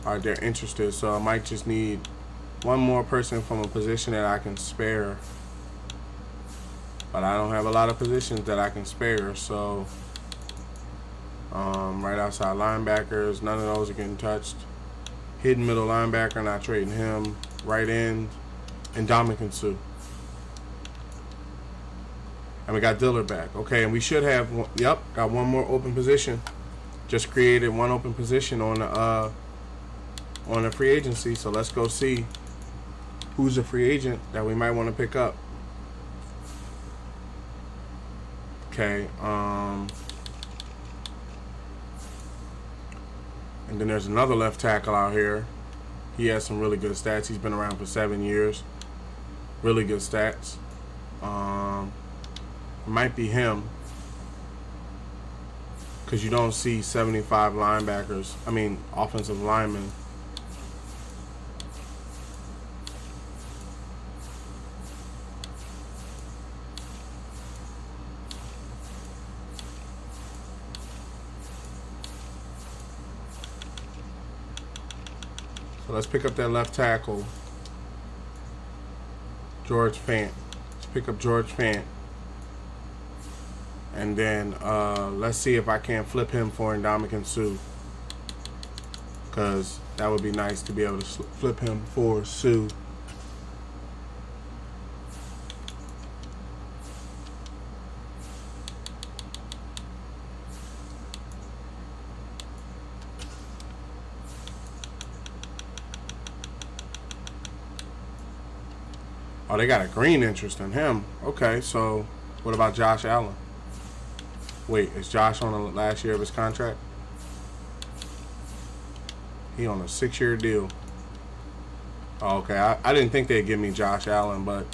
[SPEAKER 1] Alright, they're interested, so I might just need one more person from a position that I can spare. But I don't have a lot of positions that I can spare, so right outside linebackers, none of those are getting touched. Hidden middle linebacker, not trading him. Right end, and Dominican Sue. And we got Dillard back. Okay, and we should have one, got one more open position. Just created one open position on the free agency. So let's go see who's a free agent that we might want to pick up. Okay, and then there's another left tackle out here. He has some really good stats. He's been around for 7 years. Really good stats. Might be him, because you don't see 75 linebackers. I mean, offensive linemen. So let's pick up that left tackle, George Fant. Let's pick up George Fant. And then let's see if I can't flip him for Ndamukong Suh, because that would be nice to be able to flip him for Sue. Oh, they got a green interest in him. Okay, so what about Josh Allen? Wait, is Josh on the last year of his contract? He on a 6-year deal. Oh, okay, I didn't think they'd give me Josh Allen, but,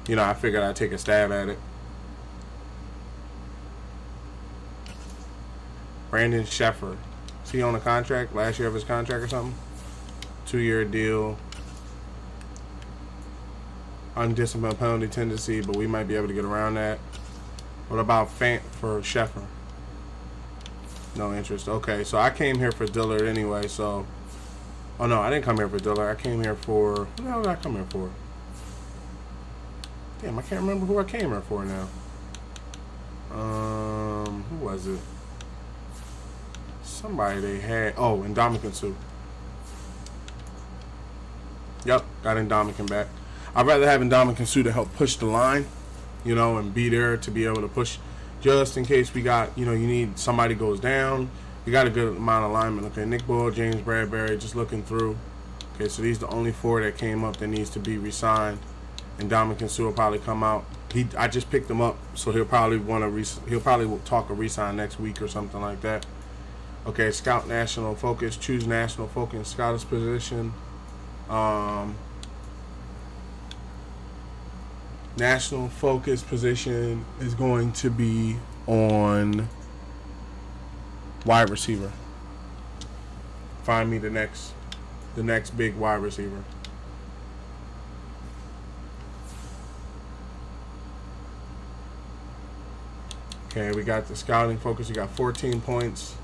[SPEAKER 1] you know, I figured I'd take a stab at it. Brandon Sheffer. Is he on a contract? Last year of his contract or something? 2-year deal. Undisciplined penalty tendency, but we might be able to get around that. What about Fant for Sheffer? No interest. Okay, so I came here for Dillard anyway, so... Oh, no, I didn't come here for Dillard. I came here for... What the hell did I come here for? Damn, I can't remember who I came here for now. Who was it? Somebody they had... Oh, Ndamukong Suh. Yep, got Ndamukong back. I'd rather have Ndamukong Suh to help push the line, you know, and be there to be able to push, just in case we got, you know, you need somebody goes down. We got a good amount of linemen. Okay, Nick Boyle, James Bradbury, just looking through. Okay, so these are the only 4 that came up that needs to be re-signed. And Ndamukong Suh will probably come out. I just picked him up, so he'll probably want to he'll probably talk a re-sign next week or something like that. Okay, scout national focus, choose national focus, scout's position. National focus position is going to be on wide receiver. Find me the next big wide receiver. Okay, we got the scouting focus. You got 14 points.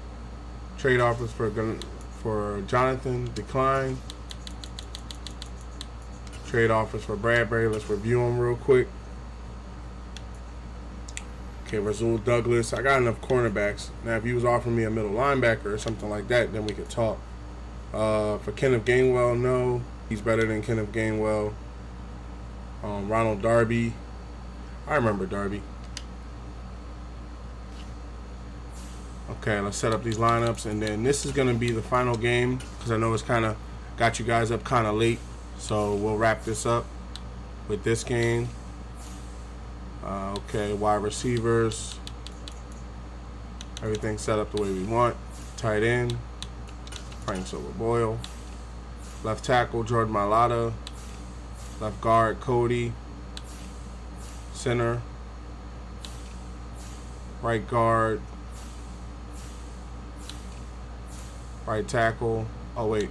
[SPEAKER 1] Trade offers for Jonathan decline. Trade offers for Bradbury. Let's review them real quick. Okay, Rasul Douglas. I got enough cornerbacks. Now, if you was offering me a middle linebacker or something like that, then we could talk. For Kenneth Gainwell, no. He's better than Kenneth Gainwell. Ronald Darby. I remember Darby. Okay, let's set up these lineups. And then this is going to be the final game because I know it's kind of got you guys up kind of late. So we'll wrap this up with this game. Okay, wide receivers. Everything set up the way we want. Tight end, Frank Silver Boyle. Left tackle, Jordan Mailata. Left guard, Cody. Center. Right guard. Right tackle. Oh, wait.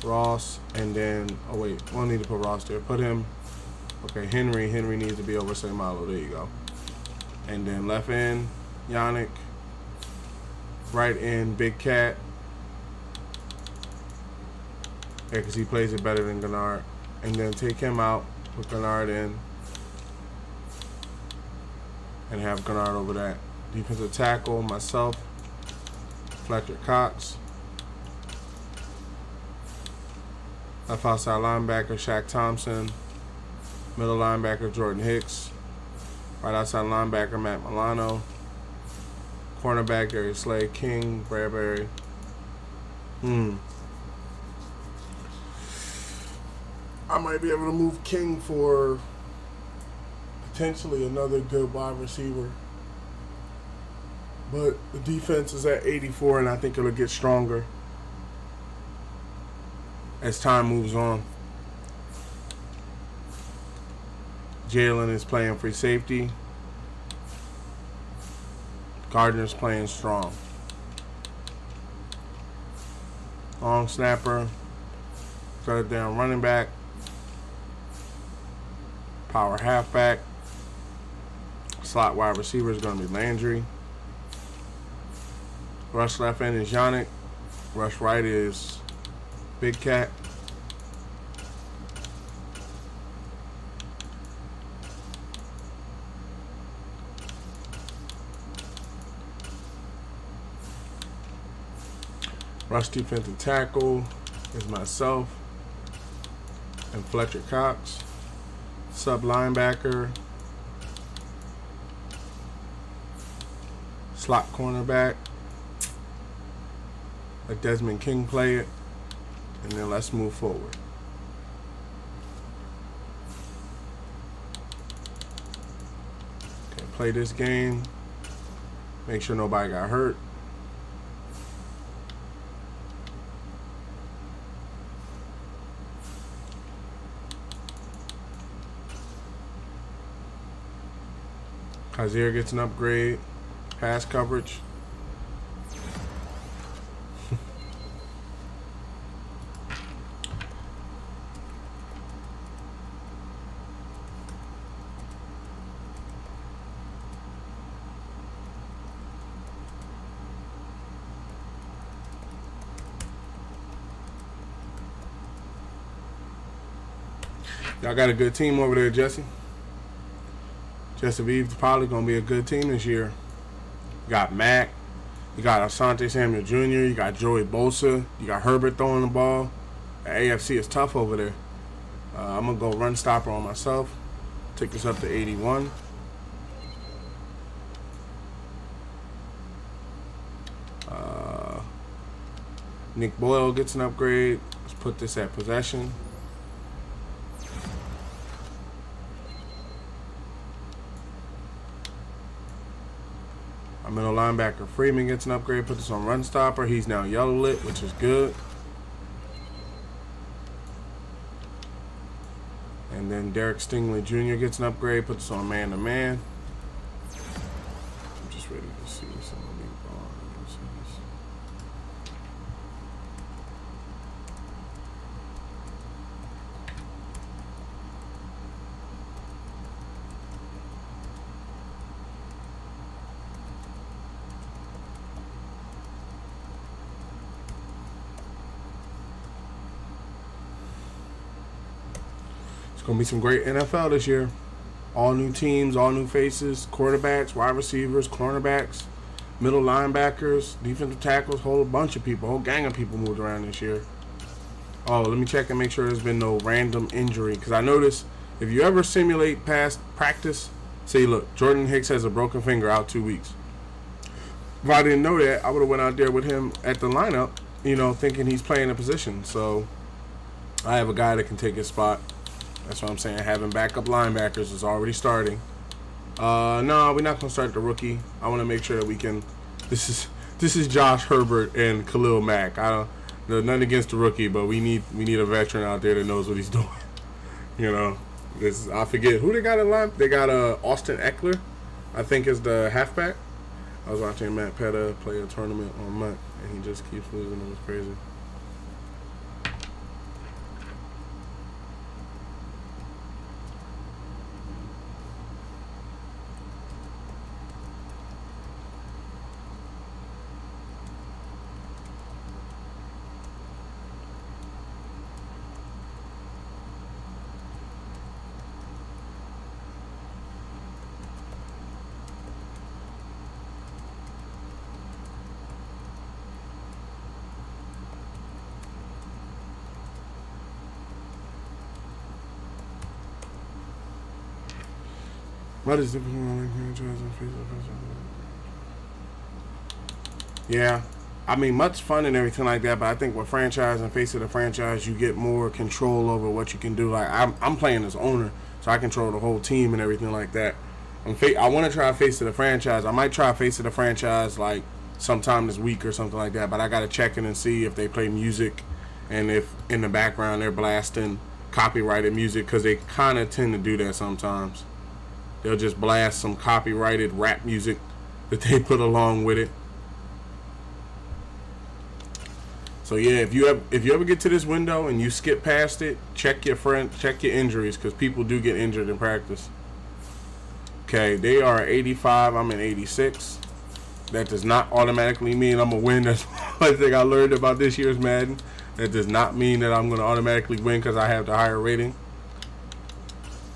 [SPEAKER 1] Ross. And then, oh, wait. We'll need to put Ross there. Put him. Okay, Henry. Henry needs to be over Malo. There you go. And then left end, Yannick. Right end, Big Cat. Yeah, because he plays it better than Gennard. And then take him out, put Gennard in. And have Gennard over that. Defensive tackle, myself. Fletcher Cox. Left outside linebacker, Shaq Thompson. Middle linebacker, Jordan Hicks. Right outside linebacker, Matt Milano. Cornerback, Darius Slay. King, Bradbury. I might be able to move King for potentially another good wide receiver. But the defense is at 84, and I think it'll get stronger as time moves on. Jalen is playing free safety. Gardner's playing strong. Long snapper. Third down running back. Power halfback. Slot wide receiver is going to be Landry. Rush left end is Yannick. Rush right is Big Cat. Rush defensive tackle is myself and Fletcher Cox. Sub linebacker. Slot cornerback. Let Desmond King play it. And then let's move forward. Okay, play this game. Make sure nobody got hurt. Kaiser gets an upgrade. Pass coverage. Y'all got a good team over there, Jesse. Jesse Reeves probably going to be a good team this year. You got Mac. You got Asante Samuel Jr. You got Joey Bosa. You got Herbert throwing the ball. The AFC is tough over there. I'm going to go run stopper on myself. Take this up to 81. Nick Boyle gets an upgrade. Let's put this at possession. Our middle linebacker Freeman gets an upgrade. Put this on run stopper. He's now yellow lit, which is good. And then Derek Stingley Jr. gets an upgrade. Put this on man to man. I'm just ready to see some of these balls. It's going to be some great NFL this year. All new teams, all new faces, quarterbacks, wide receivers, cornerbacks, middle linebackers, defensive tackles, whole bunch of people, whole gang of people moved around this year. Oh, let me check and make sure there's been no random injury. Because I noticed if you ever simulate past practice, say, look, Jordan Hicks has a broken finger out 2 weeks. If I didn't know that, I would have went out there with him at the lineup, you know, thinking he's playing a position. So I have a guy that can take his spot. That's what I'm saying. Having backup linebackers is already starting. No, we're not going to start the rookie. I want to make sure that we can. This is Josh Herbert and Khalil Mack. I don't know nothing against the rookie, but we need a veteran out there that knows what he's doing. You know, I forget who they got in line. They got Austin Eckler, I think is the halfback. I was watching Matt Petta play a tournament on Month, and he just keeps losing. It was crazy. What is it? Yeah, I mean, much fun and everything like that, but I think with franchise and face of the franchise, you get more control over what you can do. Like, I'm playing as owner, so I control the whole team and everything like that. I want to try face of the franchise. I might try face of the franchise like sometime this week or something like that, but I got to check in and see if they play music and if in the background they're blasting copyrighted music, because they kind of tend to do that sometimes. They'll just blast some copyrighted rap music that they put along with it. So yeah, if you ever get to this window and you skip past it, check your injuries, because people do get injured in practice. Okay, they are 85. I'm in 86. That does not automatically mean I'm gonna win. That's one thing I learned about this year's Madden. That does not mean that I'm gonna automatically win because I have the higher rating.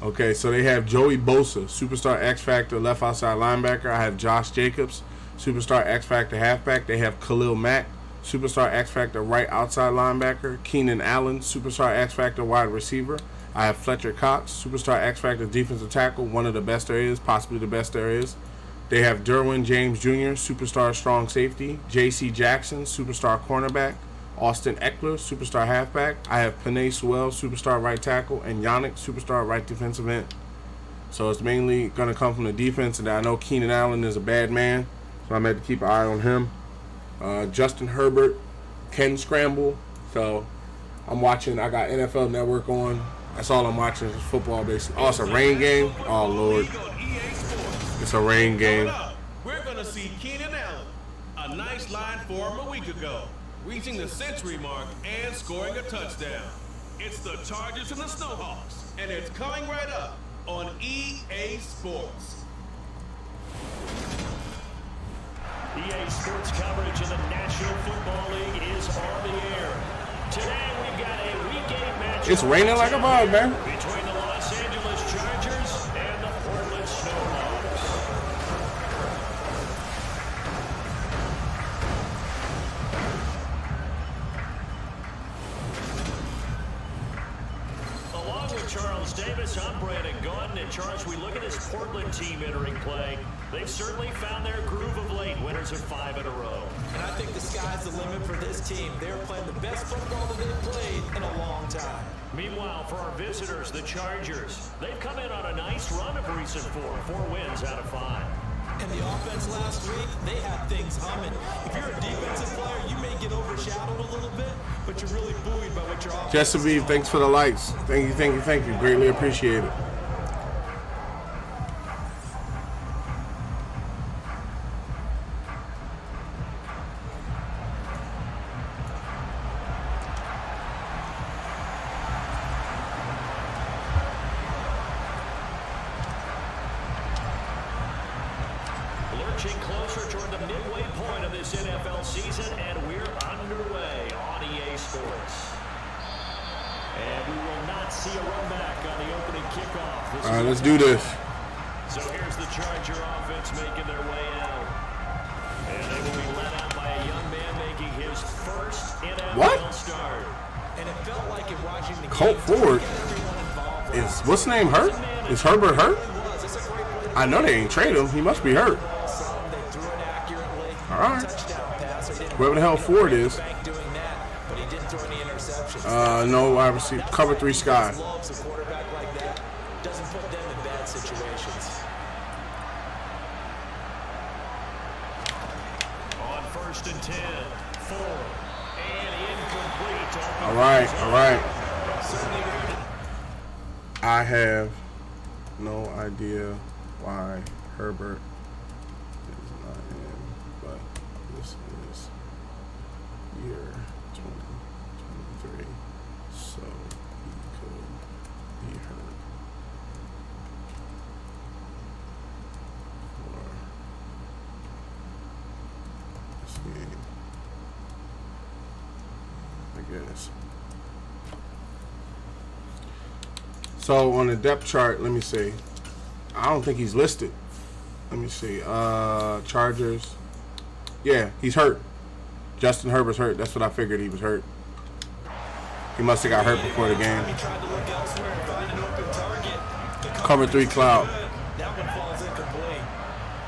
[SPEAKER 1] Okay, so they have Joey Bosa, superstar X Factor left outside linebacker. I have Josh Jacobs, superstar X Factor halfback. They have Khalil Mack, superstar X Factor right outside linebacker. Keenan Allen, superstar X Factor wide receiver. I have Fletcher Cox, superstar X Factor defensive tackle, one of the best there is, possibly the best there is. They have Derwin James Jr., superstar strong safety. J.C. Jackson, superstar cornerback. Austin Eckler, superstar halfback. I have Penei Sewell, superstar right tackle, and Yannick, superstar right defensive end. So it's mainly going to come from the defense, and I know Keenan Allen is a bad man, so I'm going to have to keep an eye on him. Justin Herbert can scramble, so I'm watching. I got NFL Network on. That's all I'm watching is football, basically. Oh, it's a rain game? Oh, Lord. It's a rain game.
[SPEAKER 2] We're going to see Keenan Allen, a nice line for him a week ago, reaching the century mark and scoring a touchdown. It's the Chargers and the Snowhawks, and it's coming right up on EA Sports.
[SPEAKER 3] EA Sports coverage of the National Football League is on the air. Today we've got a week 8 matchup.
[SPEAKER 1] It's raining like a bug, man.
[SPEAKER 3] Between the Los Angeles Chargers and the Portland Snowhawks. Along with Charles Davis, I'm Brandon Gaudin. And Charles, we look at this Portland team entering play. They've certainly found their groove of late, winners of 5 in a row.
[SPEAKER 4] And I think the sky's the limit for this team. They're playing the best football that they've played in a long time.
[SPEAKER 3] Meanwhile, for our visitors, the Chargers, they've come in on a nice run of recent form, 4 wins out of 5.
[SPEAKER 4] And the offense last week, they had things humming. If you're a defensive player, you may get overshadowed a little bit, but you're really buoyed by what your offense is.
[SPEAKER 1] Jesse, thanks for the likes. Thank you. Greatly appreciate it.
[SPEAKER 3] Lurching closer toward the midway point of this NFL season, and we're underway on EA Sports. And we will not see a run back on the opening kickoff.
[SPEAKER 1] All right, let's do this.
[SPEAKER 3] So here's the Charger offense making their way out. And they will be led out by a young man making his first NFL start.
[SPEAKER 4] And it felt like in watching the
[SPEAKER 1] Colt Ford is, what's his name, hurt? Is Herbert hurt? I know they ain't trade him. He must be hurt. All right. Whoever the hell Ford is. No, I receive cover 3 Sky.
[SPEAKER 4] Doesn't put them in bad situations.
[SPEAKER 3] On 1st and 10, 4, and incomplete.
[SPEAKER 1] All right, all right. I have no idea why Herbert is not in, but this is year 2023, so he could be hurt for this game, I guess. So on the depth chart, let me see. I don't think he's listed. Let me see. Chargers. Yeah, he's hurt. Justin Herbert's hurt. That's what I figured, he was hurt. He must have got hurt before the game. Cover 3 Cloud.
[SPEAKER 4] That one falls incomplete.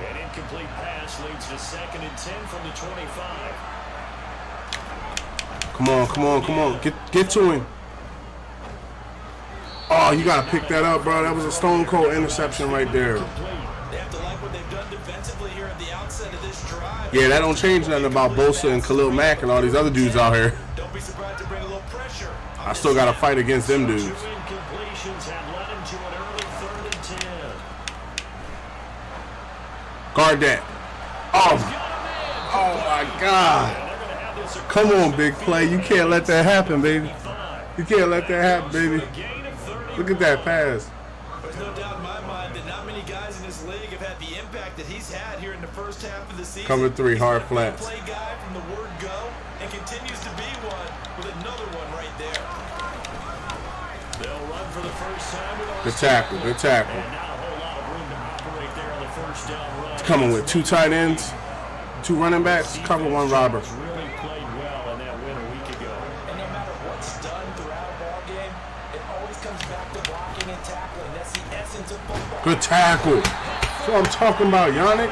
[SPEAKER 3] An incomplete pass leads to 2nd and 10 from the 25.
[SPEAKER 1] Come on, come on, come on. Get to him. Oh, you got to pick that up, bro. That was a stone cold interception right there.
[SPEAKER 4] They have to like what they've done defensively here at the outset of this drive.
[SPEAKER 1] Yeah, that don't change nothing about Bosa and Khalil Mack and all these other dudes out here.
[SPEAKER 4] Don't be surprised to bring a little pressure.
[SPEAKER 1] I still got to fight against them dudes.
[SPEAKER 3] 2 incompletions have led him to an early 3rd and 10.
[SPEAKER 1] Guard that. Oh my God. Come on, big play. You can't let that happen, baby. You can't let that happen, baby. Look at that pass.
[SPEAKER 4] There's no doubt in my mind that not many guys in this league have had the impact that he's had here in the first half of the season.
[SPEAKER 1] Cover 3, hard flats.
[SPEAKER 4] Play guy from the word go and continues to be one with another one right there.
[SPEAKER 3] They'll run for the first time with
[SPEAKER 1] Good tackle, good tackle.
[SPEAKER 3] and not a whole lot of room to operate there on the first down run.
[SPEAKER 1] It's coming with 2 tight ends, 2 running backs, cover 1 robber.
[SPEAKER 3] Really played well in that win a week ago.
[SPEAKER 4] And no matter what's done throughout a ball game, it always comes back to blocking and tackling. That's the essence of football.
[SPEAKER 1] Good tackle. That's what I'm talking about, Yannick.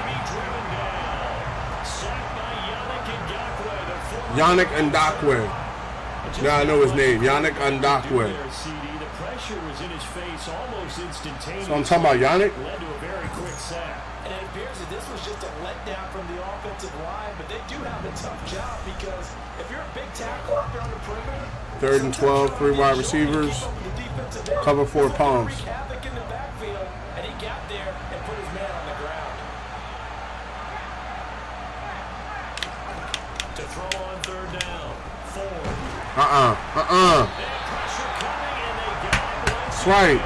[SPEAKER 1] Yannick Ndakwe. Now I know his name, Yannick Ndakwe.
[SPEAKER 3] The pressure was in his face almost instantaneously.
[SPEAKER 1] So I'm talking about Yannick.
[SPEAKER 3] Led to a very quick sack.
[SPEAKER 4] And it appears that this was just a letdown from the offensive line, but they do have a tough job because if you're a big tackle out there on the perimeter,
[SPEAKER 1] 3rd and 12, 3 wide receivers, cover 4 palms.
[SPEAKER 4] havoc in the backfield, and he got there and put his man on the ground.
[SPEAKER 3] To throw on 3rd down. 4. Pressure coming, and they got him.
[SPEAKER 1] That's right.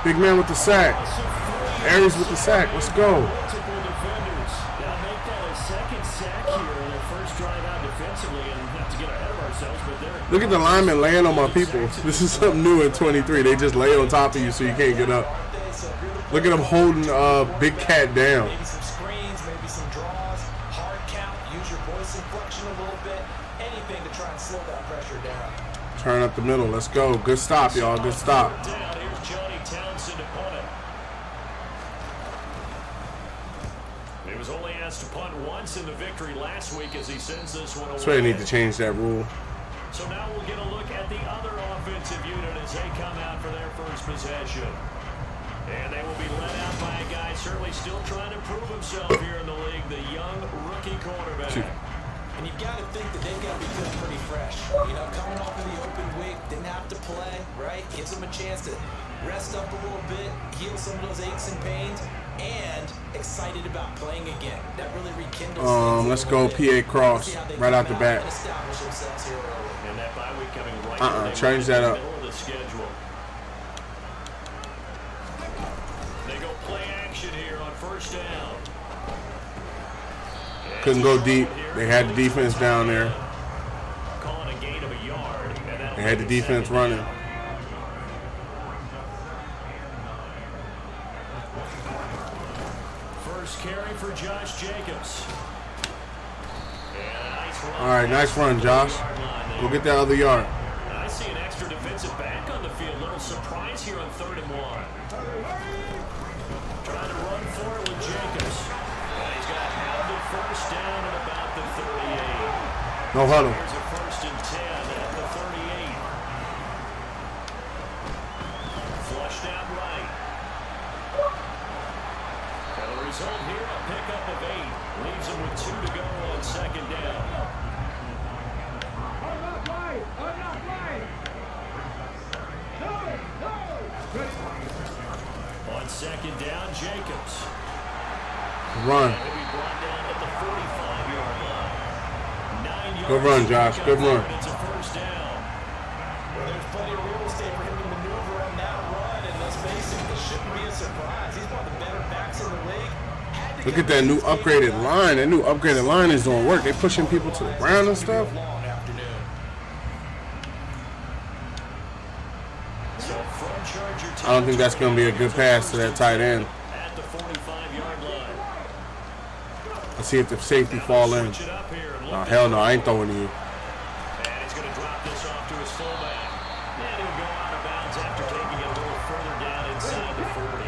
[SPEAKER 1] Big man with the sack. Aries with the sack. Let's go.
[SPEAKER 3] Multiple defenders. They'll make that a 2nd sack here in their first drive out defensively, and not to get ahead of ourselves, but they're...
[SPEAKER 1] Look at the linemen laying on my people. This is something new in 23. They just lay on top of you so you can't get up. Look at them holding Big Cat down.
[SPEAKER 4] Maybe some screens, maybe some draws, hard count, use your voice inflection a little bit, anything to try and slow that pressure down.
[SPEAKER 1] Turn up the middle. Let's go. Good stop, y'all. Good stop.
[SPEAKER 3] Here's Johnny Townsend to punt it. He was only asked to punt once in the victory last week as he sends this one away.
[SPEAKER 1] That's why they need to change that rule.
[SPEAKER 3] So now we'll get a look at the other offensive unit as they come out for their first possession. And they will be led out by a guy certainly still trying to prove himself here in the league, the young rookie quarterback.
[SPEAKER 4] And you've got to think that they've got to be feeling pretty fresh. You know, coming off of the open week, didn't have to play, right? Gives them a chance to rest up a little bit, heal some of those aches and pains, and excited about playing again. That really rekindles things.
[SPEAKER 1] Let's go PA Cross right out the bat.
[SPEAKER 4] Establish themselves here early.
[SPEAKER 3] And that bye week coming right
[SPEAKER 1] Change that up.
[SPEAKER 3] in the middle of the schedule. They go play action here on 1st down.
[SPEAKER 1] Couldn't go deep. They had the defense down there.
[SPEAKER 3] Calling a gain of a yard.
[SPEAKER 1] They had the defense running.
[SPEAKER 3] run.
[SPEAKER 1] All right, nice run, Josh. Go get that other yard.
[SPEAKER 3] I see an extra defensive back on the field. Little surprise here on 3rd and 1. Trying to run for it with Jacobs. He's got hounded first down at about the 38.
[SPEAKER 1] No huddle.
[SPEAKER 3] Here's a 1st and 10 at the 38. Flushed out right. And the result here, a pickup of 8. Leaves him with 2 to go on 2nd down. On 2nd down, Jacobs.
[SPEAKER 1] Run.
[SPEAKER 3] He'll be brought down at the 45-yard line. 9 yards.
[SPEAKER 1] Good run, Josh. Good run.
[SPEAKER 3] It's a 1st down.
[SPEAKER 4] Well, there's plenty of real estate for him to maneuver on that run, and let's face it, this shouldn't be a surprise. He's one of the better backs in the league.
[SPEAKER 1] Look at that new upgraded line. That new upgraded line is doing work. They pushing people to the ground and stuff.
[SPEAKER 4] Long afternoon.
[SPEAKER 3] So from Charger
[SPEAKER 1] I don't think that's going to be a good pass to that tight end.
[SPEAKER 3] at the 45-yard line.
[SPEAKER 1] Let's see if the safety fall in.
[SPEAKER 3] Switch it up here and
[SPEAKER 1] Oh,
[SPEAKER 3] look
[SPEAKER 1] hell no, I ain't throwing to you.
[SPEAKER 3] And he's going to drop this off to his fullback. And he'll go out of bounds after taking it a little further down inside the 40.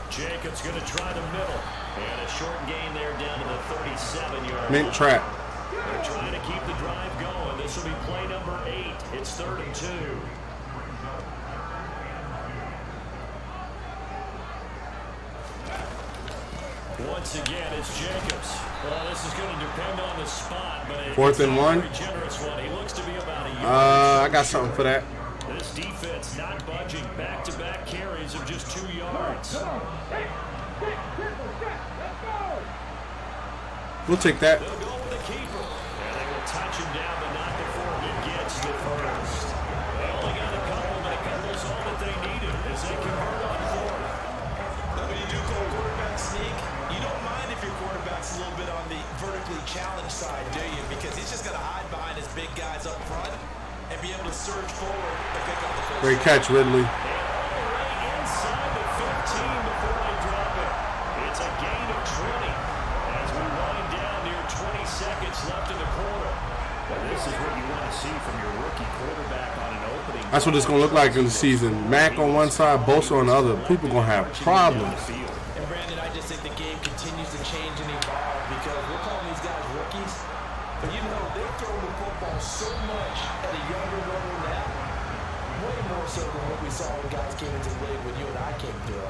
[SPEAKER 3] Jacobs going to try the middle. And a short gain there down to the 37-yard
[SPEAKER 1] Mint
[SPEAKER 3] line.
[SPEAKER 1] trap.
[SPEAKER 3] They're trying to keep the drive going. This will be play number 8. It's 3rd and 2. Once again, it's Jacobs. Well, this is going to depend on the spot, but it's
[SPEAKER 1] 4th and 1.
[SPEAKER 3] a very generous one. He looks to be about a yard.
[SPEAKER 1] I got something for that.
[SPEAKER 3] This defense not budging. Back-to-back carries of just 2 yards.
[SPEAKER 1] We'll take that.
[SPEAKER 3] They'll go with the keeper. And they will touch him down, but not before he gets the first. They only got a couple, but a couple is all that they needed as they convert on 4th.
[SPEAKER 4] When you do call quarterback sneak, you don't mind if your quarterback's a little bit on the vertically challenged side, do you? Because he's just got to hide behind his big guys up front and be able to surge forward and pick up the first.
[SPEAKER 1] Great catch, Ridley.
[SPEAKER 3] And all the way inside the 15 before they drop it. It's a gain of 20 as we wind down near 20 seconds left in the quarter. Well, this is what you want to see from your rookie quarterback on an opening.
[SPEAKER 1] That's what it's going to look like in the season. Mac on one side, Bosa on the other. People going to have problems.
[SPEAKER 4] And Brandon, I just think the game continues to change and evolve because we're calling these guys rookies, but you know, they're throwing the football so much at a younger level now, way more so than what we saw when guys came into the league when you and I came through.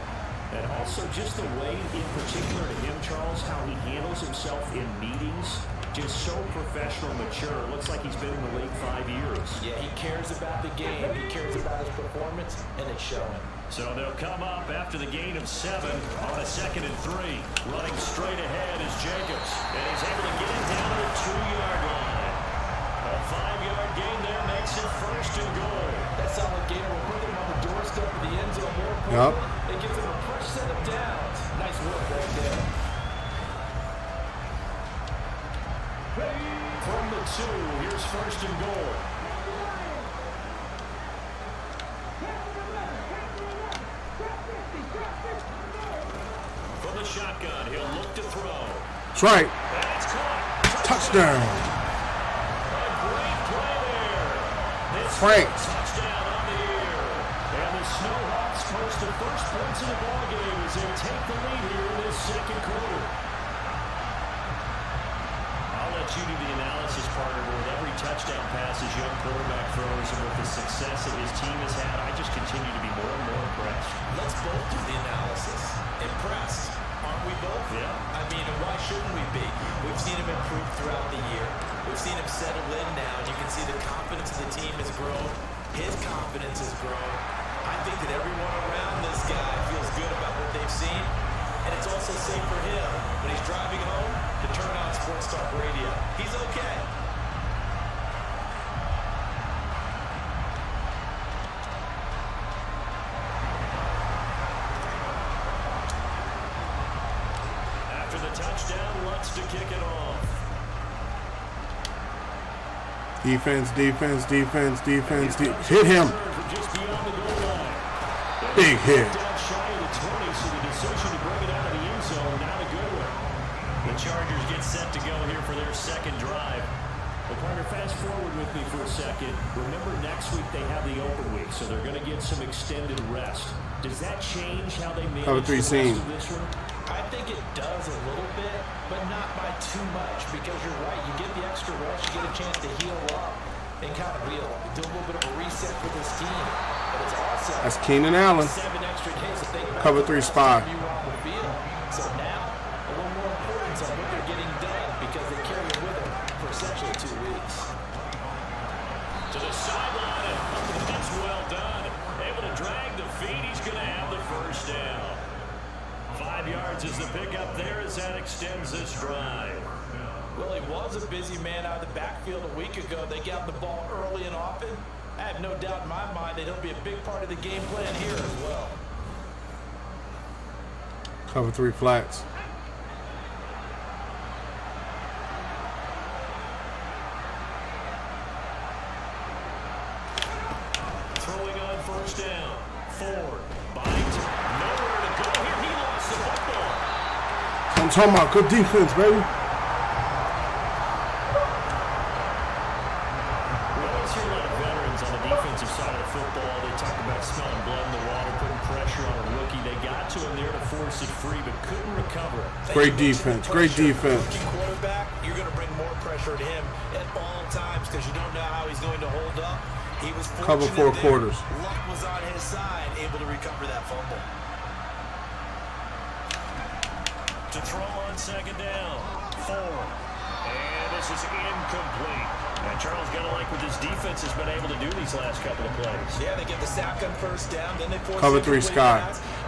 [SPEAKER 5] And also just the way, in particular to him, Charles, how he handles himself in meetings, just so professional, mature. Looks like he's been in the league 5 years.
[SPEAKER 4] Yeah, he cares about the game. He cares about his performance, and it's showing.
[SPEAKER 3] So they'll come up after the gain of 7 on a 2nd and 3. Running straight ahead is Jacobs. And he's able to get it down to the 2-yard line. A 5-yard gain there makes it 1st and goal.
[SPEAKER 4] That solid gainer will put them on the doorstep of the end zone more quickly.
[SPEAKER 1] Yep.
[SPEAKER 4] It gives them a fresh set of downs. Nice work right there.
[SPEAKER 3] From the 2, here's 1st and goal. From the shotgun, he'll look to throw.
[SPEAKER 1] That's right.
[SPEAKER 3] That's caught.
[SPEAKER 1] Touchdown.
[SPEAKER 3] A great play there. This
[SPEAKER 1] Frank.
[SPEAKER 3] touchdown on the year. And the Snowhawks post the first points in the ballgame as they take the lead here in this 2nd quarter. I'll let you do the analysis, partner. With every touchdown pass his young quarterback throws and with the success that his team has had, I just continue to be more and more impressed.
[SPEAKER 4] Let's both do the analysis. Impressed, aren't we both?
[SPEAKER 3] Yeah.
[SPEAKER 4] I mean, why shouldn't we be? We've seen him improve throughout the year. We've seen him settle in now, and you can see the confidence of the team has grown. His confidence has grown. I think that everyone around this guy feels good about what they've seen, and it's also safe for him when he's driving home to turn on Sports Talk Radio. He's okay.
[SPEAKER 3] After the touchdown, Lutz to kick it off.
[SPEAKER 1] Defense, defense, defense, defense. Hit him.
[SPEAKER 3] Just beyond the goal line.
[SPEAKER 1] Big hit.
[SPEAKER 3] Down shy of the 20, so the decision to bring it out of the end zone, not a good one. The Chargers get set to go here for their second drive. Well, partner, fast forward with me for a second. Remember, next week they have the open week, so they're going to get some extended rest. Does that change how they manage the rest of this one?
[SPEAKER 4] I think it does a little bit, but not by too much, because you're right. You get the extra rest, you get a chance to heal up and kind of do a little bit of a reset for this team. But it's also
[SPEAKER 1] that's Keenan Allen.
[SPEAKER 4] 7 extra days that they
[SPEAKER 1] Cover 3 spy.
[SPEAKER 4] So now, a little more importance on what they're getting done, because they carry it with them for essentially 2 weeks.
[SPEAKER 3] To the sideline, and that's well done. Able to drag the feet. He's going to have the first down. 5 yards is the pickup there as that extends this drive.
[SPEAKER 4] Well, he was a busy man out of the backfield a week ago. They got the ball early and often. I have no doubt in my mind that he'll be a big part of the game plan here as well.
[SPEAKER 1] Cover 3 flats.
[SPEAKER 3] Throwing on first down. Ford. Bites. Nowhere to go here. He lost the football.
[SPEAKER 1] I'm talking about good defense, baby.
[SPEAKER 3] We always hear a lot of veterans on the defensive side of the football. They talk about smelling blood in the water, putting pressure on a rookie. They got to him there to force it free, but couldn't recover.
[SPEAKER 1] Great defense. Great defense.
[SPEAKER 4] Quarterback, you're going to bring more pressure to him at all times because you don't know how he's going to hold up. He was
[SPEAKER 1] cover 4 quarters.
[SPEAKER 4] Luck was on his side, able to recover that fumble.
[SPEAKER 3] To throw on second down. Ford. And this is incomplete. And Charles got to like what this defense has been able to do these last couple of plays.
[SPEAKER 4] Yeah, they get the sack on first down, then they force
[SPEAKER 1] cover 3 Sky.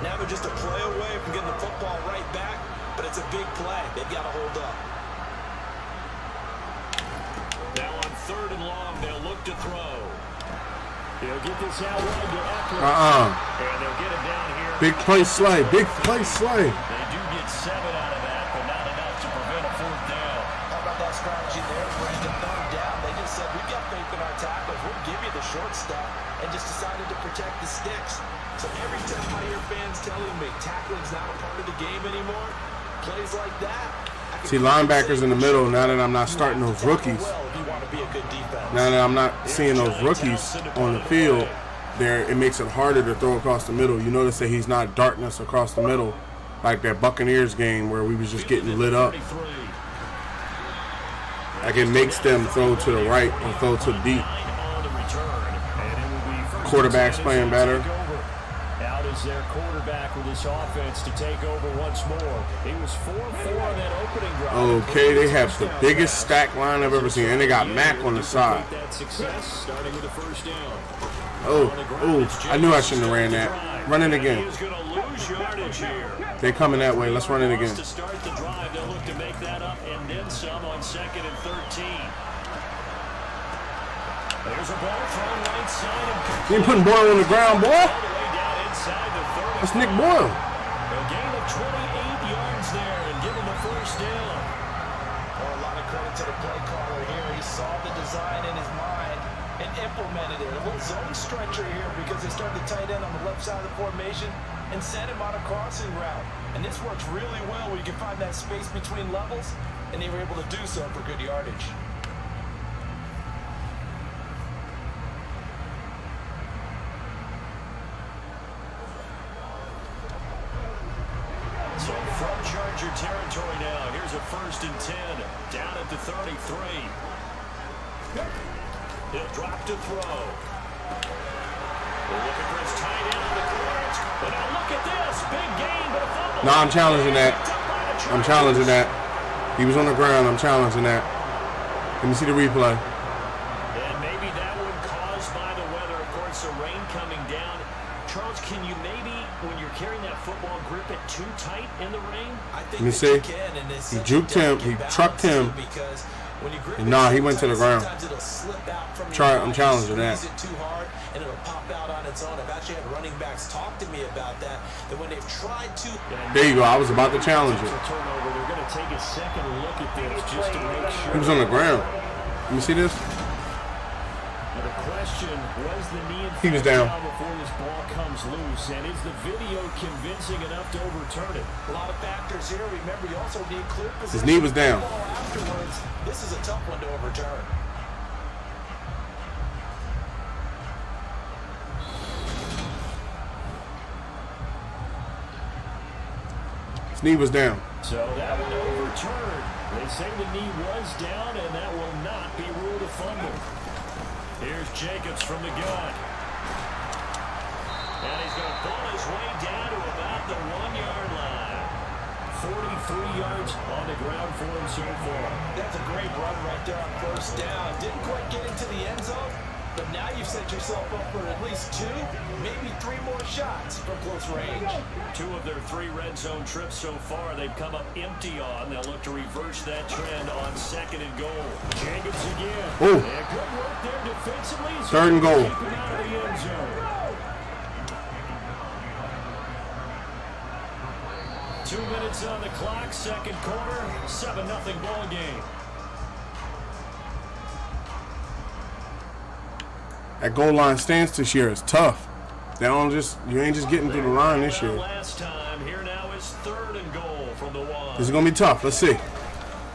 [SPEAKER 4] Now they're just a play away from getting the football right back, but it's a big play. They've got to hold up.
[SPEAKER 3] Now on 3rd and long, they'll look to throw. They'll get this out wide to Eckler. And they'll get it down here.
[SPEAKER 1] Big play Slay. Big play Slay.
[SPEAKER 3] They do get 7 out of that, but not enough to prevent a 4th down.
[SPEAKER 4] How about that strategy there, Brandon? 3rd down. They just said, we've got faith in our tacklers. We'll give you the short stuff, and just decided to protect the sticks. So every time I hear fans telling me tackling's not a part of the game anymore, plays like that.
[SPEAKER 1] See, linebackers in the middle, now that I'm not starting those rookies. Now that I'm not seeing those rookies on the field, it makes it harder to throw across the middle. You notice that he's not darting us across the middle like that Buccaneers game where we was just getting lit up. Like it makes them throw to the right or throw to the deep. Quarterback's playing better.
[SPEAKER 3] Out is their quarterback with this offense to take over once more. He was 4-4 on that opening drive.
[SPEAKER 1] Okay, they have the biggest stack line I've ever seen, and they got Mac on the side.
[SPEAKER 3] Starting with the first down.
[SPEAKER 1] Oh, I knew I shouldn't have ran that. Run it again. They're coming that way. Let's run it again.
[SPEAKER 3] To start the drive, they'll look to make that up and then some on 2nd and 13. There's a ball thrown right side.
[SPEAKER 1] You ain't putting Boyle on the ground, boy. That's Nick Boyle.
[SPEAKER 3] A gain of 28 yards there and give him the first down.
[SPEAKER 4] A lot of credit to the play caller here. He saw the design in his mind and implemented it. A little zone stretcher here because they started the tight end on the left side of the formation and sent him on a crossing route. And this works really well when you can find that space between levels, and they were able to do so for good yardage.
[SPEAKER 3] So from Charger territory now, here's a 1st and 10 down at the 33. He'll drop to throw. We're looking for his tight end on the clearance. But now look at this. Big gain, but a fumble.
[SPEAKER 1] No, I'm challenging that. I'm challenging that. He was on the ground. I'm challenging that. Let me see the replay.
[SPEAKER 3] And maybe that one caused by the weather. Of course, the rain coming down. Charles, can you maybe, when you're carrying that football, grip it too tight in the rain?
[SPEAKER 1] Let me see. He juked him. He trucked him. Nah, he went to the ground. I'm challenging that.
[SPEAKER 4] And it'll pop out on its own. I've actually had running backs talk to me about that. That when they've tried to.
[SPEAKER 1] There you go. I was about to challenge it.
[SPEAKER 3] They're going to take a second look at this just to make sure.
[SPEAKER 1] He was on the ground. Let me see this.
[SPEAKER 3] The question
[SPEAKER 5] Was the knee in
[SPEAKER 1] He was down.
[SPEAKER 5] before this ball comes loose, and is the video convincing enough to overturn it?
[SPEAKER 4] A lot of factors here. Remember, you also need clear position.
[SPEAKER 1] His knee was down.
[SPEAKER 4] Afterwards, this is a tough one to overturn.
[SPEAKER 1] His knee was down.
[SPEAKER 5] So that one overturned. They say the knee was down, and that will not be ruled a fumble. Here's Jacobs from the gun. And he's going to pull his way down to about the 1-yard line. 43 yards on the ground for him so far.
[SPEAKER 4] That's a great run right there on first down. Didn't quite get into the end zone, but now you've set yourself up for at least 2, maybe 3 more shots from close range.
[SPEAKER 5] 2 of their 3 red zone trips so far, they've come up empty on. They'll look to reverse that trend on 2nd and goal. Jacobs again.
[SPEAKER 1] Ooh.
[SPEAKER 5] And good work there defensively.
[SPEAKER 1] 3rd and goal.
[SPEAKER 5] Keep him out of the end zone. 2 minutes on the clock, 2nd quarter, 7-0 ball game.
[SPEAKER 1] That goal line stance this year is tough. You ain't just getting through the line this year.
[SPEAKER 5] Last time, here now is 3rd and goal from the 1.
[SPEAKER 1] This is gonna be tough. Let's see.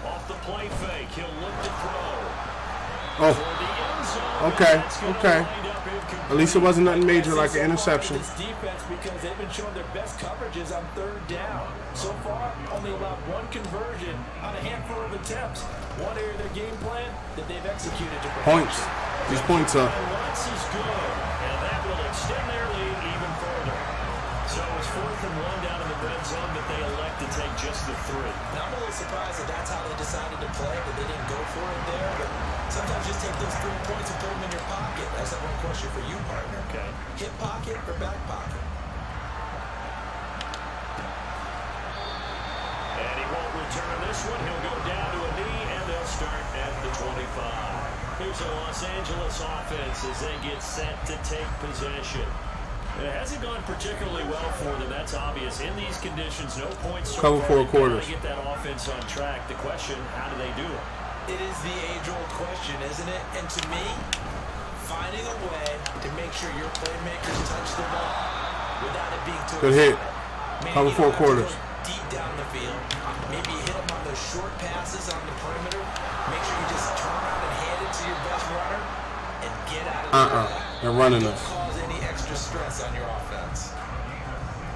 [SPEAKER 5] Off the play fake, he'll look to throw.
[SPEAKER 1] Oh,
[SPEAKER 5] For the end zone,
[SPEAKER 1] okay,
[SPEAKER 5] that's gonna
[SPEAKER 1] okay.
[SPEAKER 5] wind up incomplete.
[SPEAKER 1] At least it wasn't nothing major like an interception.
[SPEAKER 4] This defense, because they've been showing their best coverages on 3rd down. So far, only allowed 1 conversion on a handful of attempts. One area of their game plan that they've executed to perfection.
[SPEAKER 1] Points. These points up.
[SPEAKER 5] And Watts is good, and that will extend their lead even further. So it's 4th and 1 down in the red zone, but they elect to take just the 3.
[SPEAKER 4] Now, I'm a little surprised that that's how they decided to play, that they didn't go for it there. But sometimes just take those 3 points and put them in your pocket. That's that one question for you, partner.
[SPEAKER 5] Okay.
[SPEAKER 4] Hip pocket or back pocket?
[SPEAKER 5] And he won't return this one. He'll go down to a knee, and they'll start at the 25. Here's a Los Angeles offense as they get set to take possession. It hasn't gone particularly well for them. That's obvious. In these conditions, no points so
[SPEAKER 1] Cover
[SPEAKER 5] far.
[SPEAKER 1] 4 quarters.
[SPEAKER 5] Get that offense on track. The question, how do they do it?
[SPEAKER 4] It is the age-old question, isn't it? And to me, finding a way to make sure your playmakers touch the ball without it being too
[SPEAKER 1] Good hit.
[SPEAKER 4] Maybe
[SPEAKER 1] Cover
[SPEAKER 4] you
[SPEAKER 1] 4
[SPEAKER 4] don't have to
[SPEAKER 1] quarters.
[SPEAKER 4] go deep down the field. Maybe hit them on those short passes on the perimeter. Make sure you just turn around and hand it to your best runner and get out of there.
[SPEAKER 1] They're running
[SPEAKER 4] Don't
[SPEAKER 1] us.
[SPEAKER 4] cause any extra stress on your offense.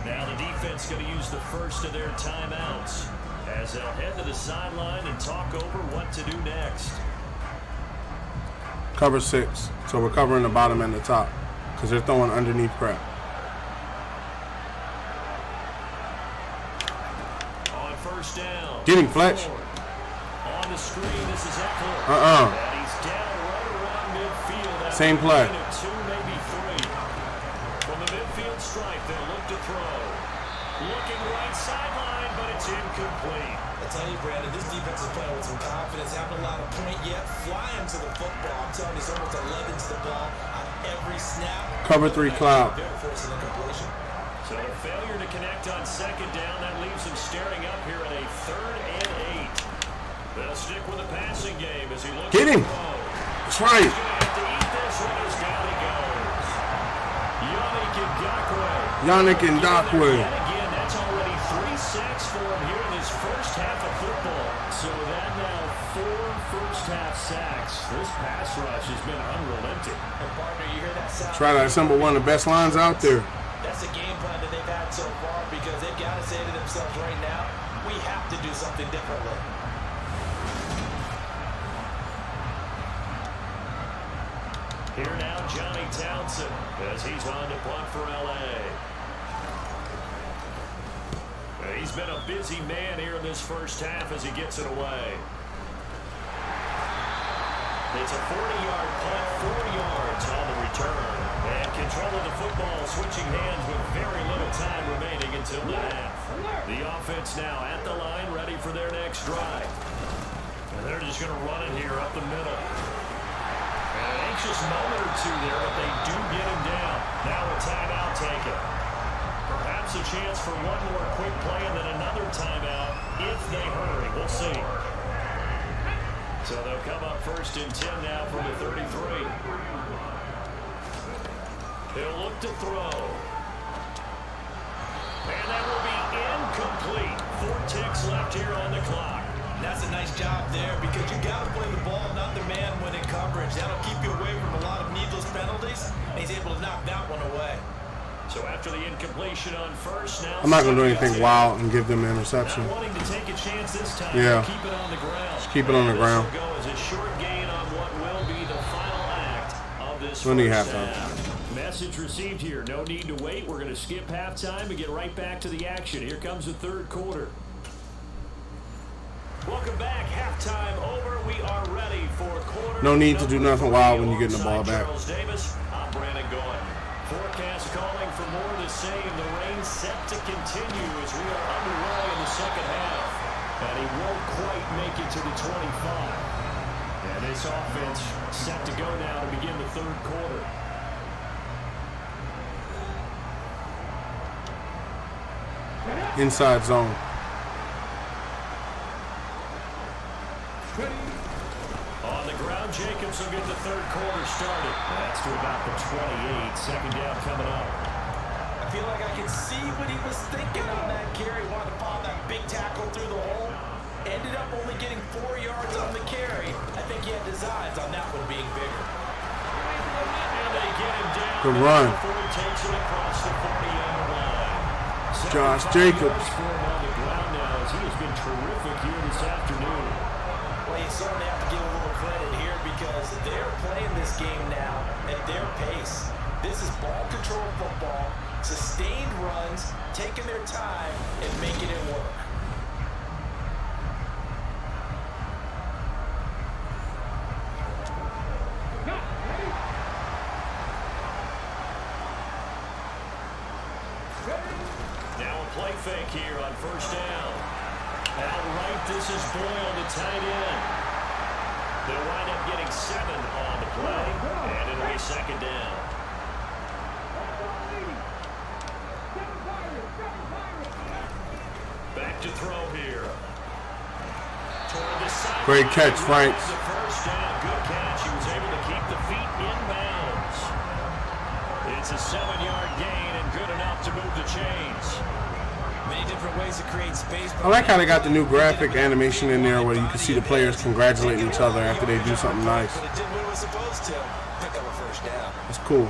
[SPEAKER 5] Now the defense going to use the first of their timeouts as they'll head to the sideline and talk over what to do next.
[SPEAKER 1] Cover 6. So we're covering the bottom and the top because they're throwing underneath crap.
[SPEAKER 5] On first down.
[SPEAKER 1] Get him, Fletch.
[SPEAKER 5] On the screen, this is Eckler.
[SPEAKER 1] Uh-uh.
[SPEAKER 5] And he's down right around midfield.
[SPEAKER 1] Same play.
[SPEAKER 5] 2, maybe 3. From the midfield stripe, they'll look to throw. Looking right sideline, but it's incomplete.
[SPEAKER 4] I tell you, Brandon, this defense is playing with some confidence. Haven't allowed a point yet. Flying to the football. I'm telling you, it's almost 11 to the ball on every snap.
[SPEAKER 1] Cover 3 cloud.
[SPEAKER 4] They're forcing a completion.
[SPEAKER 5] So a failure to connect on 2nd down. That leaves them staring up here at a 3rd and 8. They'll stick with the passing game as he looks
[SPEAKER 1] Get him.
[SPEAKER 5] to throw.
[SPEAKER 1] That's right.
[SPEAKER 5] He's going to have to eat this one as down he goes.
[SPEAKER 1] Yannick Ngakoue.
[SPEAKER 5] Yet again, that's already 3 sacks for him here in this first half of football. So that now 4 first-half sacks. This pass rush has been unrelenting.
[SPEAKER 4] And partner, you hear that sound?
[SPEAKER 1] Try to assemble one of the best lines out there.
[SPEAKER 4] That's the game plan that they've had so far because they've got to say to themselves right now, we have to do something differently.
[SPEAKER 5] Here now, Johnny Townsend as he's on to punt for L.A. He's been a busy man here in this first half as he gets it away. It's a 40-yard punt, 4 yards on the return. And control of the football switching hands with very little time remaining until the half. The offense now at the line, ready for their next drive. And they're just going to run it here up the middle. An anxious moment or 2 there, but they do get him down. Now a timeout taken. Perhaps a chance for one more quick play and then another timeout if they hurry. We'll see. So they'll come up 1st and 10 now from the 33.
[SPEAKER 3] He'll look to throw. And that will be incomplete. 4 ticks left here on the clock.
[SPEAKER 4] That's a nice job there because you got to play the ball, not the man when in coverage. That'll keep you away from a lot of needless penalties. And he's able to knock that one away.
[SPEAKER 3] So after the incompletion on first, now
[SPEAKER 1] I'm not going to do anything wild and give them an interception.
[SPEAKER 3] Not wanting to take a chance this time.
[SPEAKER 1] Yeah.
[SPEAKER 3] Keep it on the ground.
[SPEAKER 1] Just keep it on the ground.
[SPEAKER 3] This will go as a short gain on what will be the final act of this
[SPEAKER 1] We'll need
[SPEAKER 3] first
[SPEAKER 1] halftime.
[SPEAKER 3] half. Message received here. No need to wait. We're going to skip halftime and get right back to the action. Here comes the third quarter. Welcome back. Halftime over. We are ready for quarter.
[SPEAKER 1] No need to do nothing wild when you're getting the ball back.
[SPEAKER 3] Charles Davis, I'm Brandon Goy. Forecast calling for more of the same. The rain set to continue as we are underway in the second half. And he won't quite make it to the 25. And this offense set to go now to begin the third quarter.
[SPEAKER 1] Inside zone.
[SPEAKER 3] On the ground, Jacobs will get the third quarter started. That's to about the 28. Second down coming up.
[SPEAKER 4] I feel like I can see what he was thinking on that carry. Wanted to follow that big tackle through the hole. Ended up only getting 4 yards on the carry. I think he had designs on that one being bigger.
[SPEAKER 3] And they get him down.
[SPEAKER 1] Good run.
[SPEAKER 3] Before he takes it across the 40-yard line.
[SPEAKER 1] Josh Jacobs.
[SPEAKER 3] For him on the ground now as he has been terrific here this afternoon.
[SPEAKER 4] Well, you certainly have to give a little credit here because they're playing this game now at their pace. This is ball control football, sustained runs, taking their time and making it work.
[SPEAKER 3] Now a play fake here on first down. Outright, this is Boyle, the tight end. They'll wind up getting 7 on the play, and it'll be second down. Back to throw here. Toward the side.
[SPEAKER 1] Great catch, Franks.
[SPEAKER 3] The first down, good catch. He was able to keep the feet in bounds. It's a 7-yard gain and good enough to move the chains.
[SPEAKER 4] Many different ways to create space.
[SPEAKER 1] I like how they got the new graphic animation in there where you can see the players congratulating each other after they do something nice.
[SPEAKER 4] But it did what it was supposed to. Pick up a first down.
[SPEAKER 1] It's cool.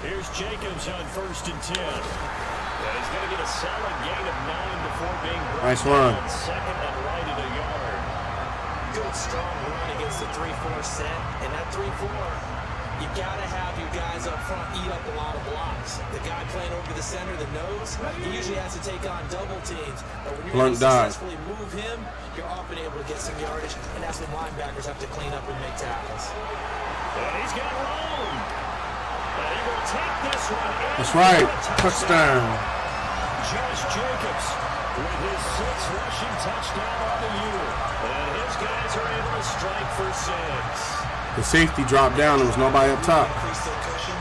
[SPEAKER 3] Here's Jacobs on first and 10. He's going to get a solid gain of 9 before being brought
[SPEAKER 1] Nice run.
[SPEAKER 3] down second and right at a yard.
[SPEAKER 4] Good strong run against the 3-4 set. And that 3-4, you got to have your guys up front eat up a lot of blocks. The guy playing over the center, the nose, he usually has to take on double teams. But when you're able to successfully move him, you're often able to get some yardage, and that's when linebackers have to clean up and make tackles.
[SPEAKER 3] And he's got room. And he will take this one in.
[SPEAKER 1] That's right. Touchdown.
[SPEAKER 3] Josh Jacobs with his 6th rushing touchdown on the year. And his guys are able to strike for 6.
[SPEAKER 1] The safety dropped down. There was nobody up top.
[SPEAKER 4] Increase their cushion.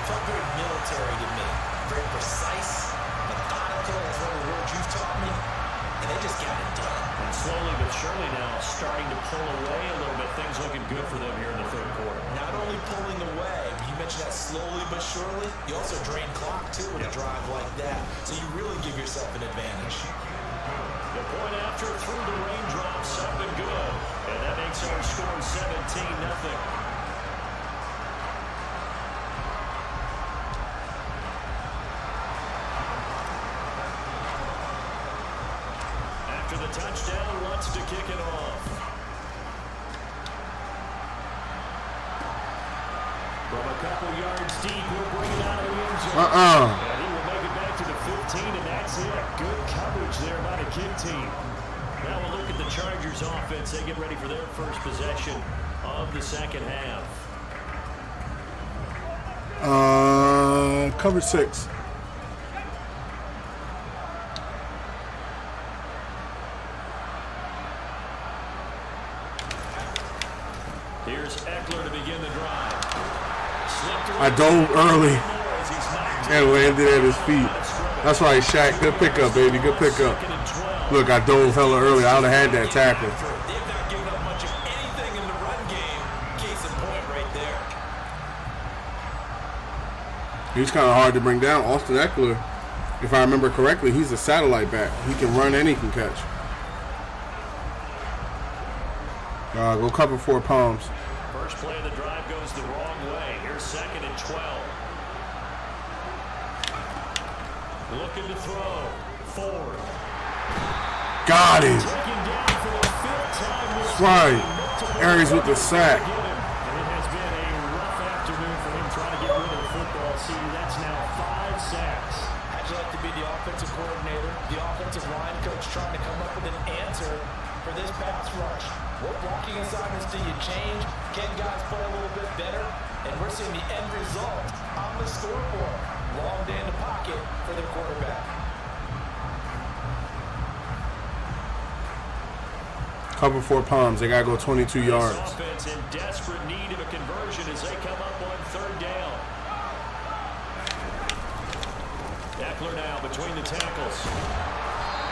[SPEAKER 4] Felt very military to me. Very precise, methodical. That's one of the words you've taught me. And they just got it done.
[SPEAKER 3] And slowly but surely now starting to pull away a little bit. Things looking good for them here in the third quarter.
[SPEAKER 4] Not only pulling away, you mentioned that slowly but surely, you also drain clock too with a drive like that. So you really give yourself an advantage.
[SPEAKER 3] The point after through the raindrops, something good. And that makes our score 17-0. After the touchdown, wants to kick it off. From a couple yards deep, we'll bring it out of the end zone. And he will make it back to the 15, and that's it. Good coverage there by the kick team. Now we'll look at the Chargers offense. They get ready for their first possession of the second half.
[SPEAKER 1] Cover 6.
[SPEAKER 3] Here's Eckler to begin the drive.
[SPEAKER 1] I dove early and landed at his feet. That's right, Shaq. Good pickup, baby. Good pickup. Look, I dove hella early. I would have had that tackle.
[SPEAKER 4] They've not given up much of anything in the run game. Case in point right there.
[SPEAKER 1] He's kind of hard to bring down. Austin Eckler, if I remember correctly, he's a satellite back. He can run and he can catch. Go cover 4 palms.
[SPEAKER 3] First play of the drive goes the wrong way. Here's 2nd and 12. Looking to throw. Ford.
[SPEAKER 1] Got him.
[SPEAKER 3] Taken down for the 5th time.
[SPEAKER 1] That's right. Aries with the sack.
[SPEAKER 3] And it has been a rough afternoon for him trying to get rid of the football. See, that's now 5 sacks.
[SPEAKER 4] How'd you like to be the offensive coordinator, the offensive line coach trying to come up with an answer for this pass rush? What blocking assignments do you change? Can guys play a little bit better? And we're seeing the end result on the scoreboard. Long day in the pocket for the quarterback.
[SPEAKER 1] Cover 4 palms. They got to go 22 yards.
[SPEAKER 3] This offense in desperate need of a conversion as they come up on 3rd down. Eckler now between the tackles.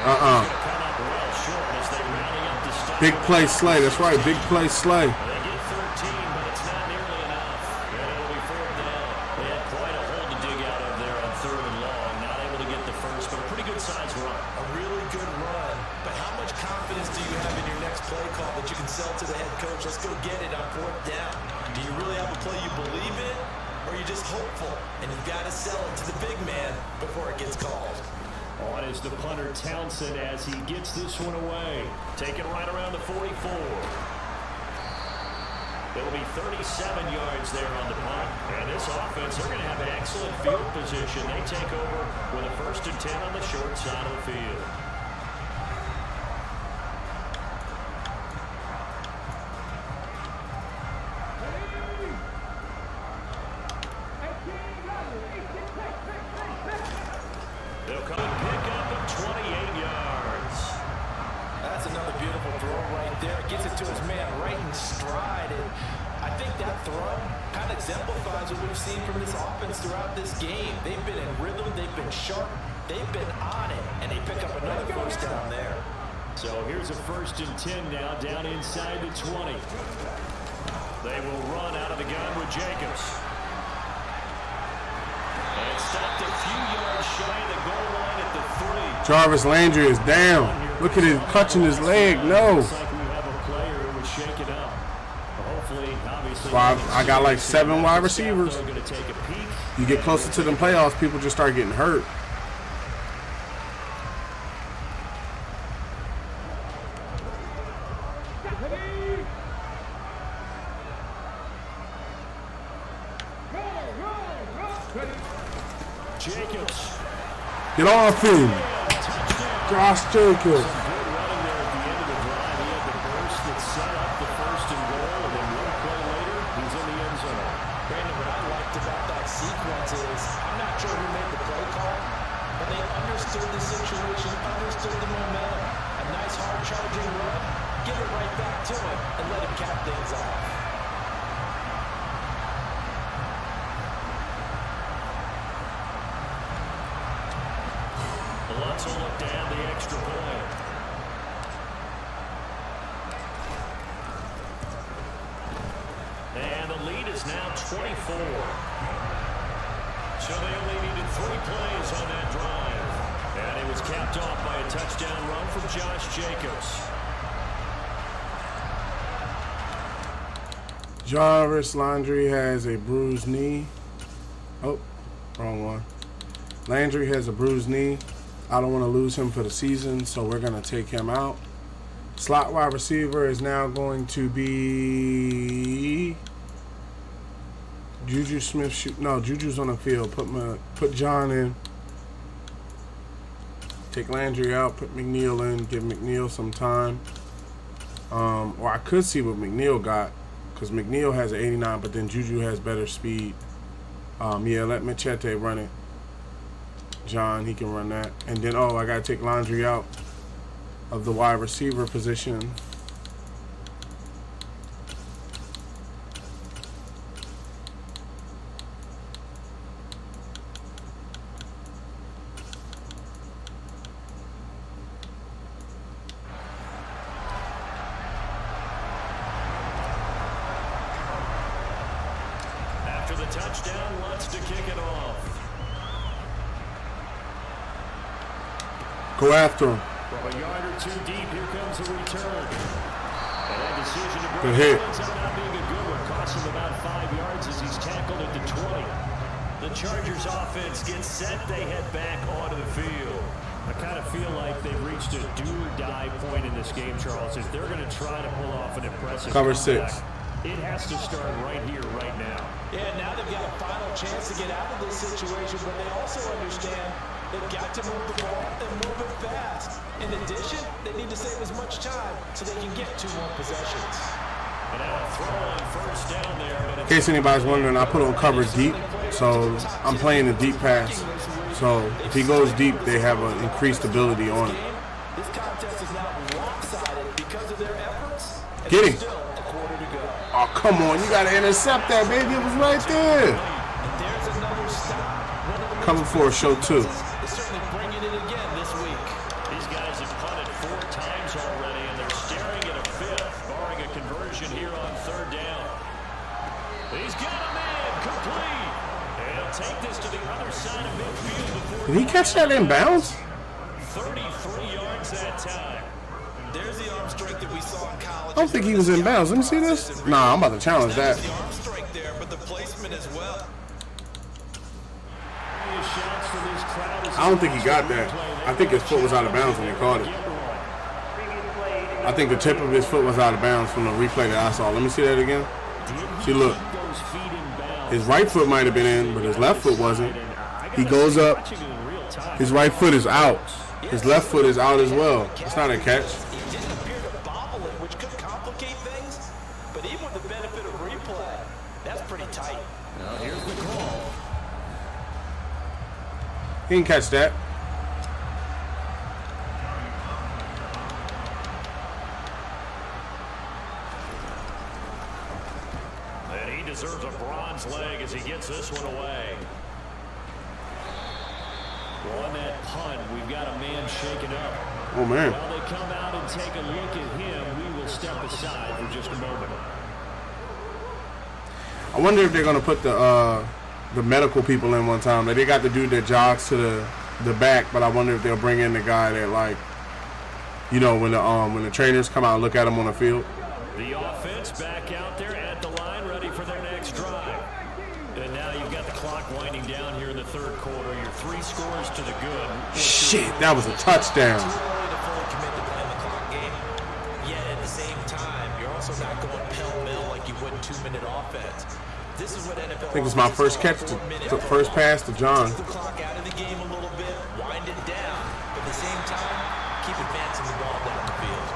[SPEAKER 3] Come up well short as they rally up to stop.
[SPEAKER 1] Big play Slay. That's right. Big play Slay.
[SPEAKER 3] They get 13, but it's not nearly enough. And it'll be 4th down. They had quite a hole to dig out of there on 3rd and long. Not able to get the first, but a pretty good size run.
[SPEAKER 4] A really good run. But how much confidence do you have in your next play call that you can sell to the head coach? Let's go get it on 4th down. Do you really have a play you believe in? Or are you just hopeful? And you've got to sell it to the big man before it gets called.
[SPEAKER 3] On is the punter Townsend as he gets this one away. Taken right around the 44. It'll be 37 yards there on the punt. And this offense, they're going to have an excellent field position. They take over with a 1st and 10 on the short side of the field. They'll come and pick up at 28 yards.
[SPEAKER 4] That's another beautiful throw right there. Gets it to his man right in stride. And I think that throw kind of exemplifies what we've seen from this offense throughout this game. They've been in rhythm. They've been sharp. They've been on it. And they pick up another 1st down there.
[SPEAKER 3] So here's a 1st and 10 now down inside the 20. They will run out of the gun with Jacobs. And stopped a few yards shy of the goal line at the 3.
[SPEAKER 1] Jarvis Landry is down. Look at him clutching his leg. No.
[SPEAKER 3] Looks like we have a player who was shaken up. Hopefully, obviously,
[SPEAKER 1] I got like 7 wide receivers.
[SPEAKER 3] They're going to take a peek.
[SPEAKER 1] You get closer to them playoffs, people just start getting hurt.
[SPEAKER 3] Jacobs.
[SPEAKER 1] Get off him. Josh Jacobs.
[SPEAKER 3] Good running there at the end of the drive. He had the burst that set up the 1st and goal, and then one play later, he's in the end zone.
[SPEAKER 4] Brandon, what I liked about that sequence is I'm not sure who made the play call, but they understood the situation, understood the momentum. A nice hard charging run, give it right back to him, and let him cap things off.
[SPEAKER 3] Lutz will look to add the extra point. And the lead is now 24. So they only needed 3 plays on that drive. And it was capped off by a touchdown run from Josh Jacobs.
[SPEAKER 1] Jarvis Landry has a bruised knee. Oh, wrong one. Landry has a bruised knee. I don't want to lose him for the season, so we're going to take him out. Slot wide receiver is now going to be Juju Smith. No, Juju's on the field. Put John in. Take Landry out. Put McNeil in. Give McNeil some time. Or I could see what McNeil got, because McNeil has an 89, but then Juju has better speed. Yeah, let Machete run it. John, he can run that. And then, I got to take Landry out of the wide receiver position.
[SPEAKER 3] After the touchdown, Lutz to kick it off.
[SPEAKER 1] Go after him.
[SPEAKER 5] From a yard or two deep, here comes the return. And that decision to
[SPEAKER 1] Good hit.
[SPEAKER 5] ends up not being a good one. Costs him about 5 yards as he's tackled at the 20. The Chargers offense gets set. They head back onto the field. I kind of feel like they've reached a do-or-die point in this game, Charles. If they're going to try to pull off an impressive
[SPEAKER 1] Cover
[SPEAKER 5] comeback,
[SPEAKER 1] 6.
[SPEAKER 5] it has to start right here, right now.
[SPEAKER 4] Yeah, now they've got a final chance to get out of this situation, but they also understand they've got to move the ball and move it fast. In addition, they need to save as much time so they can get 2 more possessions.
[SPEAKER 5] And now a throw on first down there. But
[SPEAKER 1] In case anybody's wondering, I put on cover deep, so I'm playing a deep pass. So if he goes deep, they have an increased ability on it.
[SPEAKER 4] This contest is now lopsided because of their efforts. And
[SPEAKER 1] Get him.
[SPEAKER 4] still a quarter to go.
[SPEAKER 1] Oh, come on. You got to intercept that, baby. It was right there.
[SPEAKER 4] And there's another stop. One of the
[SPEAKER 1] Cover 4, show 2.
[SPEAKER 4] is certainly bringing it again this week.
[SPEAKER 5] these guys have punted 4 times already, and they're staring at a 5th, barring a conversion here on 3rd down. He's got a man complete. And he'll take this to the other side of midfield before
[SPEAKER 1] Did he catch that in bounds?
[SPEAKER 5] 33 yards that time.
[SPEAKER 4] There's the arm strength that we saw in college.
[SPEAKER 1] I don't think he was in bounds. Let me see this. Nah, I'm about to challenge that.
[SPEAKER 4] The arm strength there, but the placement as well.
[SPEAKER 1] I don't think he got that. I think his foot was out of bounds when he caught it. I think the tip of his foot was out of bounds from the replay that I saw. Let me see that again. See, look. His right foot might have been in, but his left foot wasn't. He goes up. His right foot is out. His left foot is out as well. It's not a catch.
[SPEAKER 4] He didn't appear to bobble it, which could complicate things. But even with the benefit of replay, that's pretty tight.
[SPEAKER 5] Now here's the call.
[SPEAKER 1] He didn't catch that.
[SPEAKER 5] And he deserves a bronze leg as he gets this one away. Well, on that punt, we've got a man shaken up.
[SPEAKER 1] Oh, man.
[SPEAKER 5] While they come out and take a look at him, we will step aside for just a moment.
[SPEAKER 1] I wonder if they're going to put the medical people in one time. Like, they got the dude that jogs to the back, but I wonder if they'll bring in the guy that, like, you know, when the trainers come out and look at him on the field.
[SPEAKER 5] The offense back out there at the line, ready for their next drive. And now you've got the clock winding down here in the 3rd quarter. Your 3 scores to the good.
[SPEAKER 1] Shit, that was a touchdown.
[SPEAKER 4] Too early to fully commit to playing the clock game. Yet at the same time, you're also not going pell-mell like you would in 2-minute offense. This is what NFL.
[SPEAKER 1] I think it's my first catch, the first pass to John.
[SPEAKER 4] Take the clock out of the game a little bit, wind it down, but at the same time, keep advancing the ball down the field.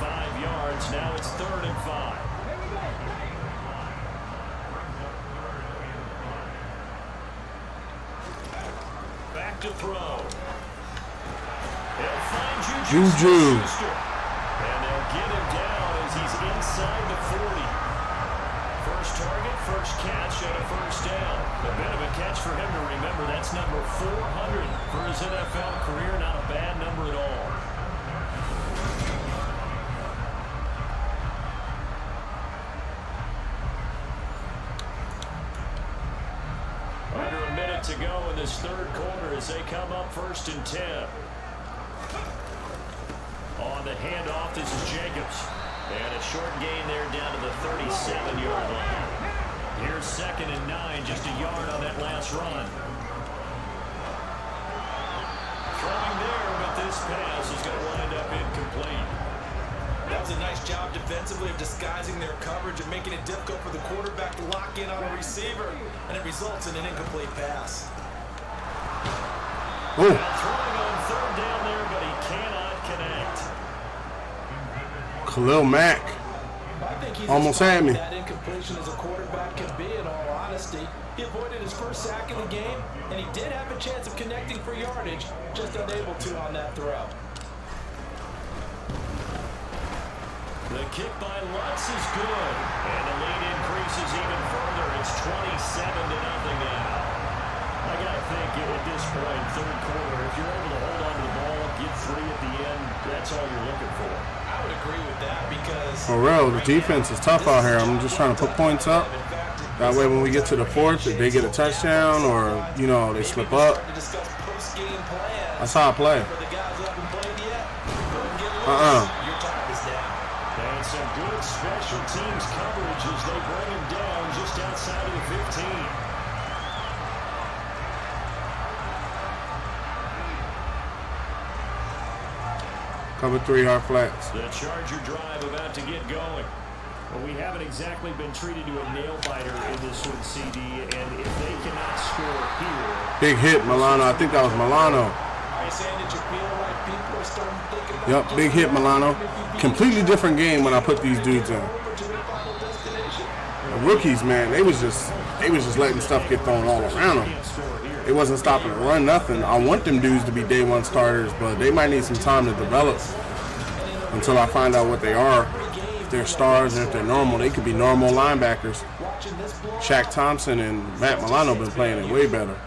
[SPEAKER 5] 5 yards. Now it's 3rd and 5. Back to throw. They'll find
[SPEAKER 1] Juju.
[SPEAKER 5] And they'll get him down as he's inside the 40. First target, first catch, and a first down. A bit of a catch for him to remember. That's number 400 for his NFL career. Not a bad number at all. Under a minute to go in this 3rd quarter as they come up 1st and 10. On the handoff, this is Jacobs. And a short gain there down to the 37-yard line. Here's 2nd and 9, just a yard on that last run. Throwing there, but this pass is going to wind up incomplete.
[SPEAKER 4] That was a nice job defensively of disguising their coverage and making it difficult for the quarterback to lock in on a receiver, and it results in an incomplete pass.
[SPEAKER 1] Oh,
[SPEAKER 5] Throwing on 3rd down there, but he cannot connect.
[SPEAKER 1] Khalil Mack.
[SPEAKER 4] I think he's
[SPEAKER 1] Almost
[SPEAKER 4] as far
[SPEAKER 1] had me.
[SPEAKER 4] as that incompletion as a quarterback can be, in all honesty. He avoided his first sack of the game, and he did have a chance of connecting for yardage, just unable to on that throw.
[SPEAKER 5] The kick by Lutz is good, and the lead increases even further. It's 27-0 now. I got to think at this point, 3rd quarter, if you're able to hold on to the ball, get 3 at the end, that's all you're looking for.
[SPEAKER 4] I would agree with that because
[SPEAKER 1] For real, the defense is tough out here. I'm just trying to put points up. That way when we get to the 4th, if they get a touchdown or, you know, they slip up,
[SPEAKER 4] to discuss post-game plan
[SPEAKER 1] that's how I play.
[SPEAKER 4] for the guy Your time is down.
[SPEAKER 3] And some good special teams coverage as they bring him down just outside of the 15.
[SPEAKER 1] Cover 3 hard flats.
[SPEAKER 3] The Charger drive about to get going. Well, we haven't exactly been treated to a nail-biter in this one, CD, and if they cannot score here...
[SPEAKER 1] Big hit, Milano. I think that was Milano.
[SPEAKER 4] Are you saying that you feel like people are starting to think about...
[SPEAKER 1] Yep, big hit, Milano. Completely different game when I put these dudes in. The rookies, man, they was just letting stuff get thrown all around them. It wasn't stopping the run, nothing. I want them dudes to be day one starters, but they might need some time to develop until I find out what they are. If they're stars and if they're normal, they could be normal linebackers. Shaq Thompson and Matt Milano been playing it way better.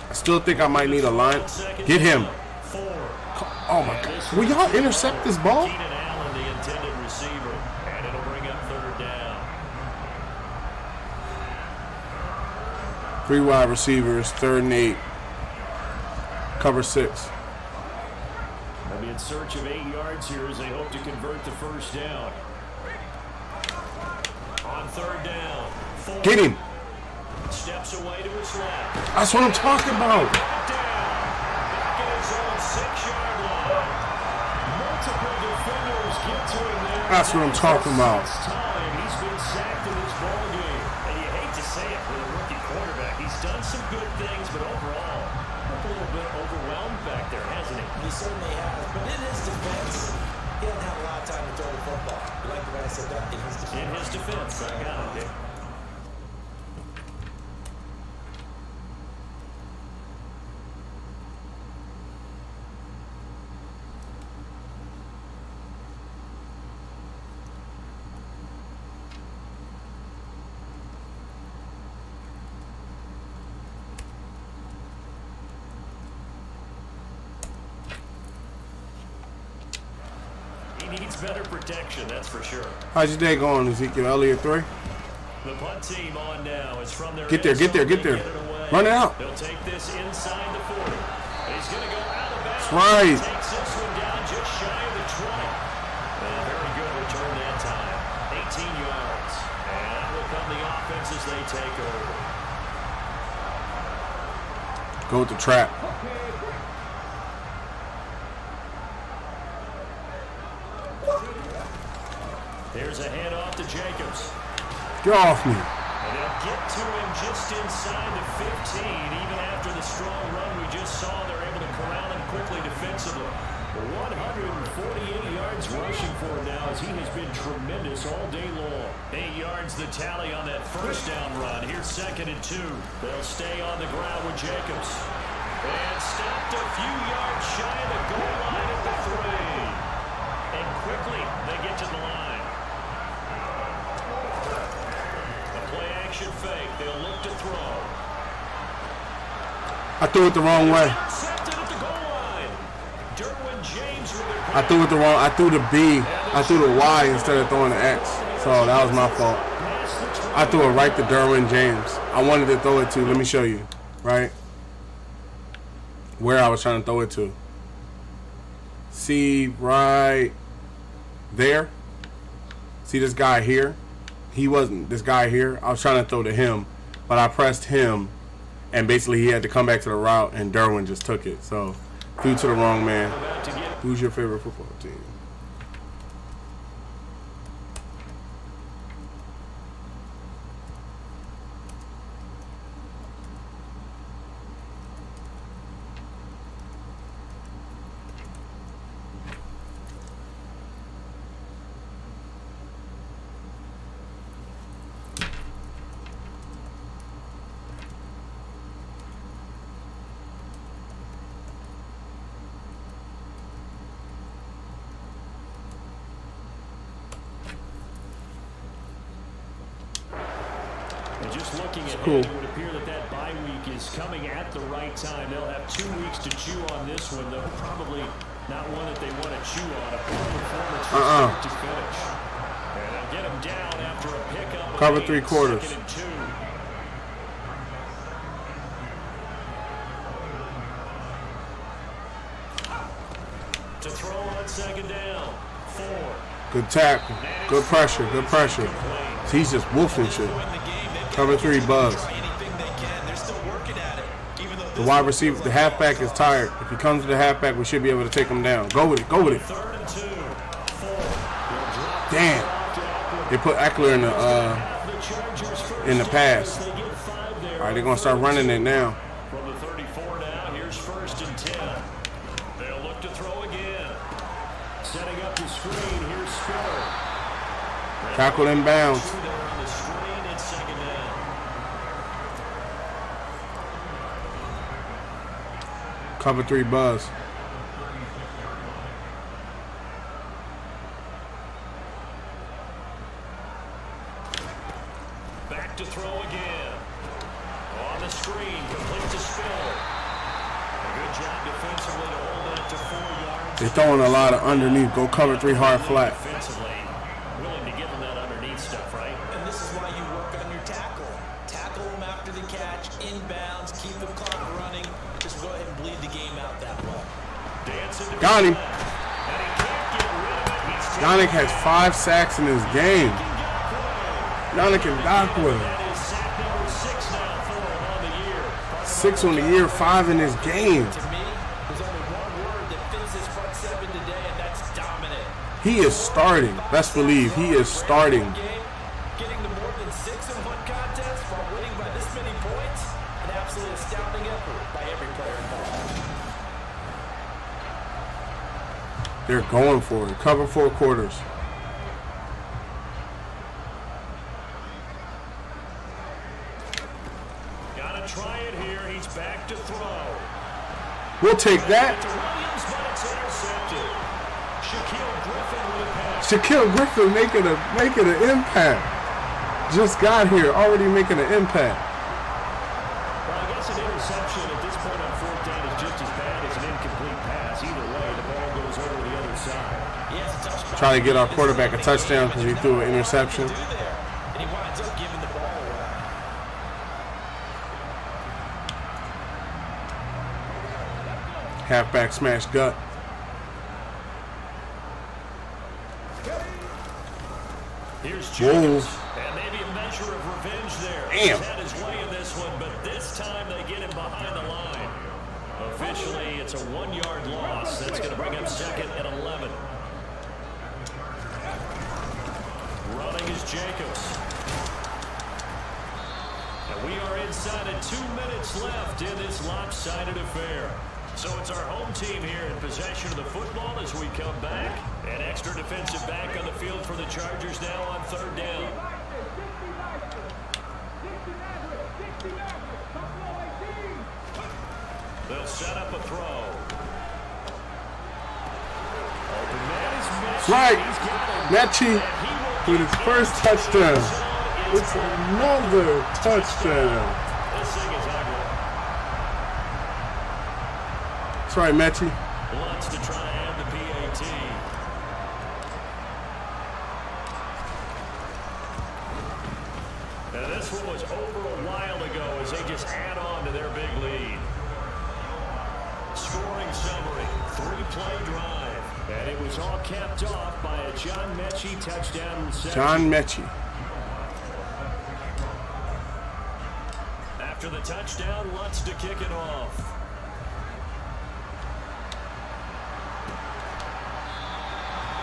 [SPEAKER 1] I still think I might need a line. Get him. Oh my God. Will y'all intercept this ball? Three wide receivers, 3rd and 8. Cover 6.
[SPEAKER 3] They'll be in search of 8 yards here as they hope to convert the first down. On 3rd down. 4.
[SPEAKER 1] Get him.
[SPEAKER 3] Steps away to his left.
[SPEAKER 1] That's what I'm talking about.
[SPEAKER 3] Back at his own 6-yard line. Multiple defenders get to him there.
[SPEAKER 1] That's what I'm talking about.
[SPEAKER 3] He's been sacked in this ball game. And you hate to say it with a rookie quarterback. He's done some good things, but overall, a little bit overwhelmed back there, hasn't he?
[SPEAKER 4] He certainly has. But in his defense, he hasn't had a lot of time to throw the football. You like the way I said that? In his defense.
[SPEAKER 3] In his defense, I got it. Needs better protection, that's for sure.
[SPEAKER 1] How's your day going, Ezekiel Elliott 3?
[SPEAKER 3] The punt team on now is from their
[SPEAKER 1] Get there. Run it out.
[SPEAKER 3] They'll take this inside the 40. He's going to go out of bounds.
[SPEAKER 1] That's right.
[SPEAKER 3] Takes this one down just shy of the 20. And very good return that time. 18 yards. And that will come the offense as they take over.
[SPEAKER 1] Go with the trap.
[SPEAKER 3] There's a handoff to Jacobs.
[SPEAKER 1] Get off me.
[SPEAKER 3] And they'll get to him just inside the 15. Even after the strong run we just saw, they're able to corral him quickly defensively. 148 yards rushing for him now as he has been tremendous all day long. 8 yards the tally on that first down run. Here's 2nd and 2. They'll stay on the ground with Jacobs. And stopped a few yards shy of the goal line at the 3. And quickly they get to the line. Action fake. They'll look to throw.
[SPEAKER 1] I threw it the wrong way. I threw it the wrong. I threw the B. I threw the Y instead of throwing the X. So that was my fault. I threw it right to Derwin James. I wanted to throw it to. Let me show you. Right where I was trying to throw it to. See right there. See this guy here. He wasn't this guy here. I was trying to throw to him, but I pressed him, and basically he had to come back to the route, and Derwin just took it. So, threw to the wrong man. Who's your favorite football team?
[SPEAKER 3] Just looking at
[SPEAKER 1] cool.
[SPEAKER 3] It would appear that bye week is coming at the right time. They'll have 2 weeks to chew on this one, though probably not one that they want to chew on. A poor performance from start to finish. And they'll get them down after a pickup.
[SPEAKER 1] Cover 3 quarters.
[SPEAKER 3] 2nd and 2. To throw on second down. 4.
[SPEAKER 1] Good tackle. Good pressure. Good pressure. He's just wolfing shit. Cover 3 buzz. The wide receiver, the halfback is tired. If he comes to the halfback, we should be able to take him down. Go with it. Go with it. Damn. They put Eckler in the pass. All right, they're gonna start running it now.
[SPEAKER 3] From the 34 now, here's 1st and 10. They'll look to throw again. Setting up the screen, here's Spiller.
[SPEAKER 1] Tackle inbounds.
[SPEAKER 3] They're on the screen and second down.
[SPEAKER 1] Cover 3 buzz.
[SPEAKER 3] Back to throw again. On the screen, complete to Spiller. A good job defensively to hold that to 4 yards.
[SPEAKER 1] They're throwing a lot of underneath. Go cover 3 hard flat.
[SPEAKER 3] Defensively, willing to give them that underneath stuff, right?
[SPEAKER 4] And this is why you work on your tackle. Tackle them after the catch, inbounds, keep the clock running. Just go ahead and bleed the game out that way.
[SPEAKER 1] Got him. Yannick has 5 sacks in this game. Yannick and Dockwell. 6 on the year, 5 in this game.
[SPEAKER 4] To me, there's only one word that fits this front 7 today, and that's dominant.
[SPEAKER 1] He is starting. Best believe he is starting.
[SPEAKER 4] Getting to more than 6 in one contest while winning by this many points, an absolutely astounding effort by every player involved.
[SPEAKER 1] They're going for it. Cover 4 quarters.
[SPEAKER 3] Gotta try it here. He's back to throw.
[SPEAKER 1] We'll take that.
[SPEAKER 3] To Williams, but it's intercepted. Shaquille Griffin with a pass.
[SPEAKER 1] Shaquille Griffin making an impact. Just got here, already making an impact.
[SPEAKER 3] Well, I guess an interception at this point on 4th down is just as bad as an incomplete pass. Either way, the ball goes over the other side.
[SPEAKER 1] Trying to get our quarterback a touchdown because he threw an interception.
[SPEAKER 4] And he winds up giving the ball away.
[SPEAKER 1] Halfback smash gut.
[SPEAKER 3] Here's
[SPEAKER 1] Whoa.
[SPEAKER 3] Jacobs. And maybe a measure of revenge there.
[SPEAKER 1] Damn.
[SPEAKER 3] He's had his way in this one, but this time they get him behind the line. Officially, it's a 1-yard loss. That's going to bring up 2nd and 11. Running is Jacobs. And we are inside of 2 minutes left in this lopsided affair. So it's our home team here in possession of the football as we come back. An extra defensive back on the field for the Chargers now on 3rd down. They'll set up a throw. Open man is Mechie.
[SPEAKER 1] Right.
[SPEAKER 3] He's got it.
[SPEAKER 1] Mechie
[SPEAKER 3] And he will
[SPEAKER 1] with
[SPEAKER 3] get
[SPEAKER 1] his first touchdown.
[SPEAKER 3] It's
[SPEAKER 1] It's another touchdown.
[SPEAKER 3] This thing is ugly.
[SPEAKER 1] That's right, Mechie.
[SPEAKER 3] Wants to try and have the PAT. And this one was over a while ago as they just add on to their big lead. Scoring summary, 3-play drive. And it was all capped off by a John Mechie touchdown reception.
[SPEAKER 1] John Mechie.
[SPEAKER 3] After the touchdown, wants to kick it off.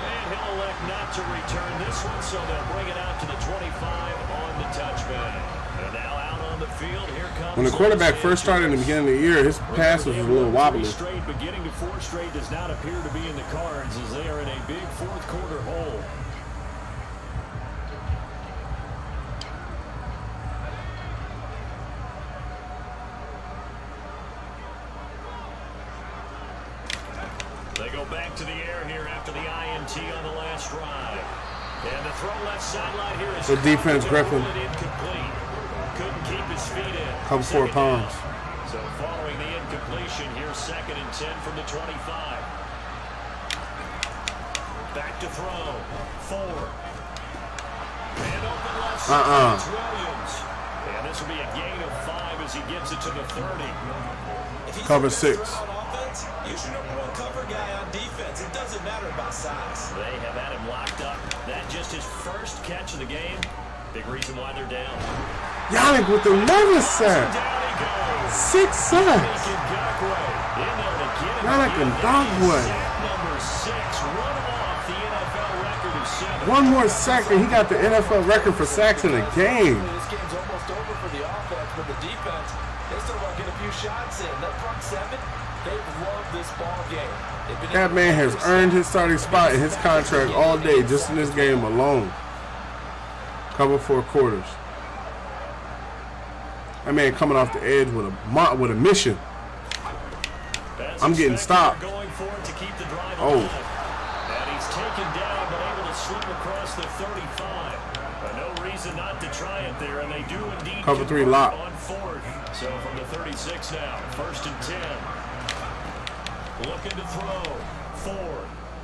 [SPEAKER 3] And he'll elect not to return this one, so they'll bring it out to the 25 on the touchback. And now out on the field, here comes...
[SPEAKER 1] When the quarterback first started in the beginning of the year, his pass was a little wobbly.
[SPEAKER 3] Straight, but getting to 4 straight does not appear to be in the cards as they are in a big 4th quarter hole. They go back to the air here after the INT on the last drive. And the throw left sideline here is...
[SPEAKER 1] Good defense, Griffin.
[SPEAKER 3] Incomplete. Couldn't keep his feet in.
[SPEAKER 1] Cover 4 pounds.
[SPEAKER 3] So following the incompletion, here's 2nd and 10 from the 25. Back to throw. 4. And open left side. It's Williams. And this will be a gain of 5 as he gets it to the 30.
[SPEAKER 1] Cover 6.
[SPEAKER 4] You should know one cover guy on defense. It
[SPEAKER 3] Big reason why they're down.
[SPEAKER 1] Yannick with another sack.
[SPEAKER 3] Down he goes.
[SPEAKER 1] 6 sacks. Yannick Ngakwe.
[SPEAKER 3] Number 6, run off the NFL record of 7.
[SPEAKER 1] One more sack, and he got the NFL record for sacks in a game.
[SPEAKER 4] This game's almost over for the offense, but the defense, they still want to get a few shots in. That front 7, they've loved this ball game.
[SPEAKER 1] That man has earned his starting spot in his contract all day just in this game alone. Cover 4 quarters. That man coming off the edge with a mission. I'm getting stopped.
[SPEAKER 3] Going for it to keep the drive
[SPEAKER 1] Oh.
[SPEAKER 3] alive. And he's taken down, but able to slip across the 35. But no reason not to try it there, and they do indeed
[SPEAKER 1] Cover 3
[SPEAKER 3] convert
[SPEAKER 1] lock.
[SPEAKER 3] on 4th. So from the 36 now, 1st and 10. Looking to throw. 4.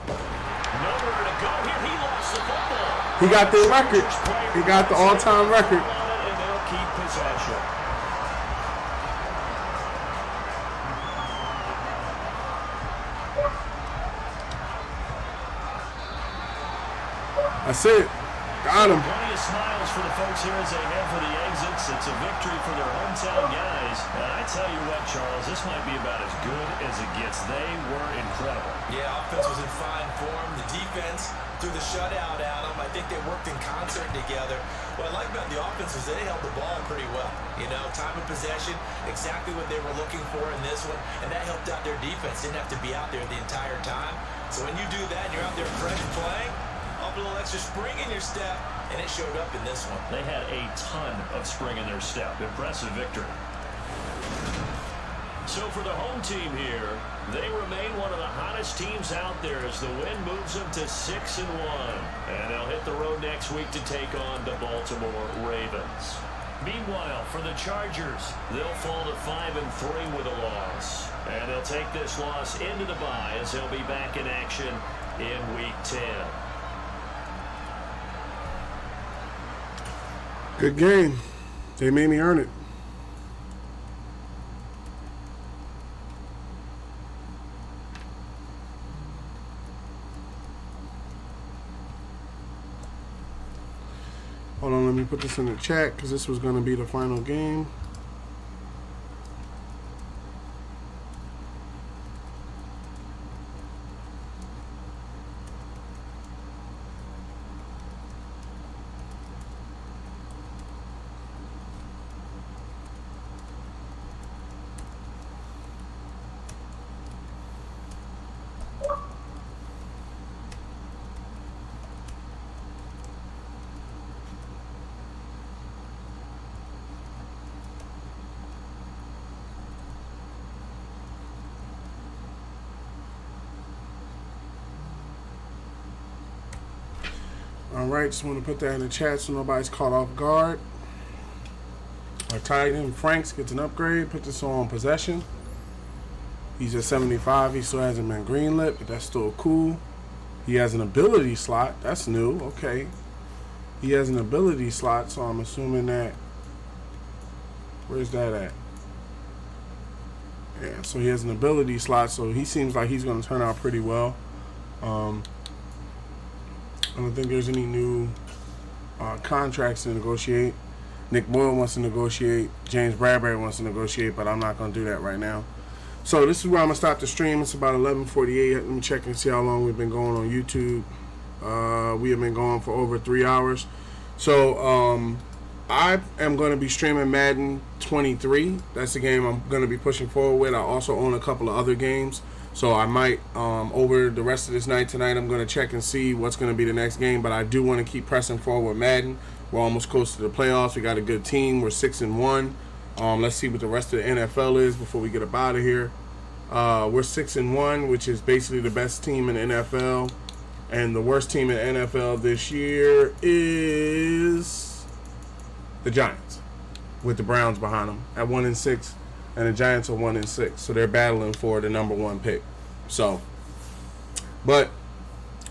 [SPEAKER 3] Nowhere to go here. He lost the football.
[SPEAKER 1] He got the record. He got the all-time record.
[SPEAKER 3] And they'll keep possession.
[SPEAKER 1] That's it. Got him.
[SPEAKER 3] Plenty of smiles for the folks here as they head for the exits. It's a victory for their hometown guys. And I tell you what, Charles, this might be about as good as it gets. They were incredible.
[SPEAKER 4] Yeah, offense was in fine form. The defense threw the shutout at them. I think they worked in concert together. What I like about the offense is they held the ball pretty well. You know, time of possession, exactly what they were looking for in this one, and that helped out their defense. Didn't have to be out there the entire time. So when you do that and you're out there fresh playing, a little extra spring in your step, and it showed up in this one.
[SPEAKER 3] They had a ton of spring in their step. Impressive victory. So for the home team here, they remain one of the hottest teams out there as the win moves them to 6-1. And they'll hit the road next week to take on the Baltimore Ravens. Meanwhile, for the Chargers, they'll fall to 5-3 with a loss. And they'll take this loss into the bye as they'll be back in action in Week 10.
[SPEAKER 1] Good game. They made me earn it. Hold on, let me put this in the chat because this was going to be the final game. Alright, just want to put that in the chat so nobody's caught off guard. Our tight end Franks gets an upgrade. Put this on possession. He's at 75. He still hasn't been greenlit, but that's still cool. He has an ability slot. That's new. Okay. He has an ability slot, so I'm assuming that... Where's that at? Yeah, so he has an ability slot, so he seems like he's going to turn out pretty well. I don't think there's any new contracts to negotiate. Nick Boyle wants to negotiate. James Bradbury wants to negotiate, but I'm not going to do that right now. So this is where I'm going to stop the stream. It's about 11:48. Let me check and see how long we've been going on YouTube. We have been going for over 3 hours. So I am going to be streaming Madden 23. That's the game I'm going to be pushing forward with. I also own a couple of other games. So I might, over the rest of this night tonight, I'm going to check and see what's going to be the next game. But I do want to keep pressing forward with Madden. We're almost close to the playoffs. We got a good team. We're 6-1. Let's see what the rest of the NFL is before we get up out of here. We're 6-1, which is basically the best team in the NFL. And the worst team in the NFL this year is the Giants, with the Browns behind them at 1-6. And the Giants are 1-6, so they're battling for the #1 pick. So, but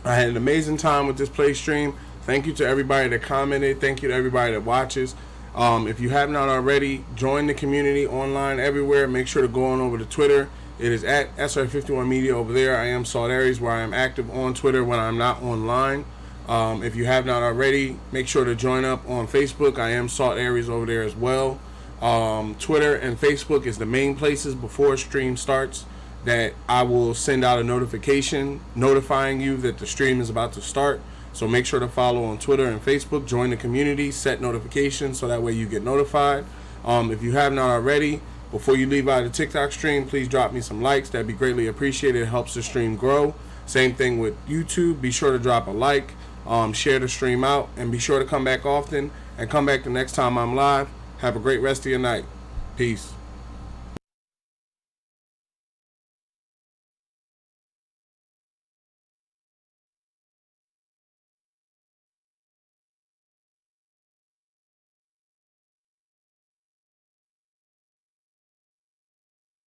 [SPEAKER 1] I had an amazing time with this play stream. Thank you to everybody that commented. Thank you to everybody that watches. If you have not already, join the community online everywhere. Make sure to go on over to Twitter. It is at SR51 Media over there. I am Salt Aries, where I am active on Twitter when I'm not online. If you have not already, make sure to join up on Facebook. I am Salt Aries over there as well. Twitter and Facebook is the main places before a stream starts that I will send out a notification notifying you that the stream is about to start. So make sure to follow on Twitter and Facebook. Join the community, set notifications so that way you get notified. If you have not already, before you leave out of the TikTok stream, please drop me some likes. That'd be greatly appreciated. It helps the stream grow. Same thing with YouTube. Be sure to drop a like, share the stream out, and be sure to come back often and come back the next time I'm live. Have a great rest of your night. Peace.